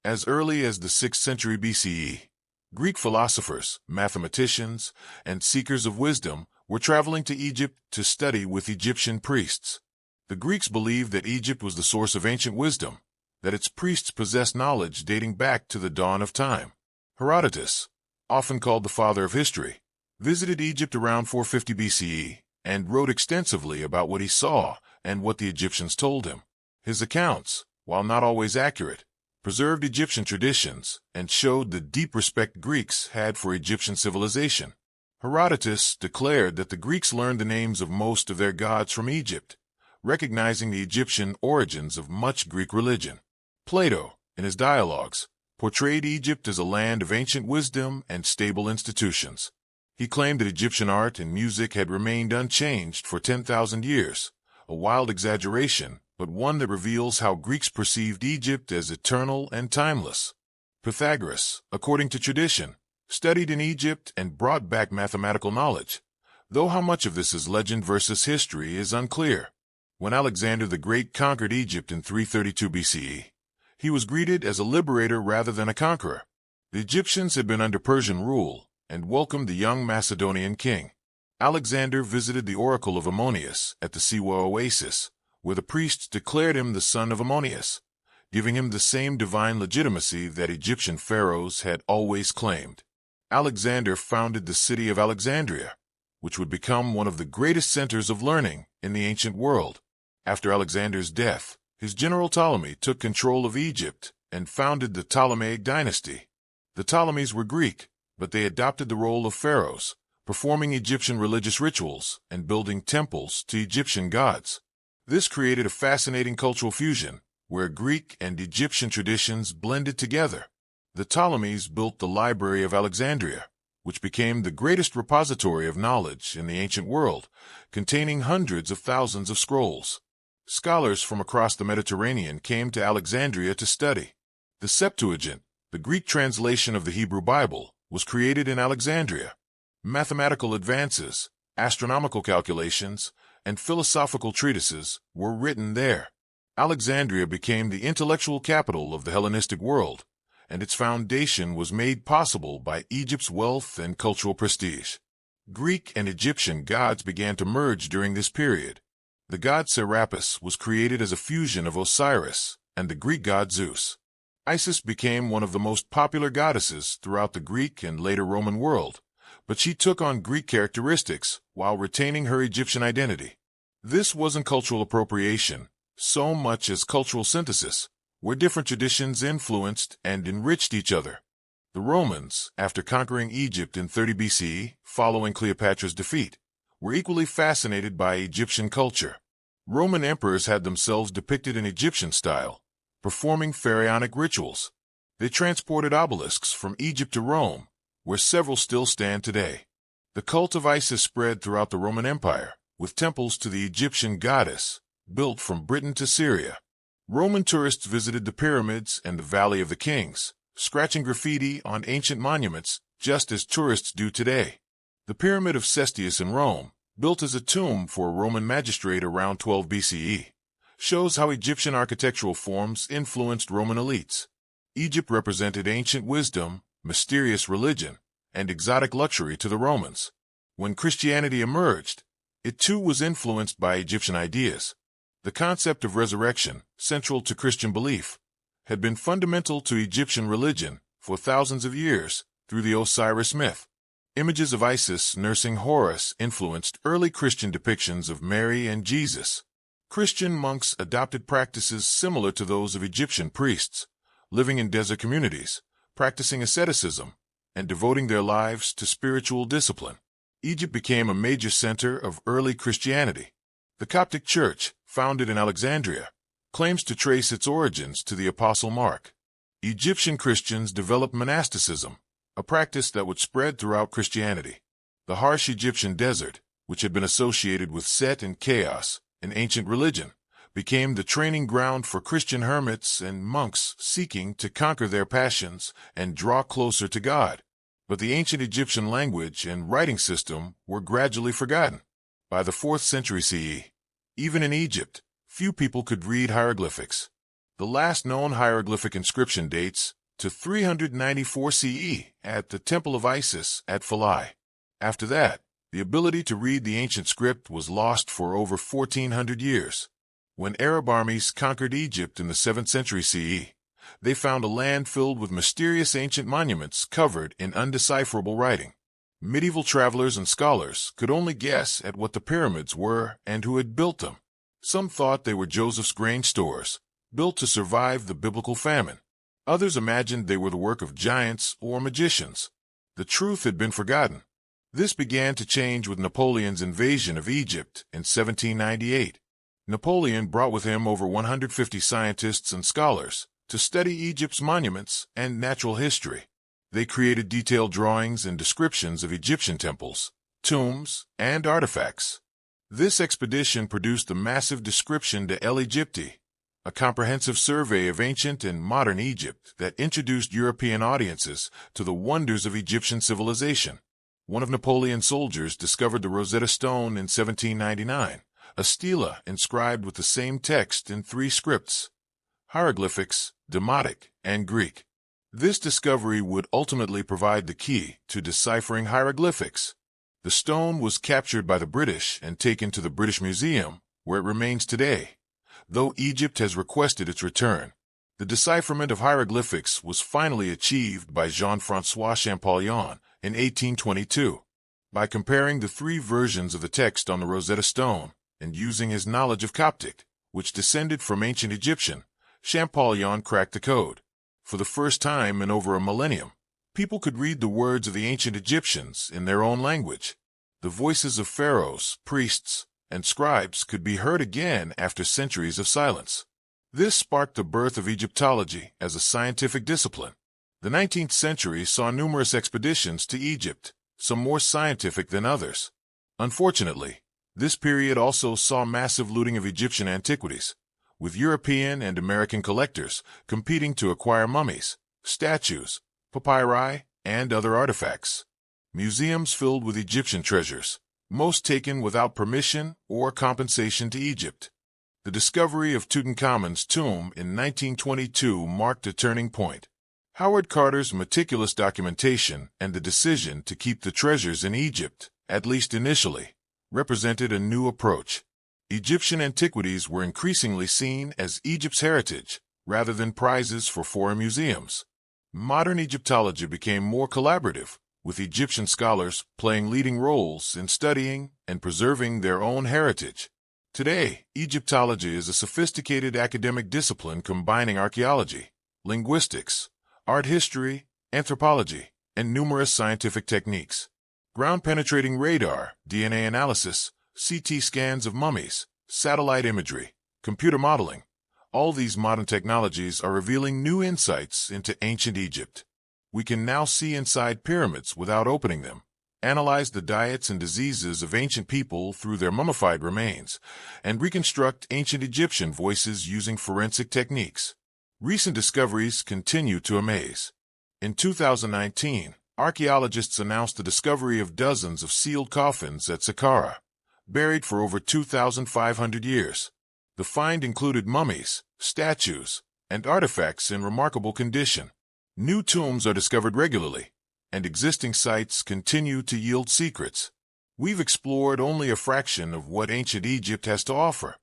As early as the 6th century BCE, Greek philosophers, mathematicians, and seekers of wisdom were traveling to Egypt to study with Egyptian priests. The Greeks believed that Egypt was the source of ancient wisdom, that its priests possessed knowledge dating back to the dawn of time. Herodotus, often called the father of history, visited Egypt around 450 BCE and wrote extensively about what he saw and what the Egyptians told him. His accounts, while not always accurate, preserved Egyptian traditions and showed the deep respect Greeks had for Egyptian civilization. Herodotus declared that the Greeks learned the names of most of their gods from Egypt, recognizing the Egyptian origins of much Greek religion. Plato, in his dialogues, portrayed Egypt as a land of ancient wisdom and stable institutions. He claimed that Egyptian art and music had remained unchanged for 10,000 years, a wild exaggeration, but one that reveals how Greeks perceived Egypt as eternal and timeless. Pythagoras, according to tradition, studied in Egypt and brought back mathematical knowledge, though how much of this is legend versus history is unclear. When Alexander the Great conquered Egypt in 332 BCE, he was greeted as a liberator rather than a conqueror. The Egyptians had been under Persian rule and welcomed the young Macedonian king. Alexander visited the oracle of Ammonius at the Siwa oasis, where the priests declared him the son of Ammonius, giving him the same divine legitimacy that Egyptian pharaohs had always claimed. Alexander founded the city of Alexandria, which would become one of the greatest centers of learning in the ancient world. After Alexander's death, his general Ptolemy took control of Egypt and founded the Ptolemaic dynasty. The Ptolemies were Greek, but they adopted the role of pharaohs, performing Egyptian religious rituals and building temples to Egyptian gods. This created a fascinating cultural fusion, where Greek and Egyptian traditions blended together. The Ptolemies built the Library of Alexandria, which became the greatest repository of knowledge in the ancient world, containing hundreds of thousands of scrolls. Scholars from across the Mediterranean came to Alexandria to study. The Septuagint, the Greek translation of the Hebrew Bible, was created in Alexandria. Mathematical advances, astronomical calculations, and philosophical treatises were written there. Alexandria became the intellectual capital of the Hellenistic world, and its foundation was made possible by Egypt's wealth and cultural prestige. Greek and Egyptian gods began to merge during this period. The god Serapis was created as a fusion of Osiris and the Greek god Zeus. Isis became one of the most popular goddesses throughout the Greek and later Roman world, but she took on Greek characteristics while retaining her Egyptian identity. This wasn't cultural appropriation so much as cultural synthesis, where different traditions influenced and enriched each other. The Romans, after conquering Egypt in 30 BCE, following Cleopatra's defeat, were equally fascinated by Egyptian culture. Roman emperors had themselves depicted in Egyptian style, performing pharaonic rituals. They transported obelisks from Egypt to Rome, where several still stand today. The cult of Isis spread throughout the Roman Empire, with temples to the Egyptian goddess, built from Britain to Syria. Roman tourists visited the pyramids and the Valley of the Kings, scratching graffiti on ancient monuments just as tourists do today. The Pyramid of Cestius in Rome, built as a tomb for a Roman magistrate around 12 BCE, shows how Egyptian architectural forms influenced Roman elites. Egypt represented ancient wisdom, mysterious religion, and exotic luxury to the Romans. When Christianity emerged, it too was influenced by Egyptian ideas. The concept of resurrection, central to Christian belief, had been fundamental to Egyptian religion for thousands of years through the Osiris myth. Images of Isis nursing Horus influenced early Christian depictions of Mary and Jesus. Christian monks adopted practices similar to those of Egyptian priests, living in desert communities, practicing asceticism, and devoting their lives to spiritual discipline. Egypt became a major center of early Christianity. The Coptic Church, founded in Alexandria, claims to trace its origins to the Apostle Mark. Egyptian Christians developed monasticism, a practice that would spread throughout Christianity. The harsh Egyptian desert, which had been associated with Set and chaos in ancient religion, became the training ground for Christian hermits and monks seeking to conquer their passions and draw closer to God. But the ancient Egyptian language and writing system were gradually forgotten. By the 4th century CE, even in Egypt, few people could read hieroglyphics. The last known hieroglyphic inscription dates to 394 CE at the Temple of Isis at Philae. After that, the ability to read the ancient script was lost for over 1,400 years. When Arab armies conquered Egypt in the 7th century CE, they found a land filled with mysterious ancient monuments covered in undecipherable writing. Medieval travelers and scholars could only guess at what the pyramids were and who had built them. Some thought they were Joseph's grain stores, built to survive the biblical famine. Others imagined they were the work of giants or magicians. The truth had been forgotten. This began to change with Napoleon's invasion of Egypt in 1798. Napoleon brought with him over 150 scientists and scholars to study Egypt's monuments and natural history. They created detailed drawings and descriptions of Egyptian temples, tombs, and artifacts. This expedition produced the massive Description de l'Egypte, a comprehensive survey of ancient and modern Egypt that introduced European audiences to the wonders of Egyptian civilization. One of Napoleon's soldiers discovered the Rosetta Stone in 1799, a stela inscribed with the same text in 3 scripts: hieroglyphics, Demotic, and Greek. This discovery would ultimately provide the key to deciphering hieroglyphics. The stone was captured by the British and taken to the British Museum, where it remains today, though Egypt has requested its return. The decipherment of hieroglyphics was finally achieved by Jean-François Champollion in 1822. By comparing the 3 versions of the text on the Rosetta Stone and using his knowledge of Coptic, which descended from ancient Egyptian, Champollion cracked the code. For the first time in over a millennium, people could read the words of the ancient Egyptians in their own language. The voices of pharaohs, priests, and scribes could be heard again after centuries of silence. This sparked the birth of Egyptology as a scientific discipline. The 19th century saw numerous expeditions to Egypt, some more scientific than others. Unfortunately, this period also saw massive looting of Egyptian antiquities, with European and American collectors competing to acquire mummies, statues, papyri, and other artifacts. Museums filled with Egyptian treasures, most taken without permission or compensation to Egypt. The discovery of Tutankhamun's tomb in 1922 marked a turning point. Howard Carter's meticulous documentation and the decision to keep the treasures in Egypt, at least initially, represented a new approach. Egyptian antiquities were increasingly seen as Egypt's heritage, rather than prizes for foreign museums. Modern Egyptology became more collaborative, with Egyptian scholars playing leading roles in studying and preserving their own heritage. Today, Egyptology is a sophisticated academic discipline combining archaeology, linguistics, art history, anthropology, and numerous scientific techniques. Ground-penetrating radar, DNA analysis, CT scans of mummies, satellite imagery, computer modeling, all these modern technologies are revealing new insights into ancient Egypt. We can now see inside pyramids without opening them, analyze the diets and diseases of ancient people through their mummified remains, and reconstruct ancient Egyptian voices using forensic techniques. Recent discoveries continue to amaze. In 2019, archaeologists announced the discovery of dozens of sealed coffins at Saqqara, buried for over 2,500 years. The find included mummies, statues, and artifacts in remarkable condition. New tombs are discovered regularly, and existing sites continue to yield secrets. We've explored only a fraction of what ancient Egypt has to offer.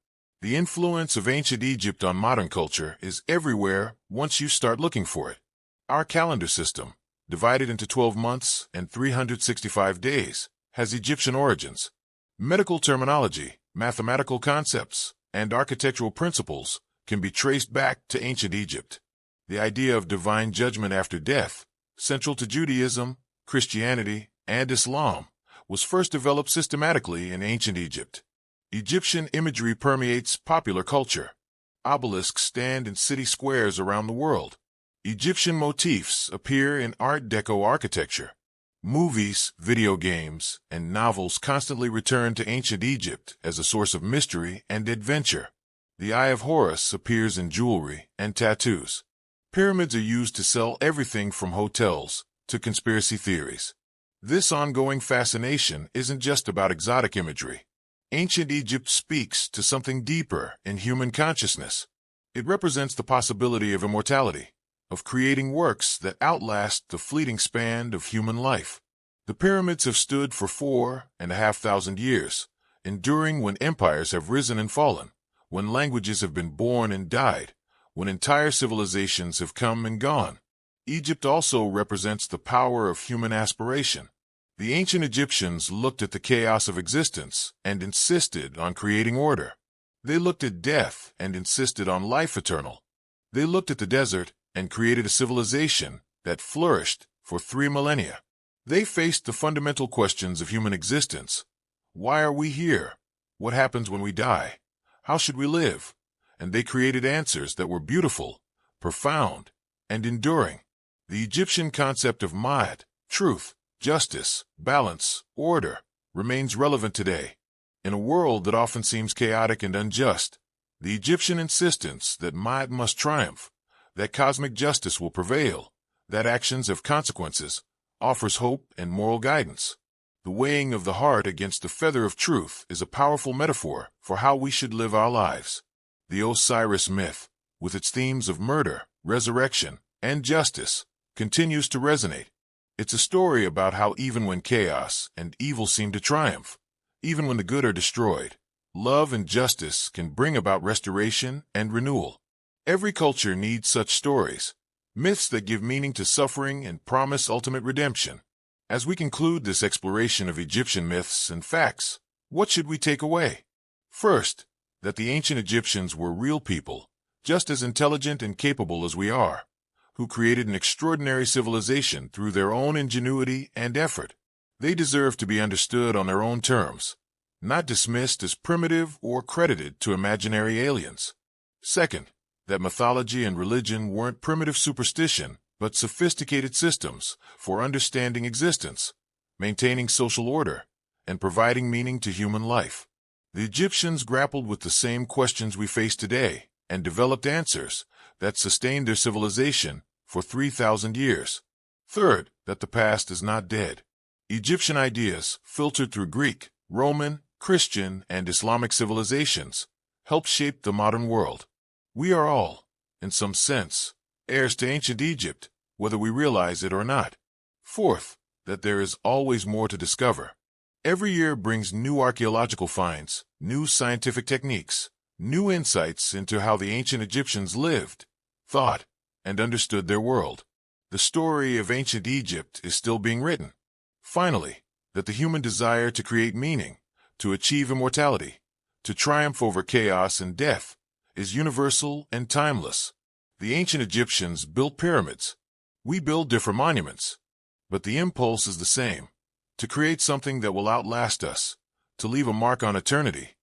The influence of ancient Egypt on modern culture is everywhere once you start looking for it. Our calendar system, divided into 12 months and 365 days, has Egyptian origins. Medical terminology, mathematical concepts, and architectural principles can be traced back to ancient Egypt. The idea of divine judgment after death, central to Judaism, Christianity, and Islam, was first developed systematically in ancient Egypt. Egyptian imagery permeates popular culture. Obelisks stand in city squares around the world. Egyptian motifs appear in Art Deco architecture. Movies, video games, and novels constantly return to ancient Egypt as a source of mystery and adventure. The Eye of Horus appears in jewelry and tattoos. Pyramids are used to sell everything from hotels to conspiracy theories. This ongoing fascination isn't just about exotic imagery. Ancient Egypt speaks to something deeper in human consciousness. It represents the possibility of immortality, of creating works that outlast the fleeting span of human life. The pyramids have stood for 4,500 years, enduring when empires have risen and fallen, when languages have been born and died, when entire civilizations have come and gone. Egypt also represents the power of human aspiration. The ancient Egyptians looked at the chaos of existence and insisted on creating order. They looked at death and insisted on life eternal. They looked at the desert and created a civilization that flourished for 3 millennia. They faced the fundamental questions of human existence. Why are we here? What happens when we die? How should we live? And they created answers that were beautiful, profound, and enduring. The Egyptian concept of Maat, truth, justice, balance, order, remains relevant today. In a world that often seems chaotic and unjust, the Egyptian insistence that Maat must triumph, that cosmic justice will prevail, that actions have consequences, offers hope and moral guidance. The weighing of the heart against the feather of truth is a powerful metaphor for how we should live our lives. The Osiris myth, with its themes of murder, resurrection, and justice, continues to resonate. It's a story about how even when chaos and evil seem to triumph, even when the good are destroyed, love and justice can bring about restoration and renewal. Every culture needs such stories, myths that give meaning to suffering and promise ultimate redemption. As we conclude this exploration of Egyptian myths and facts, what should we take away? First, that the ancient Egyptians were real people, just as intelligent and capable as we are, who created an extraordinary civilization through their own ingenuity and effort. They deserve to be understood on their own terms, not dismissed as primitive or credited to imaginary aliens. Second, that mythology and religion weren't primitive superstition, but sophisticated systems for understanding existence, maintaining social order, and providing meaning to human life. The Egyptians grappled with the same questions we face today and developed answers that sustained their civilization for 3,000 years. Third, that the past is not dead. Egyptian ideas, filtered through Greek, Roman, Christian, and Islamic civilizations, helped shape the modern world. We are all, in some sense, heirs to ancient Egypt, whether we realize it or not. Fourth, that there is always more to discover. Every year brings new archaeological finds, new scientific techniques, new insights into how the ancient Egyptians lived, thought, and understood their world. The story of ancient Egypt is still being written. Finally, that the human desire to create meaning, to achieve immortality, to triumph over chaos and death, is universal and timeless. The ancient Egyptians built pyramids. We build different monuments, but the impulse is the same: to create something that will outlast us, to leave a mark on eternity,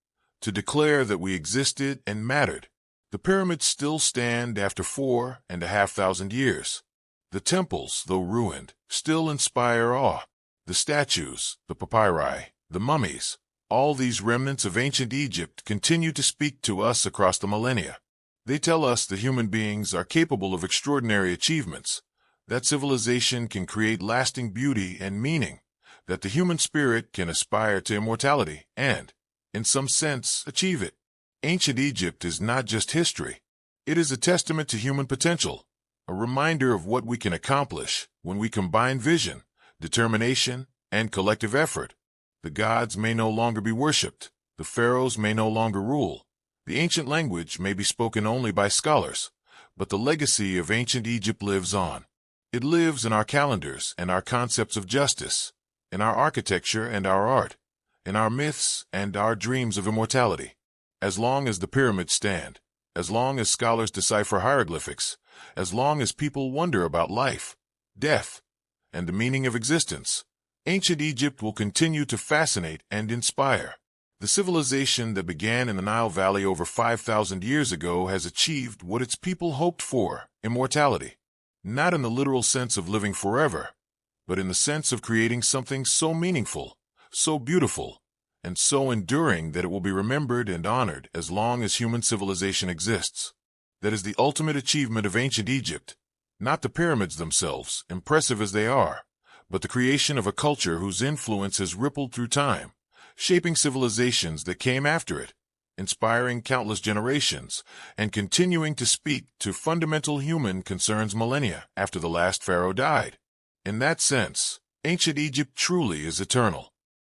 to declare that we existed and mattered. The pyramids still stand after 4,500 years. The temples, though ruined, still inspire awe. The statues, the papyri, the mummies, all these remnants of ancient Egypt continue to speak to us across the millennia. They tell us that human beings are capable of extraordinary achievements, that civilization can create lasting beauty and meaning, that the human spirit can aspire to immortality and, in some sense, achieve it. Ancient Egypt is not just history. It is a testament to human potential, a reminder of what we can accomplish when we combine vision, determination, and collective effort. The gods may no longer be worshipped, the pharaohs may no longer rule, the ancient language may be spoken only by scholars, but the legacy of ancient Egypt lives on. It lives in our calendars and our concepts of justice, in our architecture and our art, in our myths and our dreams of immortality. As long as the pyramids stand, as long as scholars decipher hieroglyphics, as long as people wonder about life, death, and the meaning of existence, ancient Egypt will continue to fascinate and inspire. The civilization that began in the Nile Valley over 5,000 years ago has achieved what its people hoped for, immortality. Not in the literal sense of living forever, but in the sense of creating something so meaningful, so beautiful, and so enduring that it will be remembered and honored as long as human civilization exists. That is the ultimate achievement of ancient Egypt, not the pyramids themselves, impressive as they are, but the creation of a culture whose influence has rippled through time, shaping civilizations that came after it, inspiring countless generations, and continuing to speak to fundamental human concerns millennia after the last pharaoh died. In that sense, ancient Egypt truly is eternal.